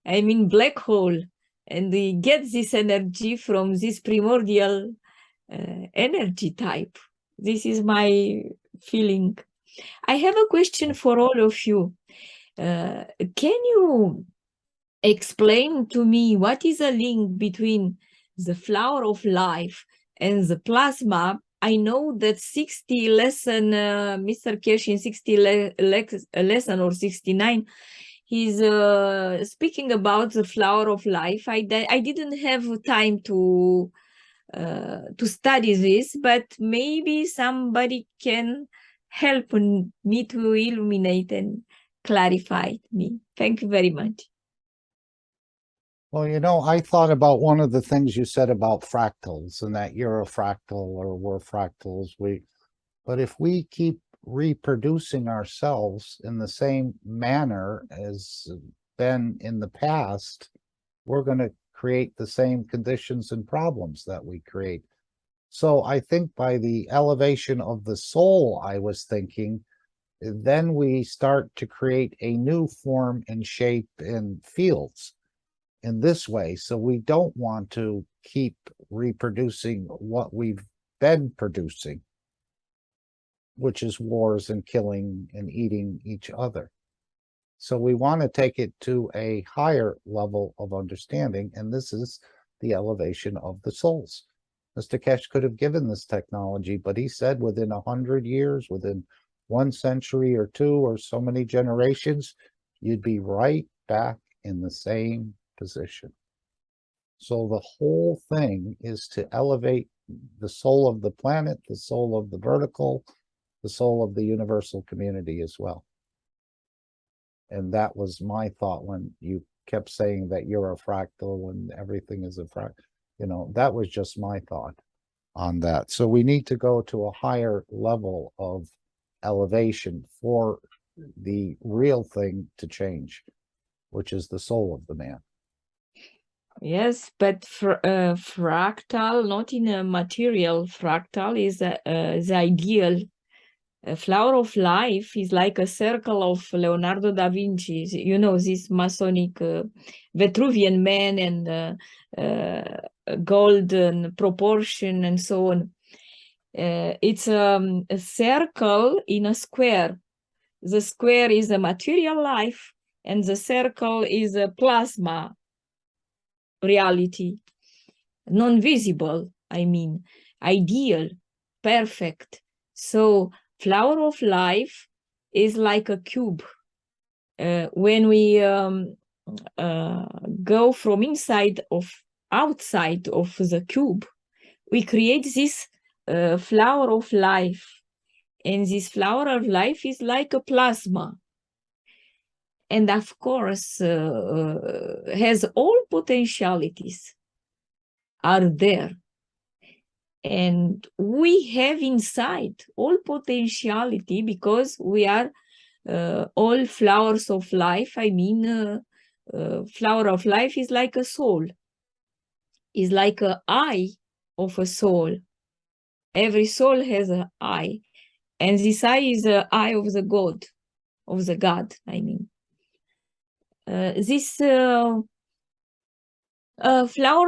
I mean black hole, and we get this energy from this primordial energy type. This is my feeling. I have a question for all of you. Can you explain to me what is a link between the flower of life and the plasma? I know that 60 lesson, Mr. Kesh in 60 lesson or 69, he's speaking about the flower of life. I didn't have time to study this, but maybe somebody can help me to illuminate and clarify me. Thank you very much. Well, you know, I thought about one of the things you said about fractals, and that you're a fractal or we're fractals. But if we keep reproducing ourselves in the same manner as been in the past, we're going to create the same conditions and problems that we create. So I think by the elevation of the soul, I was thinking, then we start to create a new form and shape in fields in this way. So we don't want to keep reproducing what we've been producing, which is wars and killing and eating each other. So we want to take it to a higher level of understanding, and this is the elevation of the souls. Mr. Kesh could have given this technology, but he said within 100 years, within 1 century or 2 or so many generations, you'd be right back in the same position. So the whole thing is to elevate the soul of the planet, the soul of the vertical, the soul of the universal community as well. And that was my thought when you kept saying that you're a fractal and everything is a fractal. You know, that was just my thought on that. So we need to go to a higher level of elevation for the real thing to change, which is the soul of the man. Yes, but fractal, not in a material, fractal is the ideal. A flower of life is like a circle of Leonardo da Vinci, you know, this Masonic Vitruvian man and golden proportion and so on. It's a circle in a square. The square is a material life, and the circle is a plasma reality, non-visible, I mean, ideal, perfect. So flower of life is like a cube. When we go from outside of the cube, we create this flower of life. And this flower of life is like a plasma. And of course, has all potentialities are there. And we have inside all potentiality, because we are all flowers of life. I mean, flower of life is like a soul, is like an eye of a soul. Every soul has an eye, and this eye is the eye of the God, I mean. This flower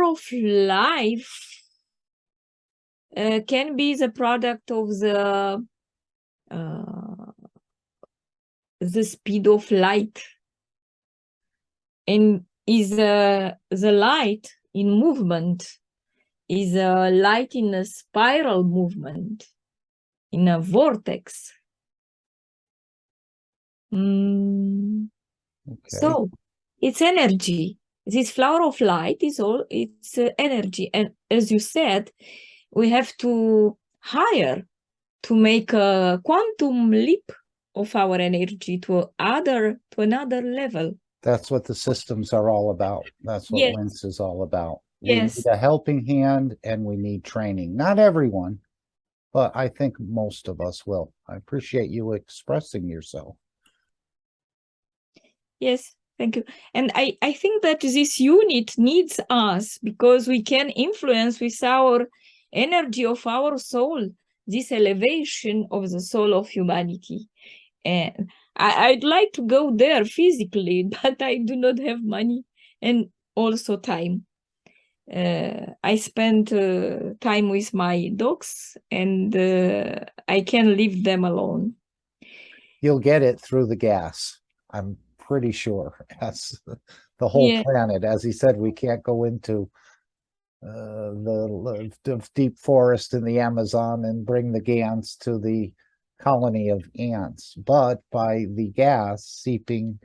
of life can be the product of the speed of light, and is the light in movement, is a light in a spiral movement, in a vortex. Okay. So it's energy. This flower of light is all, it's energy. And as you said, we have to higher, to make a quantum leap of our energy to another level. That's what the systems are all about. That's what Yes. WINS is all about. We Yes. need a helping hand and we need training. Not everyone, but I think most of us will. I appreciate you expressing yourself. Yes, thank you. And I think that this unit needs us because we can influence with our energy of our soul, this elevation of the soul of humanity. And I'd like to go there physically, but I do not have money and also time. I spend time with my dogs and I can leave them alone. You'll get it through the gas. I'm pretty sure. As the whole Yeah. planet, as he said, we can't go into the deep forest in the Amazon and bring the GANs to the colony of ants, but by the gas seeping,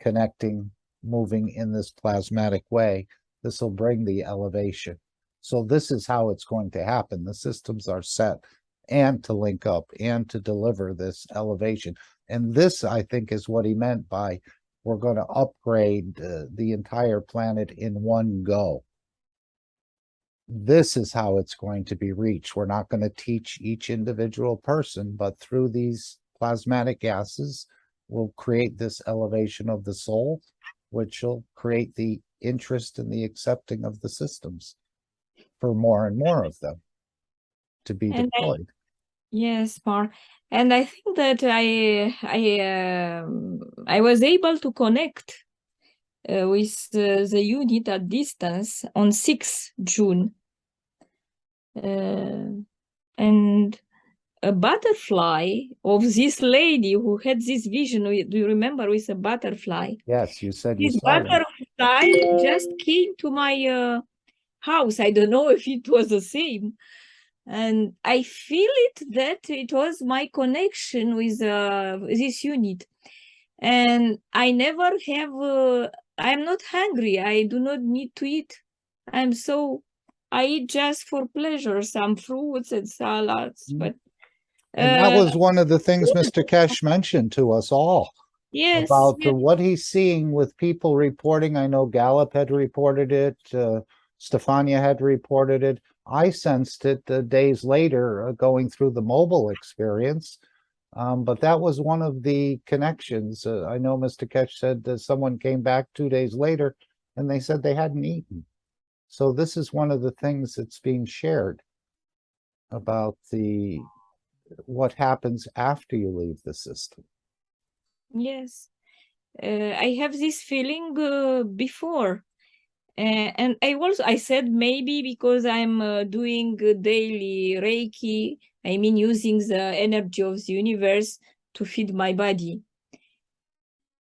connecting, moving in this plasmatic way, this will bring the elevation. So this is how it's going to happen. The systems are set and to link up and to deliver this elevation. And this, I think, is what he meant by we're going to upgrade the entire planet in one go. This is how it's going to be reached. We're not going to teach each individual person, but through these plasmatic gases, we'll create this elevation of the soul, which will create the interest in the accepting of the systems for more and more of them to be And deployed. Yes, Mark. And I think that I was able to connect with the unit at distance on 6th June. And a butterfly of this lady who had this vision, do you remember, with a butterfly? Yes, you said you This saw them. butterfly just came to my house. I don't know if it was the same. And I feel it that it was my connection with this unit. And I never have, I'm not hungry. I do not need to eat. I eat just for pleasure, some fruits and salads. But And that was one of the things Mr. Kesh mentioned to us all. Yes, About yes. what he's seeing with people reporting. I know Gallup had reported it. Stefania had reported it. I sensed it days later going through the mobile experience. But that was one of the connections. I know Mr. Kesh said that someone came back 2 days later and they said they hadn't eaten. So this is one of the things that's being shared about what happens after you leave the system. Yes, I have this feeling before. And I said maybe because I'm doing daily Reiki, I mean using the energy of the universe to feed my body.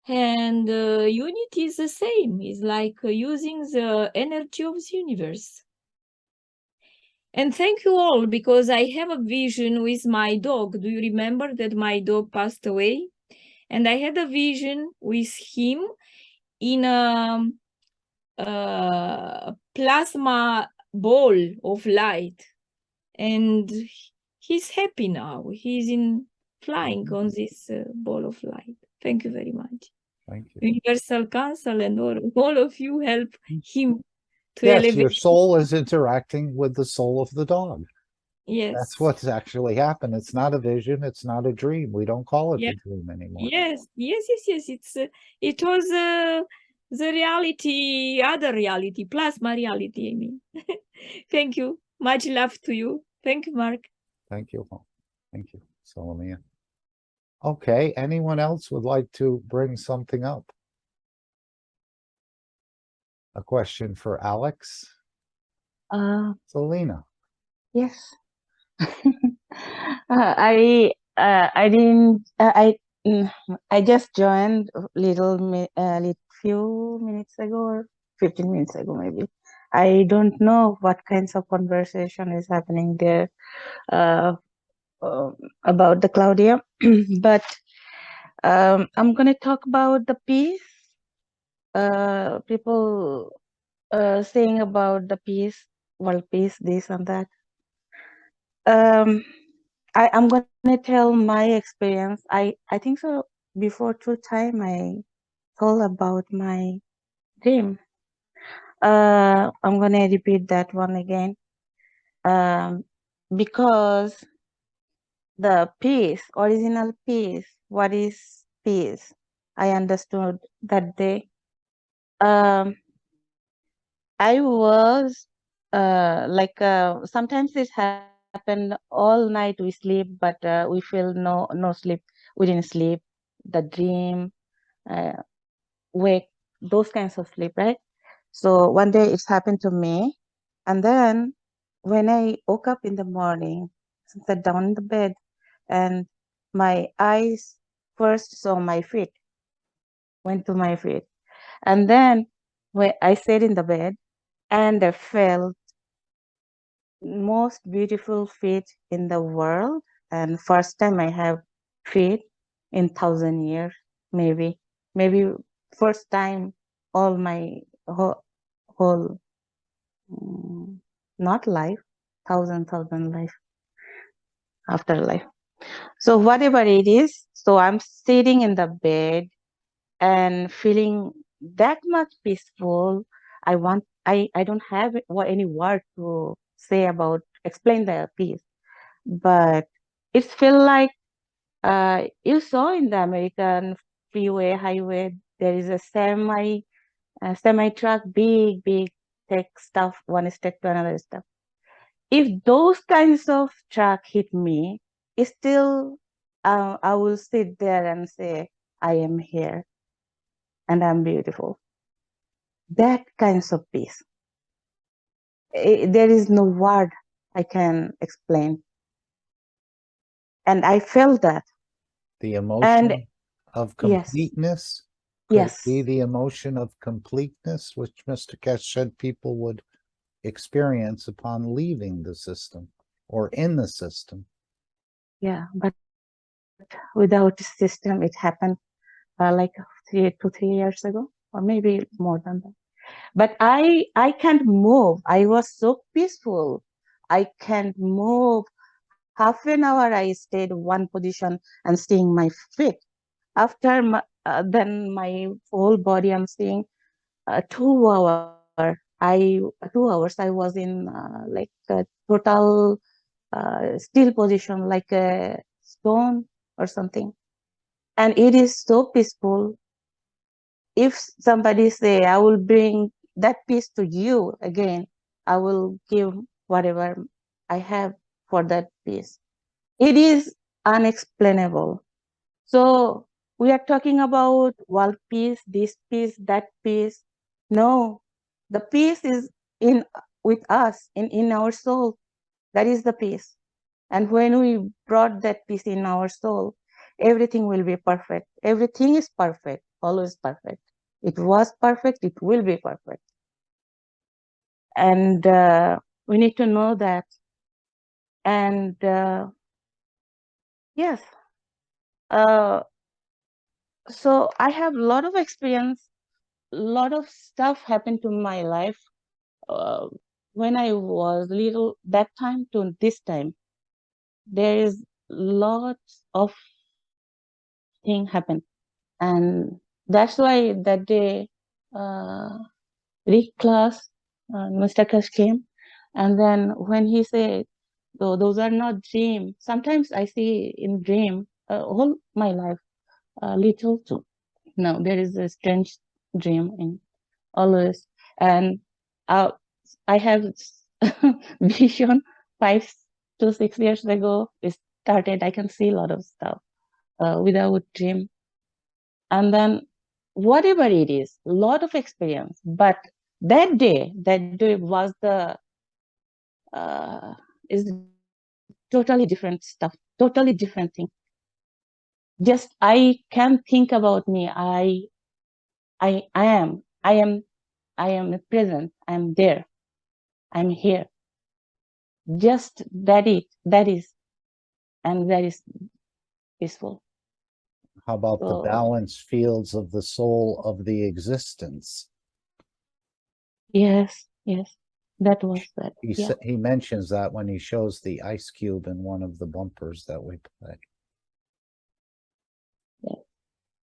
And unity is the same. It's like using the energy of the universe. And thank you all, because I have a vision with my dog. Do you remember that my dog passed away? And I had a vision with him in a plasma ball of light, and he's happy now. He's flying on this ball of light. Thank you very much. Thank you. Universal Council and all of you help him to Yes, elevate. your soul is interacting with the soul of the dog. Yes. That's what's actually happened. It's not a vision. It's not a dream. We don't call it Yeah. a dream anymore. Yes. It was the reality, other reality, plasma reality, I mean. Thank you. Much love to you. Thank you, Mark. Thank you. Thank you, Solomia. Okay, anyone else would like to bring something up? A question for Alex? Selena. Yes. I just joined few minutes ago, or 15 minutes ago maybe. I don't know what kinds of conversation is happening there about the Claudia, but I'm gonna talk about the peace. People saying about the peace, world peace, this and that. I'm gonna tell my experience. I think so. Before 2 times, I told about my dream. I'm gonna repeat that one again. Because the peace, original peace. What is peace? I understood that day. I was sometimes this happened all night we sleep, but we feel no sleep. We didn't sleep. The dream, wake, those kinds of sleep, right? So one day it's happened to me, and then when I woke up in the morning, sat down in the bed, and my eyes first saw my feet, went to my feet, and then when I sat in the bed and I felt most beautiful feet in the world, and first time I have feet in 1,000 years, maybe first time all my whole not life, thousand life, afterlife. So whatever it is, so I'm sitting in the bed and feeling that much peaceful. I don't have any word to say about explain the peace, but it feel like you saw in the American freeway highway there is a semi truck, big take stuff one step to another stuff. If those kinds of truck hit me, still I will sit there and say I am here and I'm beautiful. That kinds of peace. There is no word I can explain. And I felt that. The emotion of yes. completeness. Could it be Yes. the emotion of completeness, which Mr. Kesh said people would experience upon leaving the system or in the system? Yeah, but without the system, it happened like 2 to 3 years ago, or maybe more than that. But I can't move. I was so peaceful. I can't move. Half an hour I stayed one position and seeing my feet. After then my whole body I'm seeing 2 hours. 2 hours I was in like a total still position, like a stone or something. And it is so peaceful. If somebody say, I will bring that peace to you again, I will give whatever I have for that peace. It is unexplainable. So we are talking about world peace, this peace, that peace. No, the peace is in with us, in our soul. That is the peace. And when we brought that peace in our soul, everything will be perfect. Everything is perfect, always perfect. It was perfect, it will be perfect. And we need to know that. And yes, so I have a lot of experience, a lot of stuff happened to my life when I was little, that time to this time. There is lots of things happen. And that's why that day, class, Mr. Kash came. And then when he said, those are not dreams. Sometimes I see in dream all my life, little too. No, there is a strange dream in always. And I have vision 5 to 6 years ago. It started, I can see a lot of stuff without dream. And then whatever it is, a lot of experience. But that day was the is totally different stuff, totally different thing. Just I can think about me. I am present. I'm there. I'm here. Just that is, and that is peaceful. How about the So- balanced fields of the soul of the existence? Yes, yes. That was that. Yeah. He mentions that when he shows the ice cube in one of the bumpers that we play. Yeah.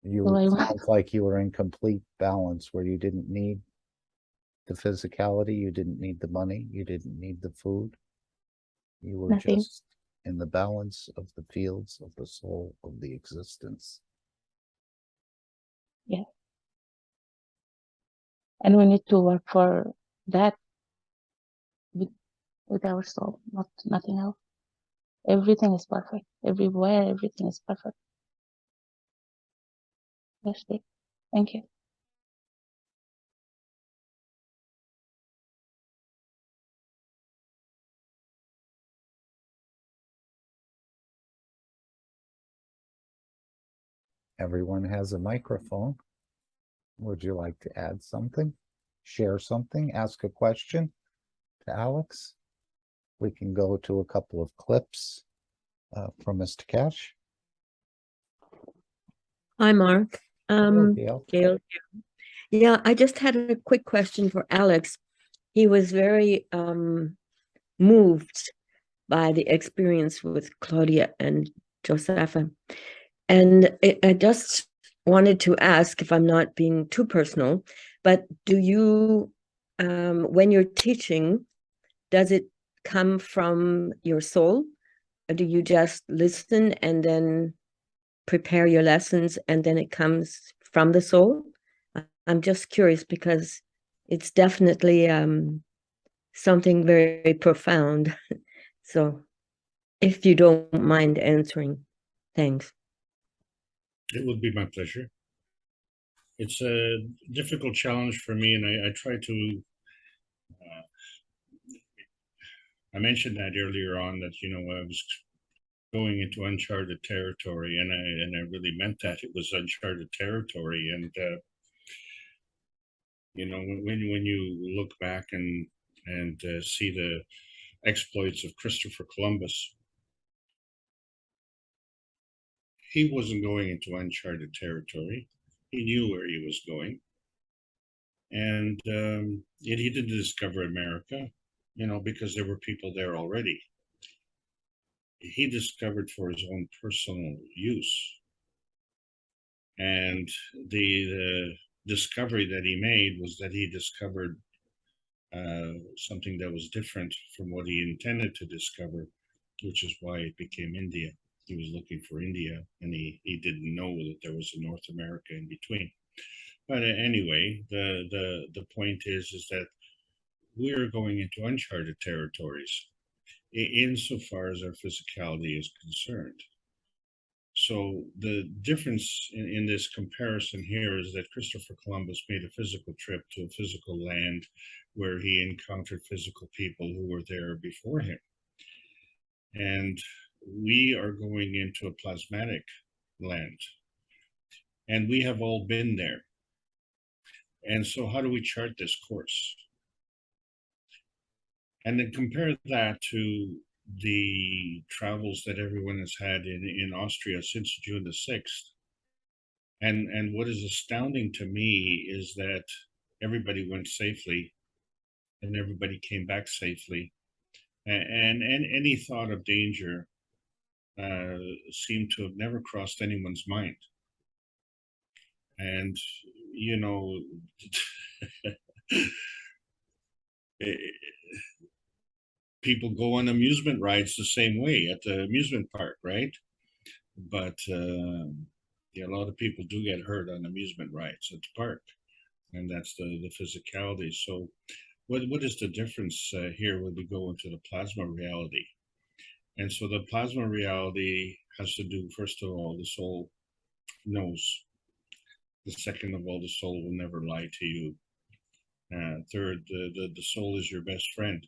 You So I want- sounds like you were in complete balance where you didn't need the physicality, you didn't need the money, you didn't need the food. You were Nothing. just in the balance of the fields of the soul of the existence. And we need to work for that with our soul, nothing else. Everything is perfect. Everywhere, everything is perfect. That's it. Thank you. Everyone has a microphone. Would you like to add something? Share something? Ask a question to Alex? We can go to a couple of clips from Mr. Cash. Hi, Mark. Gail. Gail. Yeah, I just had a quick question for Alex. He was very moved by the experience with Claudia and Josepha. And I just wanted to ask, if I'm not being too personal, but do you, when you're teaching, does it come from your soul? Or do you just listen and then prepare your lessons and then it comes from the soul? I'm just curious because it's definitely something very profound. So if you don't mind answering, thanks. It would be my pleasure. It's a difficult challenge for me, and I try to. I mentioned that earlier on that I was going into uncharted territory, and I really meant that. It was uncharted territory, and when you look back and see the exploits of Christopher Columbus, he wasn't going into uncharted territory. He knew where he was going, and yet he didn't discover America, because there were people there already. He discovered for his own personal use, and the discovery that he made was that he discovered something that was different from what he intended to discover, which is why it became India. He was looking for India, and he didn't know that there was a North America in between. But anyway, the point is that we are going into uncharted territories insofar as our physicality is concerned. So the difference in this comparison here is that Christopher Columbus made a physical trip to a physical land where he encountered physical people who were there before him. And we are going into a plasmatic land, and we have all been there. And so how do we chart this course? And then compare that to the travels that everyone has had in Austria since June the 6th. And what is astounding to me is that everybody went safely and everybody came back safely. And any thought of danger seemed to have never crossed anyone's mind. And, people go on amusement rides the same way at the amusement park, right? But a lot of people do get hurt on amusement rides at the park, and that's the physicality. So what is the difference here when we go into the plasma reality? And so the plasma reality has to do, first of all, the soul knows. The second of all, the soul will never lie to you. Third, the soul is your best friend.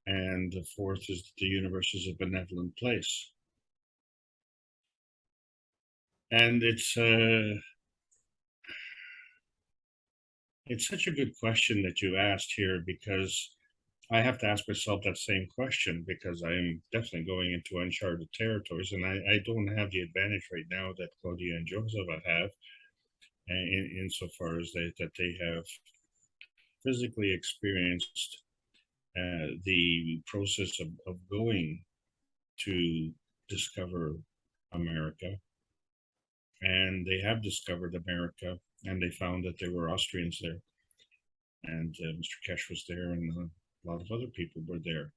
And the fourth is that the universe is a benevolent place. And it's such a good question that you asked here, because I have to ask myself that same question, because I'm definitely going into uncharted territories, and I don't have the advantage right now that Claudia and Joseph have, insofar as that they have physically experienced the process of going to discover America. And they have discovered America, and they found that there were Austrians there. And Mr. Kesh was there, and a lot of other people were there.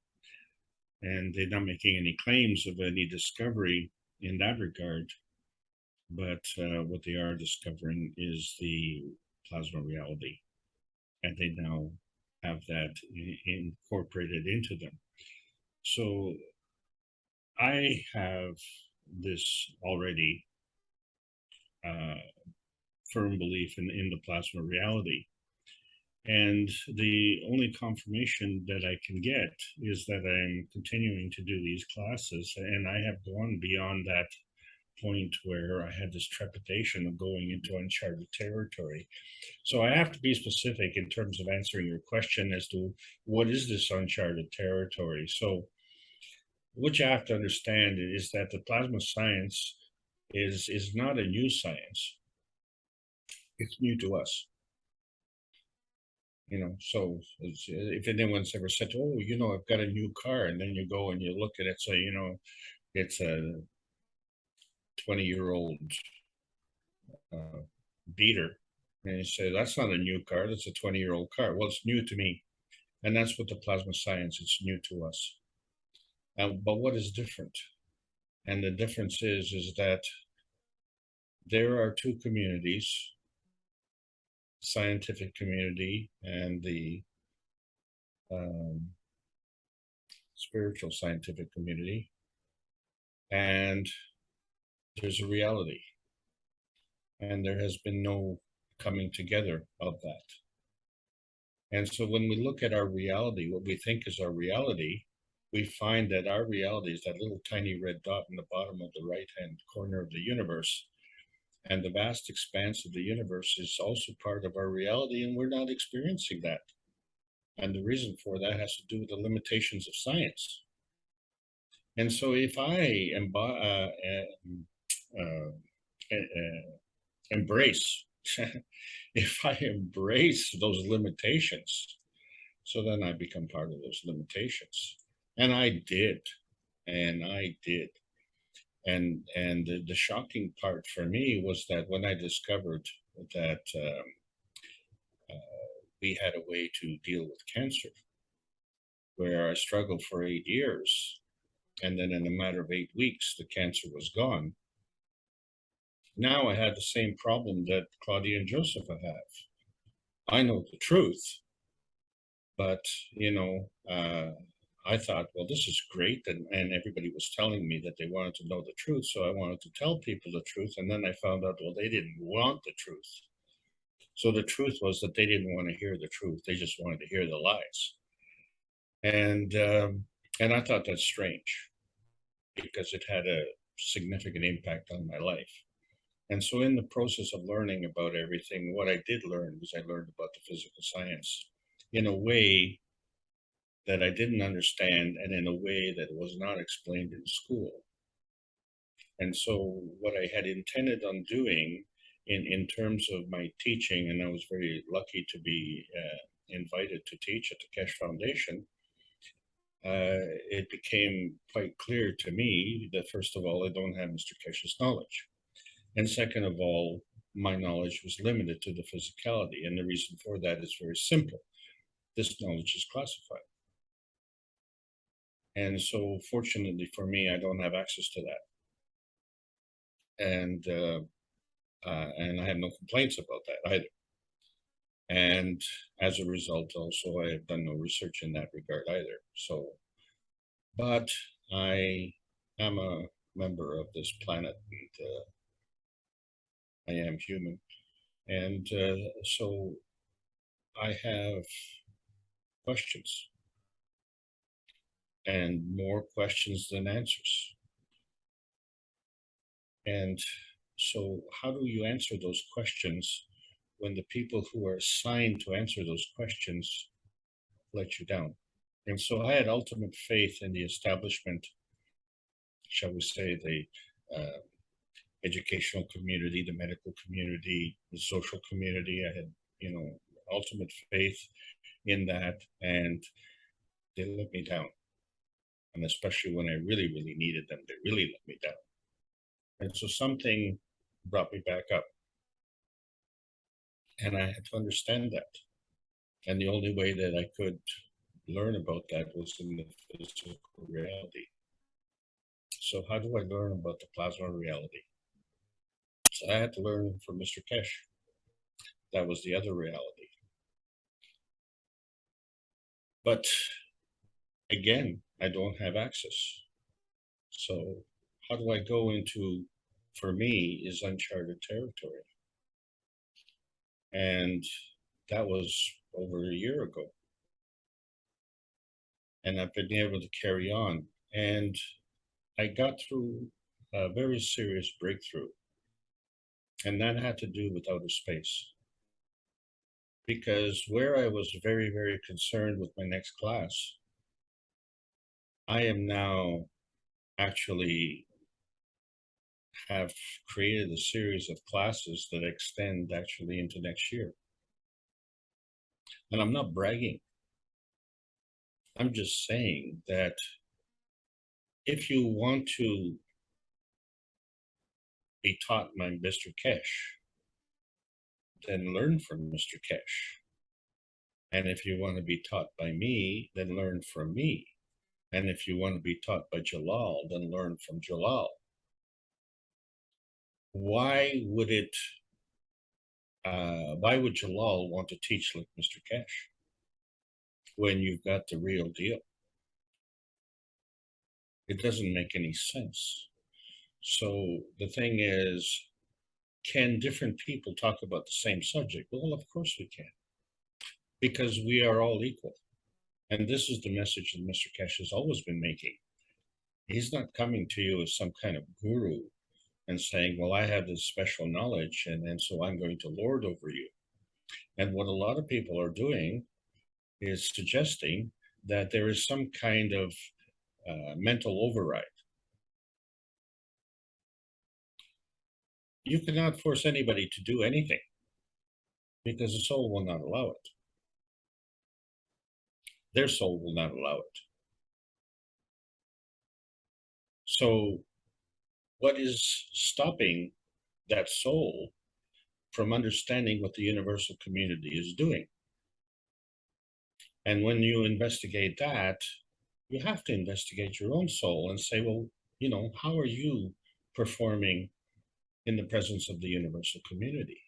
And they're not making any claims of any discovery in that regard. But what they are discovering is the plasma reality. And they now have that incorporated into them. So I have this already firm belief in the plasma reality. And the only confirmation that I can get is that I'm continuing to do these classes, and I have gone beyond that point where I had this trepidation of going into uncharted territory. So I have to be specific in terms of answering your question as to what is this uncharted territory. So what you have to understand is that the plasma science is not a new science. It's new to us. You know, so if anyone's ever said, oh, you know, I've got a new car, and then you go and you look at it, so, you know, it's a 20-year-old beater, and you say, that's not a new car, that's a 20-year-old car. Well, it's new to me. And that's what the plasma science, it's new to us. But what is different? And the difference is that there are two communities, scientific community and the spiritual scientific community, and there's a reality, and there has been no coming together of that. And so when we look at our reality, what we think is our reality, we find that our reality is that little tiny red dot in the bottom of the right-hand corner of the universe. And the vast expanse of the universe is also part of our reality, and we're not experiencing that. And the reason for that has to do with the limitations of science. And so if I embrace, if I embrace those limitations, so then I become part of those limitations. And I did, and I did. And the shocking part for me was that when I discovered that we had a way to deal with cancer, where I struggled for 8 years, and then in a matter of 8 weeks, the cancer was gone. Now I had the same problem that Claudia and Joseph have. I know the truth, but, you know, I thought, well, this is great. And everybody was telling me that they wanted to know the truth. So I wanted to tell people the truth. And then I found out, well, they didn't want the truth. So the truth was that they didn't want to hear the truth. They just wanted to hear the lies. And I thought that's strange, because it had a significant impact on my life. And so in the process of learning about everything, what I did learn was I learned about the physical science in a way that I didn't understand, and in a way that was not explained in school. And so what I had intended on doing in terms of my teaching, and I was very lucky to be invited to teach at the Kesh Foundation, it became quite clear to me that, first of all, I don't have Mr. Kesh's knowledge. And second of all, my knowledge was limited to the physicality. And the reason for that is very simple. This knowledge is classified. And so fortunately for me, I don't have access to that. And I have no complaints about that either. And as a result, also, I have done no research in that regard either. So, but I am a member of this planet, and I am human. And so I have questions, and more questions than answers. And so how do you answer those questions when the people who are assigned to answer those questions let you down? And so I had ultimate faith in the establishment, shall we say, the educational community, the medical community, the social community. I had, you know, ultimate faith in that, and they let me down. And especially when I really, really needed them, they really let me down. And so something brought me back up. And I had to understand that. And the only way that I could learn about that was in the physical reality. So how do I learn about the plasma reality? So I had to learn from Mr. Kesh. That was the other reality. But again, I don't have access. So how do I go into, for me, is uncharted territory. And that was over a year ago. And I've been able to carry on. And I got through a very serious breakthrough. And that had to do with outer space. Because where I was very, very concerned with my next class, I am now actually have created a series of classes that extend actually into next year. And I'm not bragging. I'm just saying that if you want to be taught by Mr. Kesh, then learn from Mr. Kesh. And if you want to be taught by me, then learn from me. And if you want to be taught by Jalal, then learn from Jalal. Why would Jalal want to teach like Mr. Kesh when you've got the real deal? It doesn't make any sense. So the thing is, can different people talk about the same subject? Well, of course we can, because we are all equal. And this is the message that Mr. Kesh has always been making. He's not coming to you as some kind of guru and saying, well, I have this special knowledge, and so I'm going to lord over you. And what a lot of people are doing is suggesting that there is some kind of mental override. You cannot force anybody to do anything because the soul will not allow it. Their soul will not allow it. So what is stopping that soul from understanding what the universal community is doing? And when you investigate that, you have to investigate your own soul and say, well, you know, how are you performing in the presence of the universal community?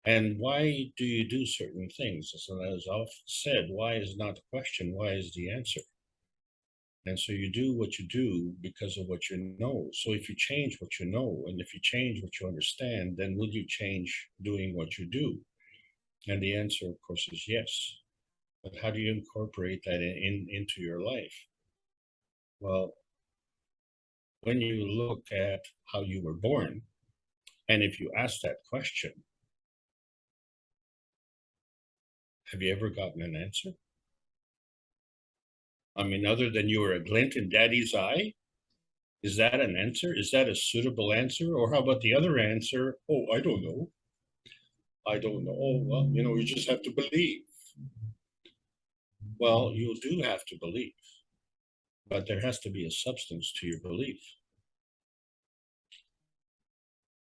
And why do you do certain things? As I've said, why is not the question, why is the answer? And so you do what you do because of what you know. So if you change what you know, and if you change what you understand, then will you change doing what you do? And the answer, of course, is yes. But how do you incorporate that into your life? Well, when you look at how you were born, and if you ask that question, have you ever gotten an answer? I mean, other than you were a glint in daddy's eye? Is that an answer? Is that a suitable answer? Or how about the other answer? Oh, I don't know. I don't know. Oh, well, you know, you just have to believe. Well, you do have to believe, but there has to be a substance to your belief.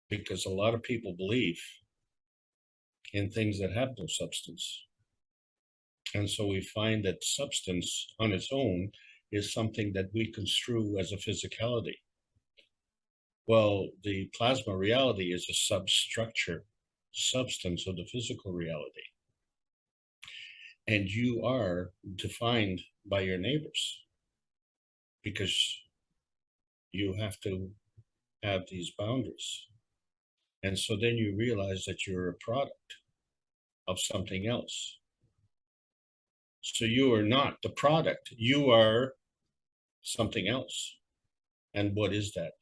Because a lot of people believe in things that have no substance. And so we find that substance on its own is something that we construe as a physicality. Well, the plasma reality is a substructure, substance of the physical reality. And you are defined by your neighbors because you have to have these boundaries. And so then you realize that you're a product of something else. So you are not the product, you are something else. And what is that?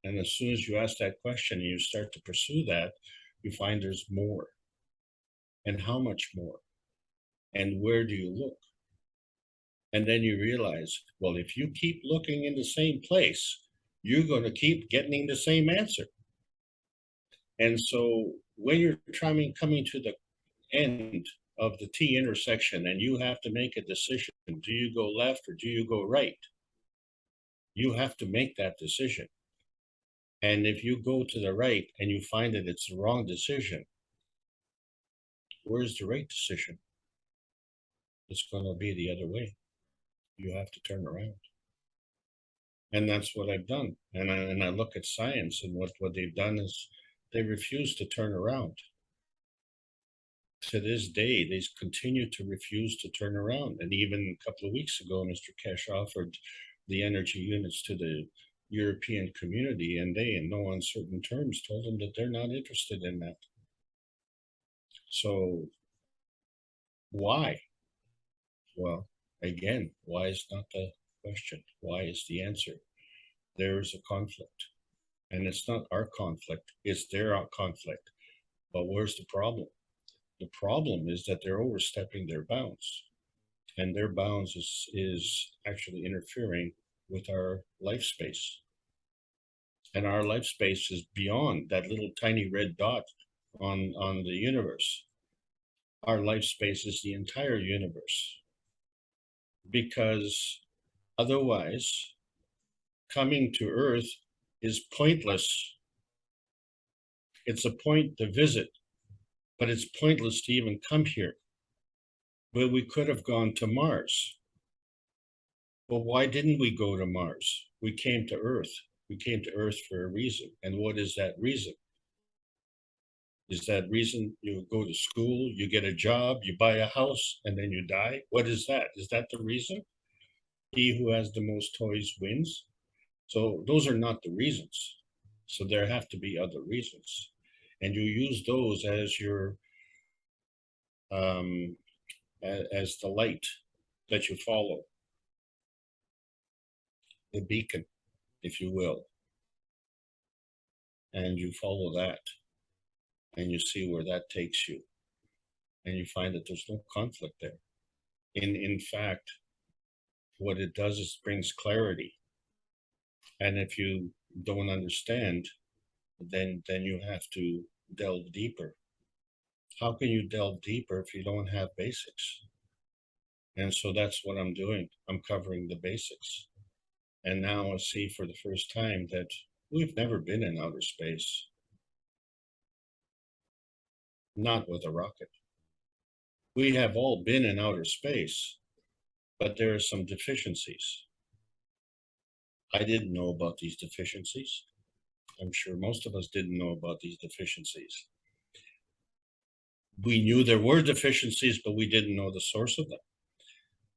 And as soon as you ask that question and you start to pursue that, you find there's more. And how much more? And where do you look? And then you realize, well, if you keep looking in the same place, you're going to keep getting the same answer. And so when you're coming to the end of the T intersection and you have to make a decision, do you go left or do you go right? You have to make that decision. And if you go to the right and you find that it's the wrong decision, where's the right decision? It's going to be the other way. You have to turn around. And that's what I've done. And I look at science, and what they've done is they refuse to turn around. To this day, they continue to refuse to turn around. And even a couple of weeks ago, Mr. Kesh offered the energy units to the European community, and they, in no uncertain terms, told them that they're not interested in that. So why? Well, again, why is not the question? Why is the answer? There is a conflict. And it's not our conflict, it's their conflict. But where's the problem? The problem is that they're overstepping their bounds. And their bounds is actually interfering with our life space. And our life space is beyond that little tiny red dot on the universe. Our life space is the entire universe. Because otherwise, coming to Earth is pointless. It's a point to visit, but it's pointless to even come here. But we could have gone to Mars. Well, why didn't we go to Mars? We came to Earth. We came to Earth for a reason. And what is that reason? Is that reason you go to school, you get a job, you buy a house, and then you die? What is that? Is that the reason? He who has the most toys wins. So those are not the reasons. So there have to be other reasons. And you use those as your, as the light that you follow. The beacon, if you will. And you follow that. And you see where that takes you. And you find that there's no conflict there. In fact, what it does is brings clarity. And if you don't understand, then you have to delve deeper. How can you delve deeper if you don't have basics? And so that's what I'm doing. I'm covering the basics. And now I see for the first time that we've never been in outer space. Not with a rocket. We have all been in outer space, but there are some deficiencies. I didn't know about these deficiencies. I'm sure most of us didn't know about these deficiencies. We knew there were deficiencies, but we didn't know the source of them.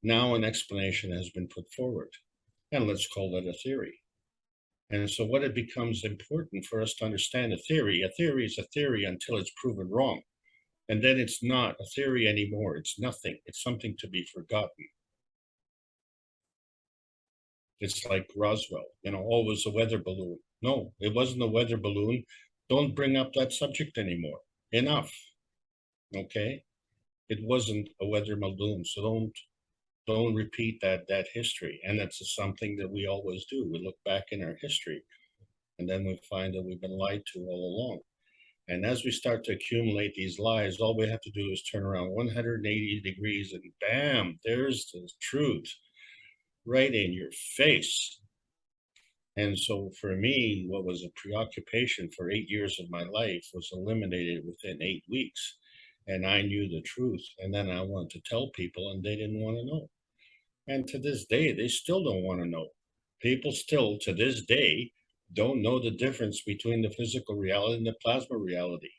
Now an explanation has been put forward, and let's call that a theory. And so what it becomes important for us to understand a theory is a theory until it's proven wrong. And then it's not a theory anymore. It's nothing. It's something to be forgotten. It's like Roswell, oh, it was a weather balloon. No, it wasn't a weather balloon. Don't bring up that subject anymore. Enough. Okay? It wasn't a weather balloon. So don't repeat that history. And that's something that we always do. We look back in our history, and then we find that we've been lied to all along. And as we start to accumulate these lies, all we have to do is turn around 180 degrees and bam, there's the truth right in your face. And so for me, what was a preoccupation for 8 years of my life was eliminated within 8 weeks. And I knew the truth. And then I wanted to tell people, and they didn't want to know. And to this day, they still don't want to know. People still, to this day, don't know the difference between the physical reality and the plasma reality.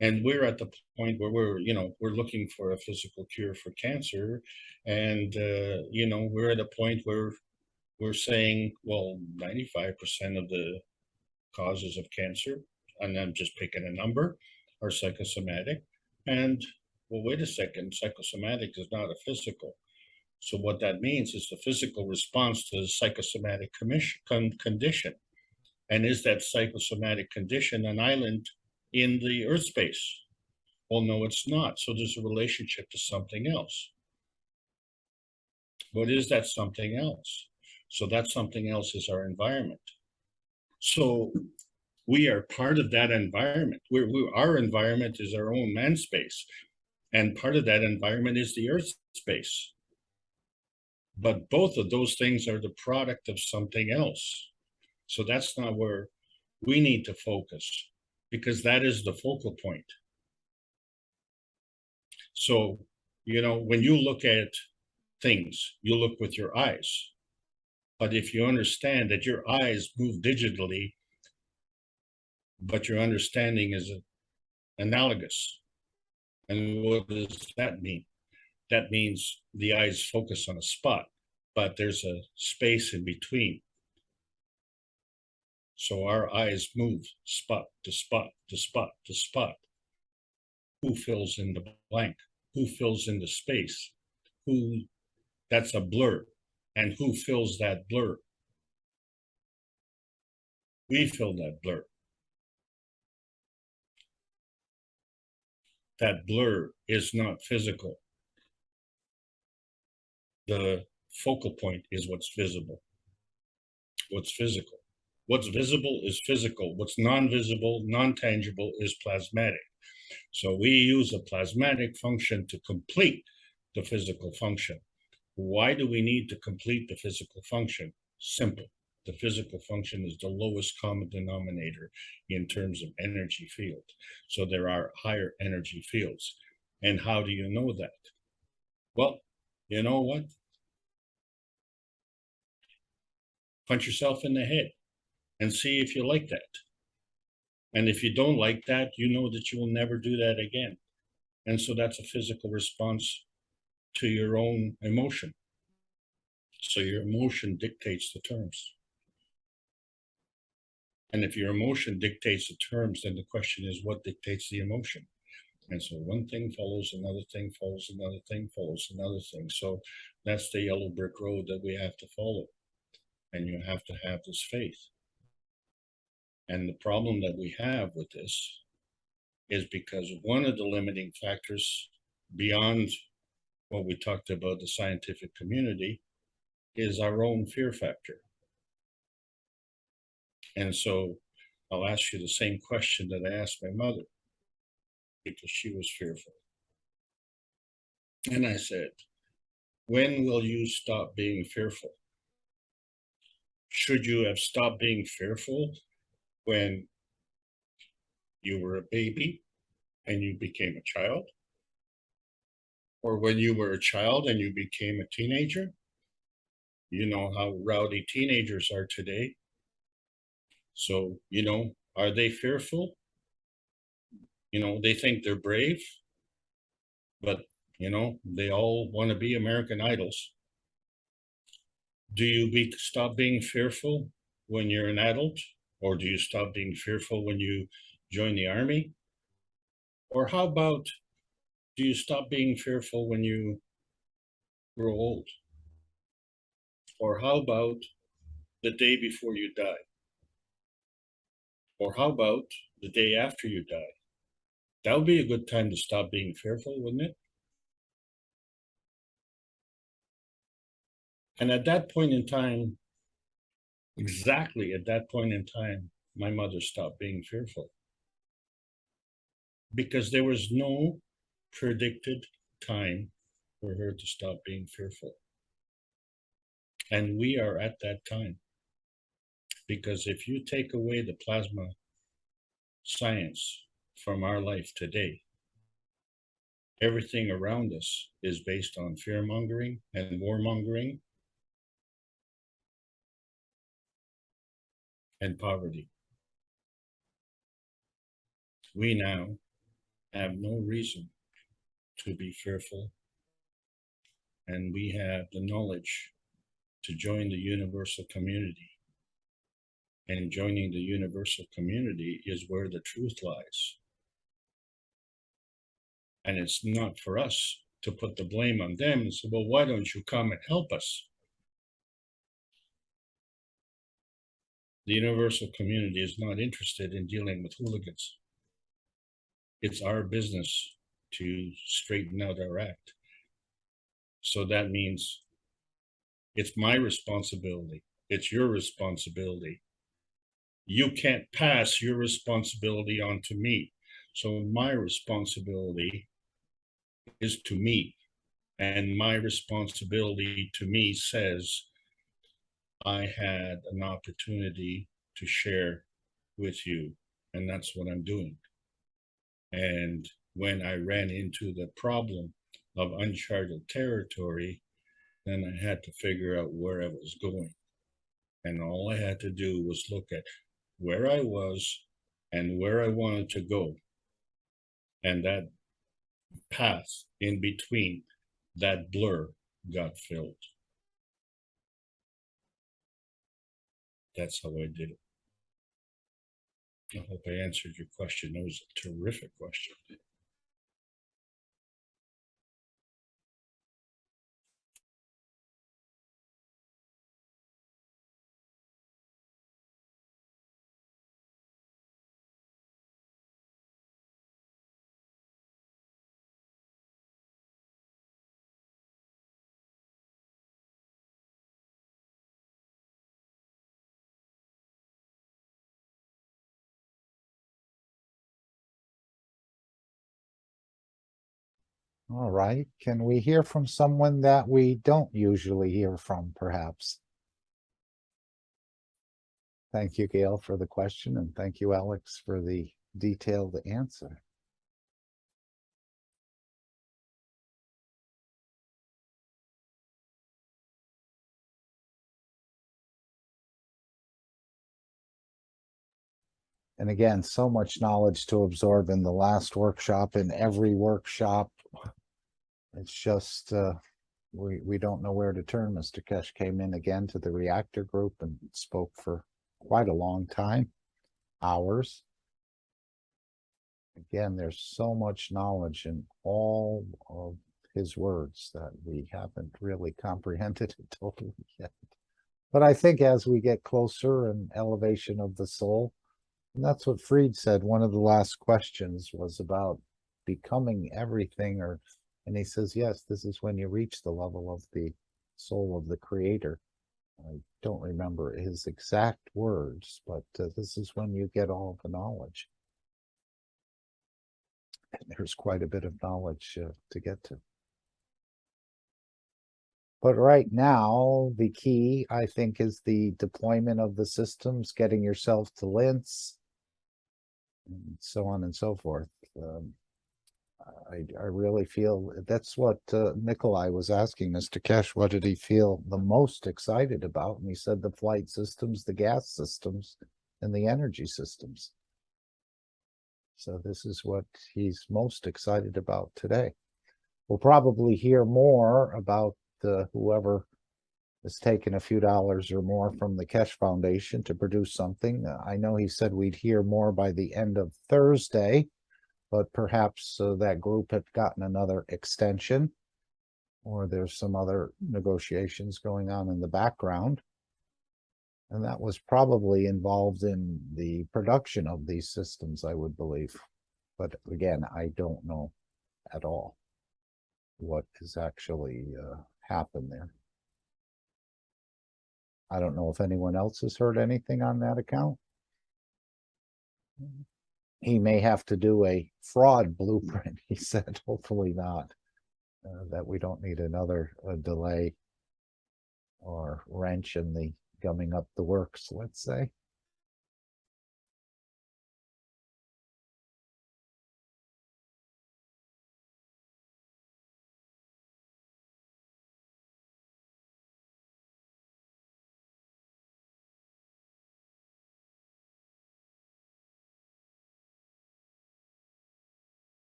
And we're at the point where we're looking for a physical cure for cancer. And, we're at a point where we're saying, well, 95% of the causes of cancer, and I'm just picking a number, are psychosomatic. And, well, wait a second, psychosomatic is not a physical. So what that means is the physical response to the psychosomatic condition. And is that psychosomatic condition an island in the Earth space? Well, no, it's not. So there's a relationship to something else. What is that something else? So that something else is our environment. So We are part of that environment. Our environment is our own man space. And part of that environment is the earth space. But both of those things are the product of something else. So that's not where we need to focus, because that is the focal point. So, you know, when you look at things, you look with your eyes. But if you understand that your eyes move digitally, but your understanding is analogous. And what does that mean? That means the eyes focus on a spot, but there's a space in between. So our eyes move spot to spot to spot to spot. Who fills in the blank? Who fills in the space? That's a blur. And who fills that blur? We fill that blur. That blur is not physical. The focal point is what's visible. What's physical. What's visible is physical. What's non-visible, non-tangible is plasmatic. So we use a plasmatic function to complete the physical function. Why do we need to complete the physical function? Simple. The physical function is the lowest common denominator in terms of energy field. So there are higher energy fields. And how do you know that? Well, you know what? Punch yourself in the head and see if you like that. And if you don't like that, you know that you will never do that again. And so that's a physical response to your own emotion. So your emotion dictates the terms. And if your emotion dictates the terms, then the question is, what dictates the emotion? And so one thing follows another thing, follows another thing, follows another thing. So that's the yellow brick road that we have to follow. And you have to have this faith. And the problem that we have with this is because one of the limiting factors beyond what we talked about, the scientific community, is our own fear factor. And so I'll ask you the same question that I asked my mother, because she was fearful. And I said, when will you stop being fearful? Should you have stopped being fearful when you were a baby and you became a child? Or when you were a child and you became a teenager? You know how rowdy teenagers are today. So, you know, are they fearful? You know, they think they're brave, but, you know, they all want to be American Idols. Do you stop being fearful when you're an adult? Or do you stop being fearful when you join the army? Or how about, do you stop being fearful when you grow old? Or how about the day before you die? Or how about the day after you die? That would be a good time to stop being fearful, wouldn't it? And at that point in time, exactly at that point in time, my mother stopped being fearful. Because there was no predicted time for her to stop being fearful. And we are at that time. Because if you take away the plasma science from our life today, everything around us is based on fear-mongering and warmongering and poverty. We now have no reason to be fearful, and we have the knowledge to join the universal community. And joining the universal community is where the truth lies. And it's not for us to put the blame on them and say, well, why don't you come and help us? The universal community is not interested in dealing with hooligans. It's our business to straighten out our act. So that means it's my responsibility. It's your responsibility you can't pass your responsibility on to me. So my responsibility is to me. And my responsibility to me says I had an opportunity to share with you, and that's what I'm doing. And when I ran into the problem of uncharted territory, then I had to figure out where I was going. And all I had to do was look at where I was and where I wanted to go. And that path in between, that blur got filled. That's how I did it. I hope I answered your question. That was a terrific question. All right. Can we hear from someone that we don't usually hear from, perhaps? Thank you, Gail, for the question, and thank you, Alex, for the detailed answer. And again, so much knowledge to absorb in the last workshop, in every workshop. It's just, we don't know where to turn. Mr. Kesh came in again to the reactor group and spoke for quite a long time, hours. Again, there's so much knowledge in all of his words that we haven't really comprehended it totally yet. But I think as we get closer and elevation of the soul, and that's what Fried said, one of the last questions was about becoming everything, and he says, yes, this is when you reach the level of the soul of the creator. I don't remember his exact words, but this is when you get all the knowledge. And there's quite a bit of knowledge to get to. But right now, the key, I think, is the deployment of the systems, getting yourself to Linz, and so on and so forth. I really feel that's what Nikolai was asking Mr. Kesh. What did he feel the most excited about? And he said the flight systems, the gas systems, and the energy systems. So this is what he's most excited about today. We'll probably hear more about whoever has taken a few dollars or more from the Kesh Foundation to produce something. I know he said we'd hear more by the end of Thursday, but perhaps that group had gotten another extension, or there's some other negotiations going on in the background. And that was probably involved in the production of these systems, I would believe. But again, I don't know at all what has actually happened there. I don't know if anyone else has heard anything on that account. He may have to do a fraud blueprint, he said. Hopefully not. That we don't need another delay or wrench in the gumming up the works, let's say.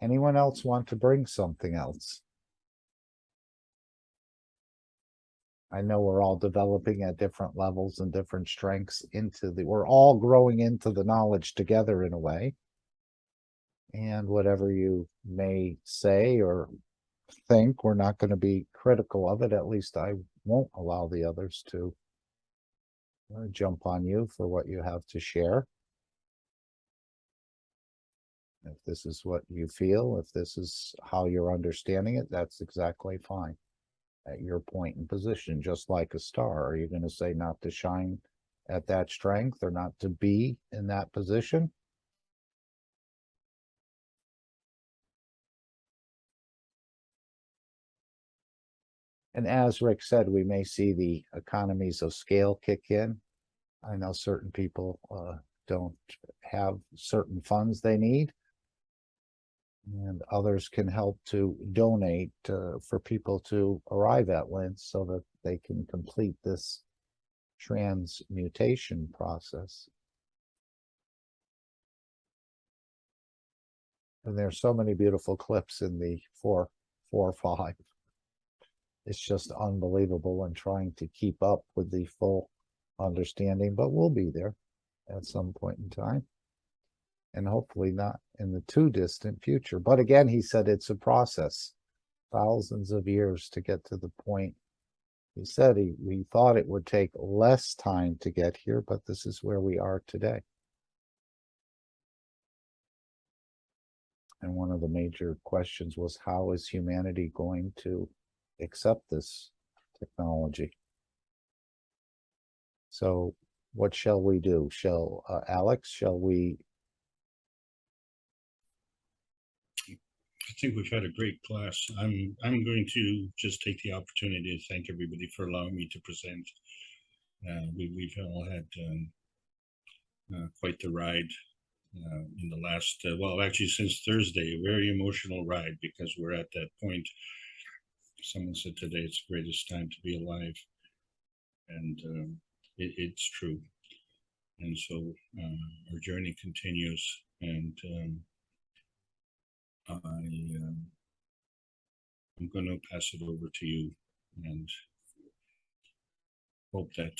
Anyone else want to bring something else? I know we're all developing at different levels and different strengths we're all growing into the knowledge together in a way. And whatever you may say or think, we're not going to be critical of it. At least I won't allow the others to jump on you for what you have to share. If this is what you feel, if this is how you're understanding it, that's exactly fine. at your point and position, just like a star. Are you going to say not to shine at that strength or not to be in that position? And as Rick said, we may see the economies of scale kick in. I know certain people don't have certain funds they need, and others can help to donate for people to arrive at LINS so that they can complete this transmutation process. And there's so many beautiful clips in the 4.4.5. It's just unbelievable, and trying to keep up with the full understanding, but we'll be there at some point in time, and hopefully not in the too distant future. But again, he said it's a process, thousands of years to get to the point. He said we thought it would take less time to get here, but this is where we are today. And one of the major questions was, how is humanity going to accept this technology? So what shall we do? Alex, shall we? I think we've had a great class. I'm going to just take the opportunity to thank everybody for allowing me to present. We've all had quite the ride in the last, well, actually since Thursday, a very emotional ride, because we're at that point. Someone said today it's the greatest time to be alive, and it's true. And so our journey continues, and I'm going to pass it over to you, and hope that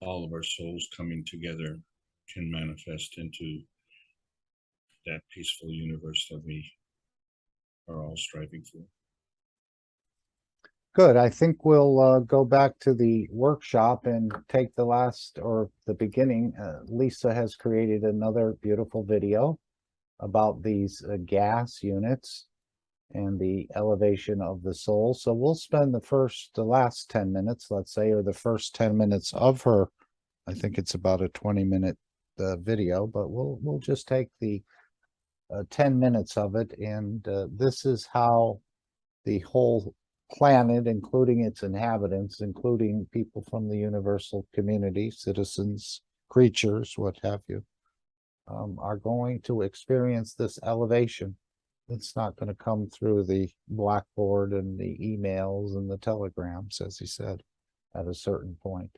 all of our souls coming together can manifest into that peaceful universe that we are all striving for. Good. I think we'll go back to the workshop and take the last, or the beginning. Lisa has created another beautiful video about these gas units and the elevation of the soul. So we'll spend the last 10 minutes, let's say, or the first 10 minutes of her. I think it's about a 20-minute video, but we'll just take the 10 minutes of it. And this is how the whole planet, including its inhabitants, including people from the universal community, citizens, creatures, what have you, are going to experience this elevation. It's not going to come through the blackboard and the emails and the telegrams, as he said, at a certain point.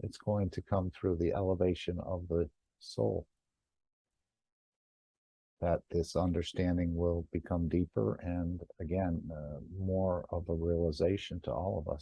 It's going to come through the elevation of the soul. That this understanding will become deeper and, again, more of a realization to all of us.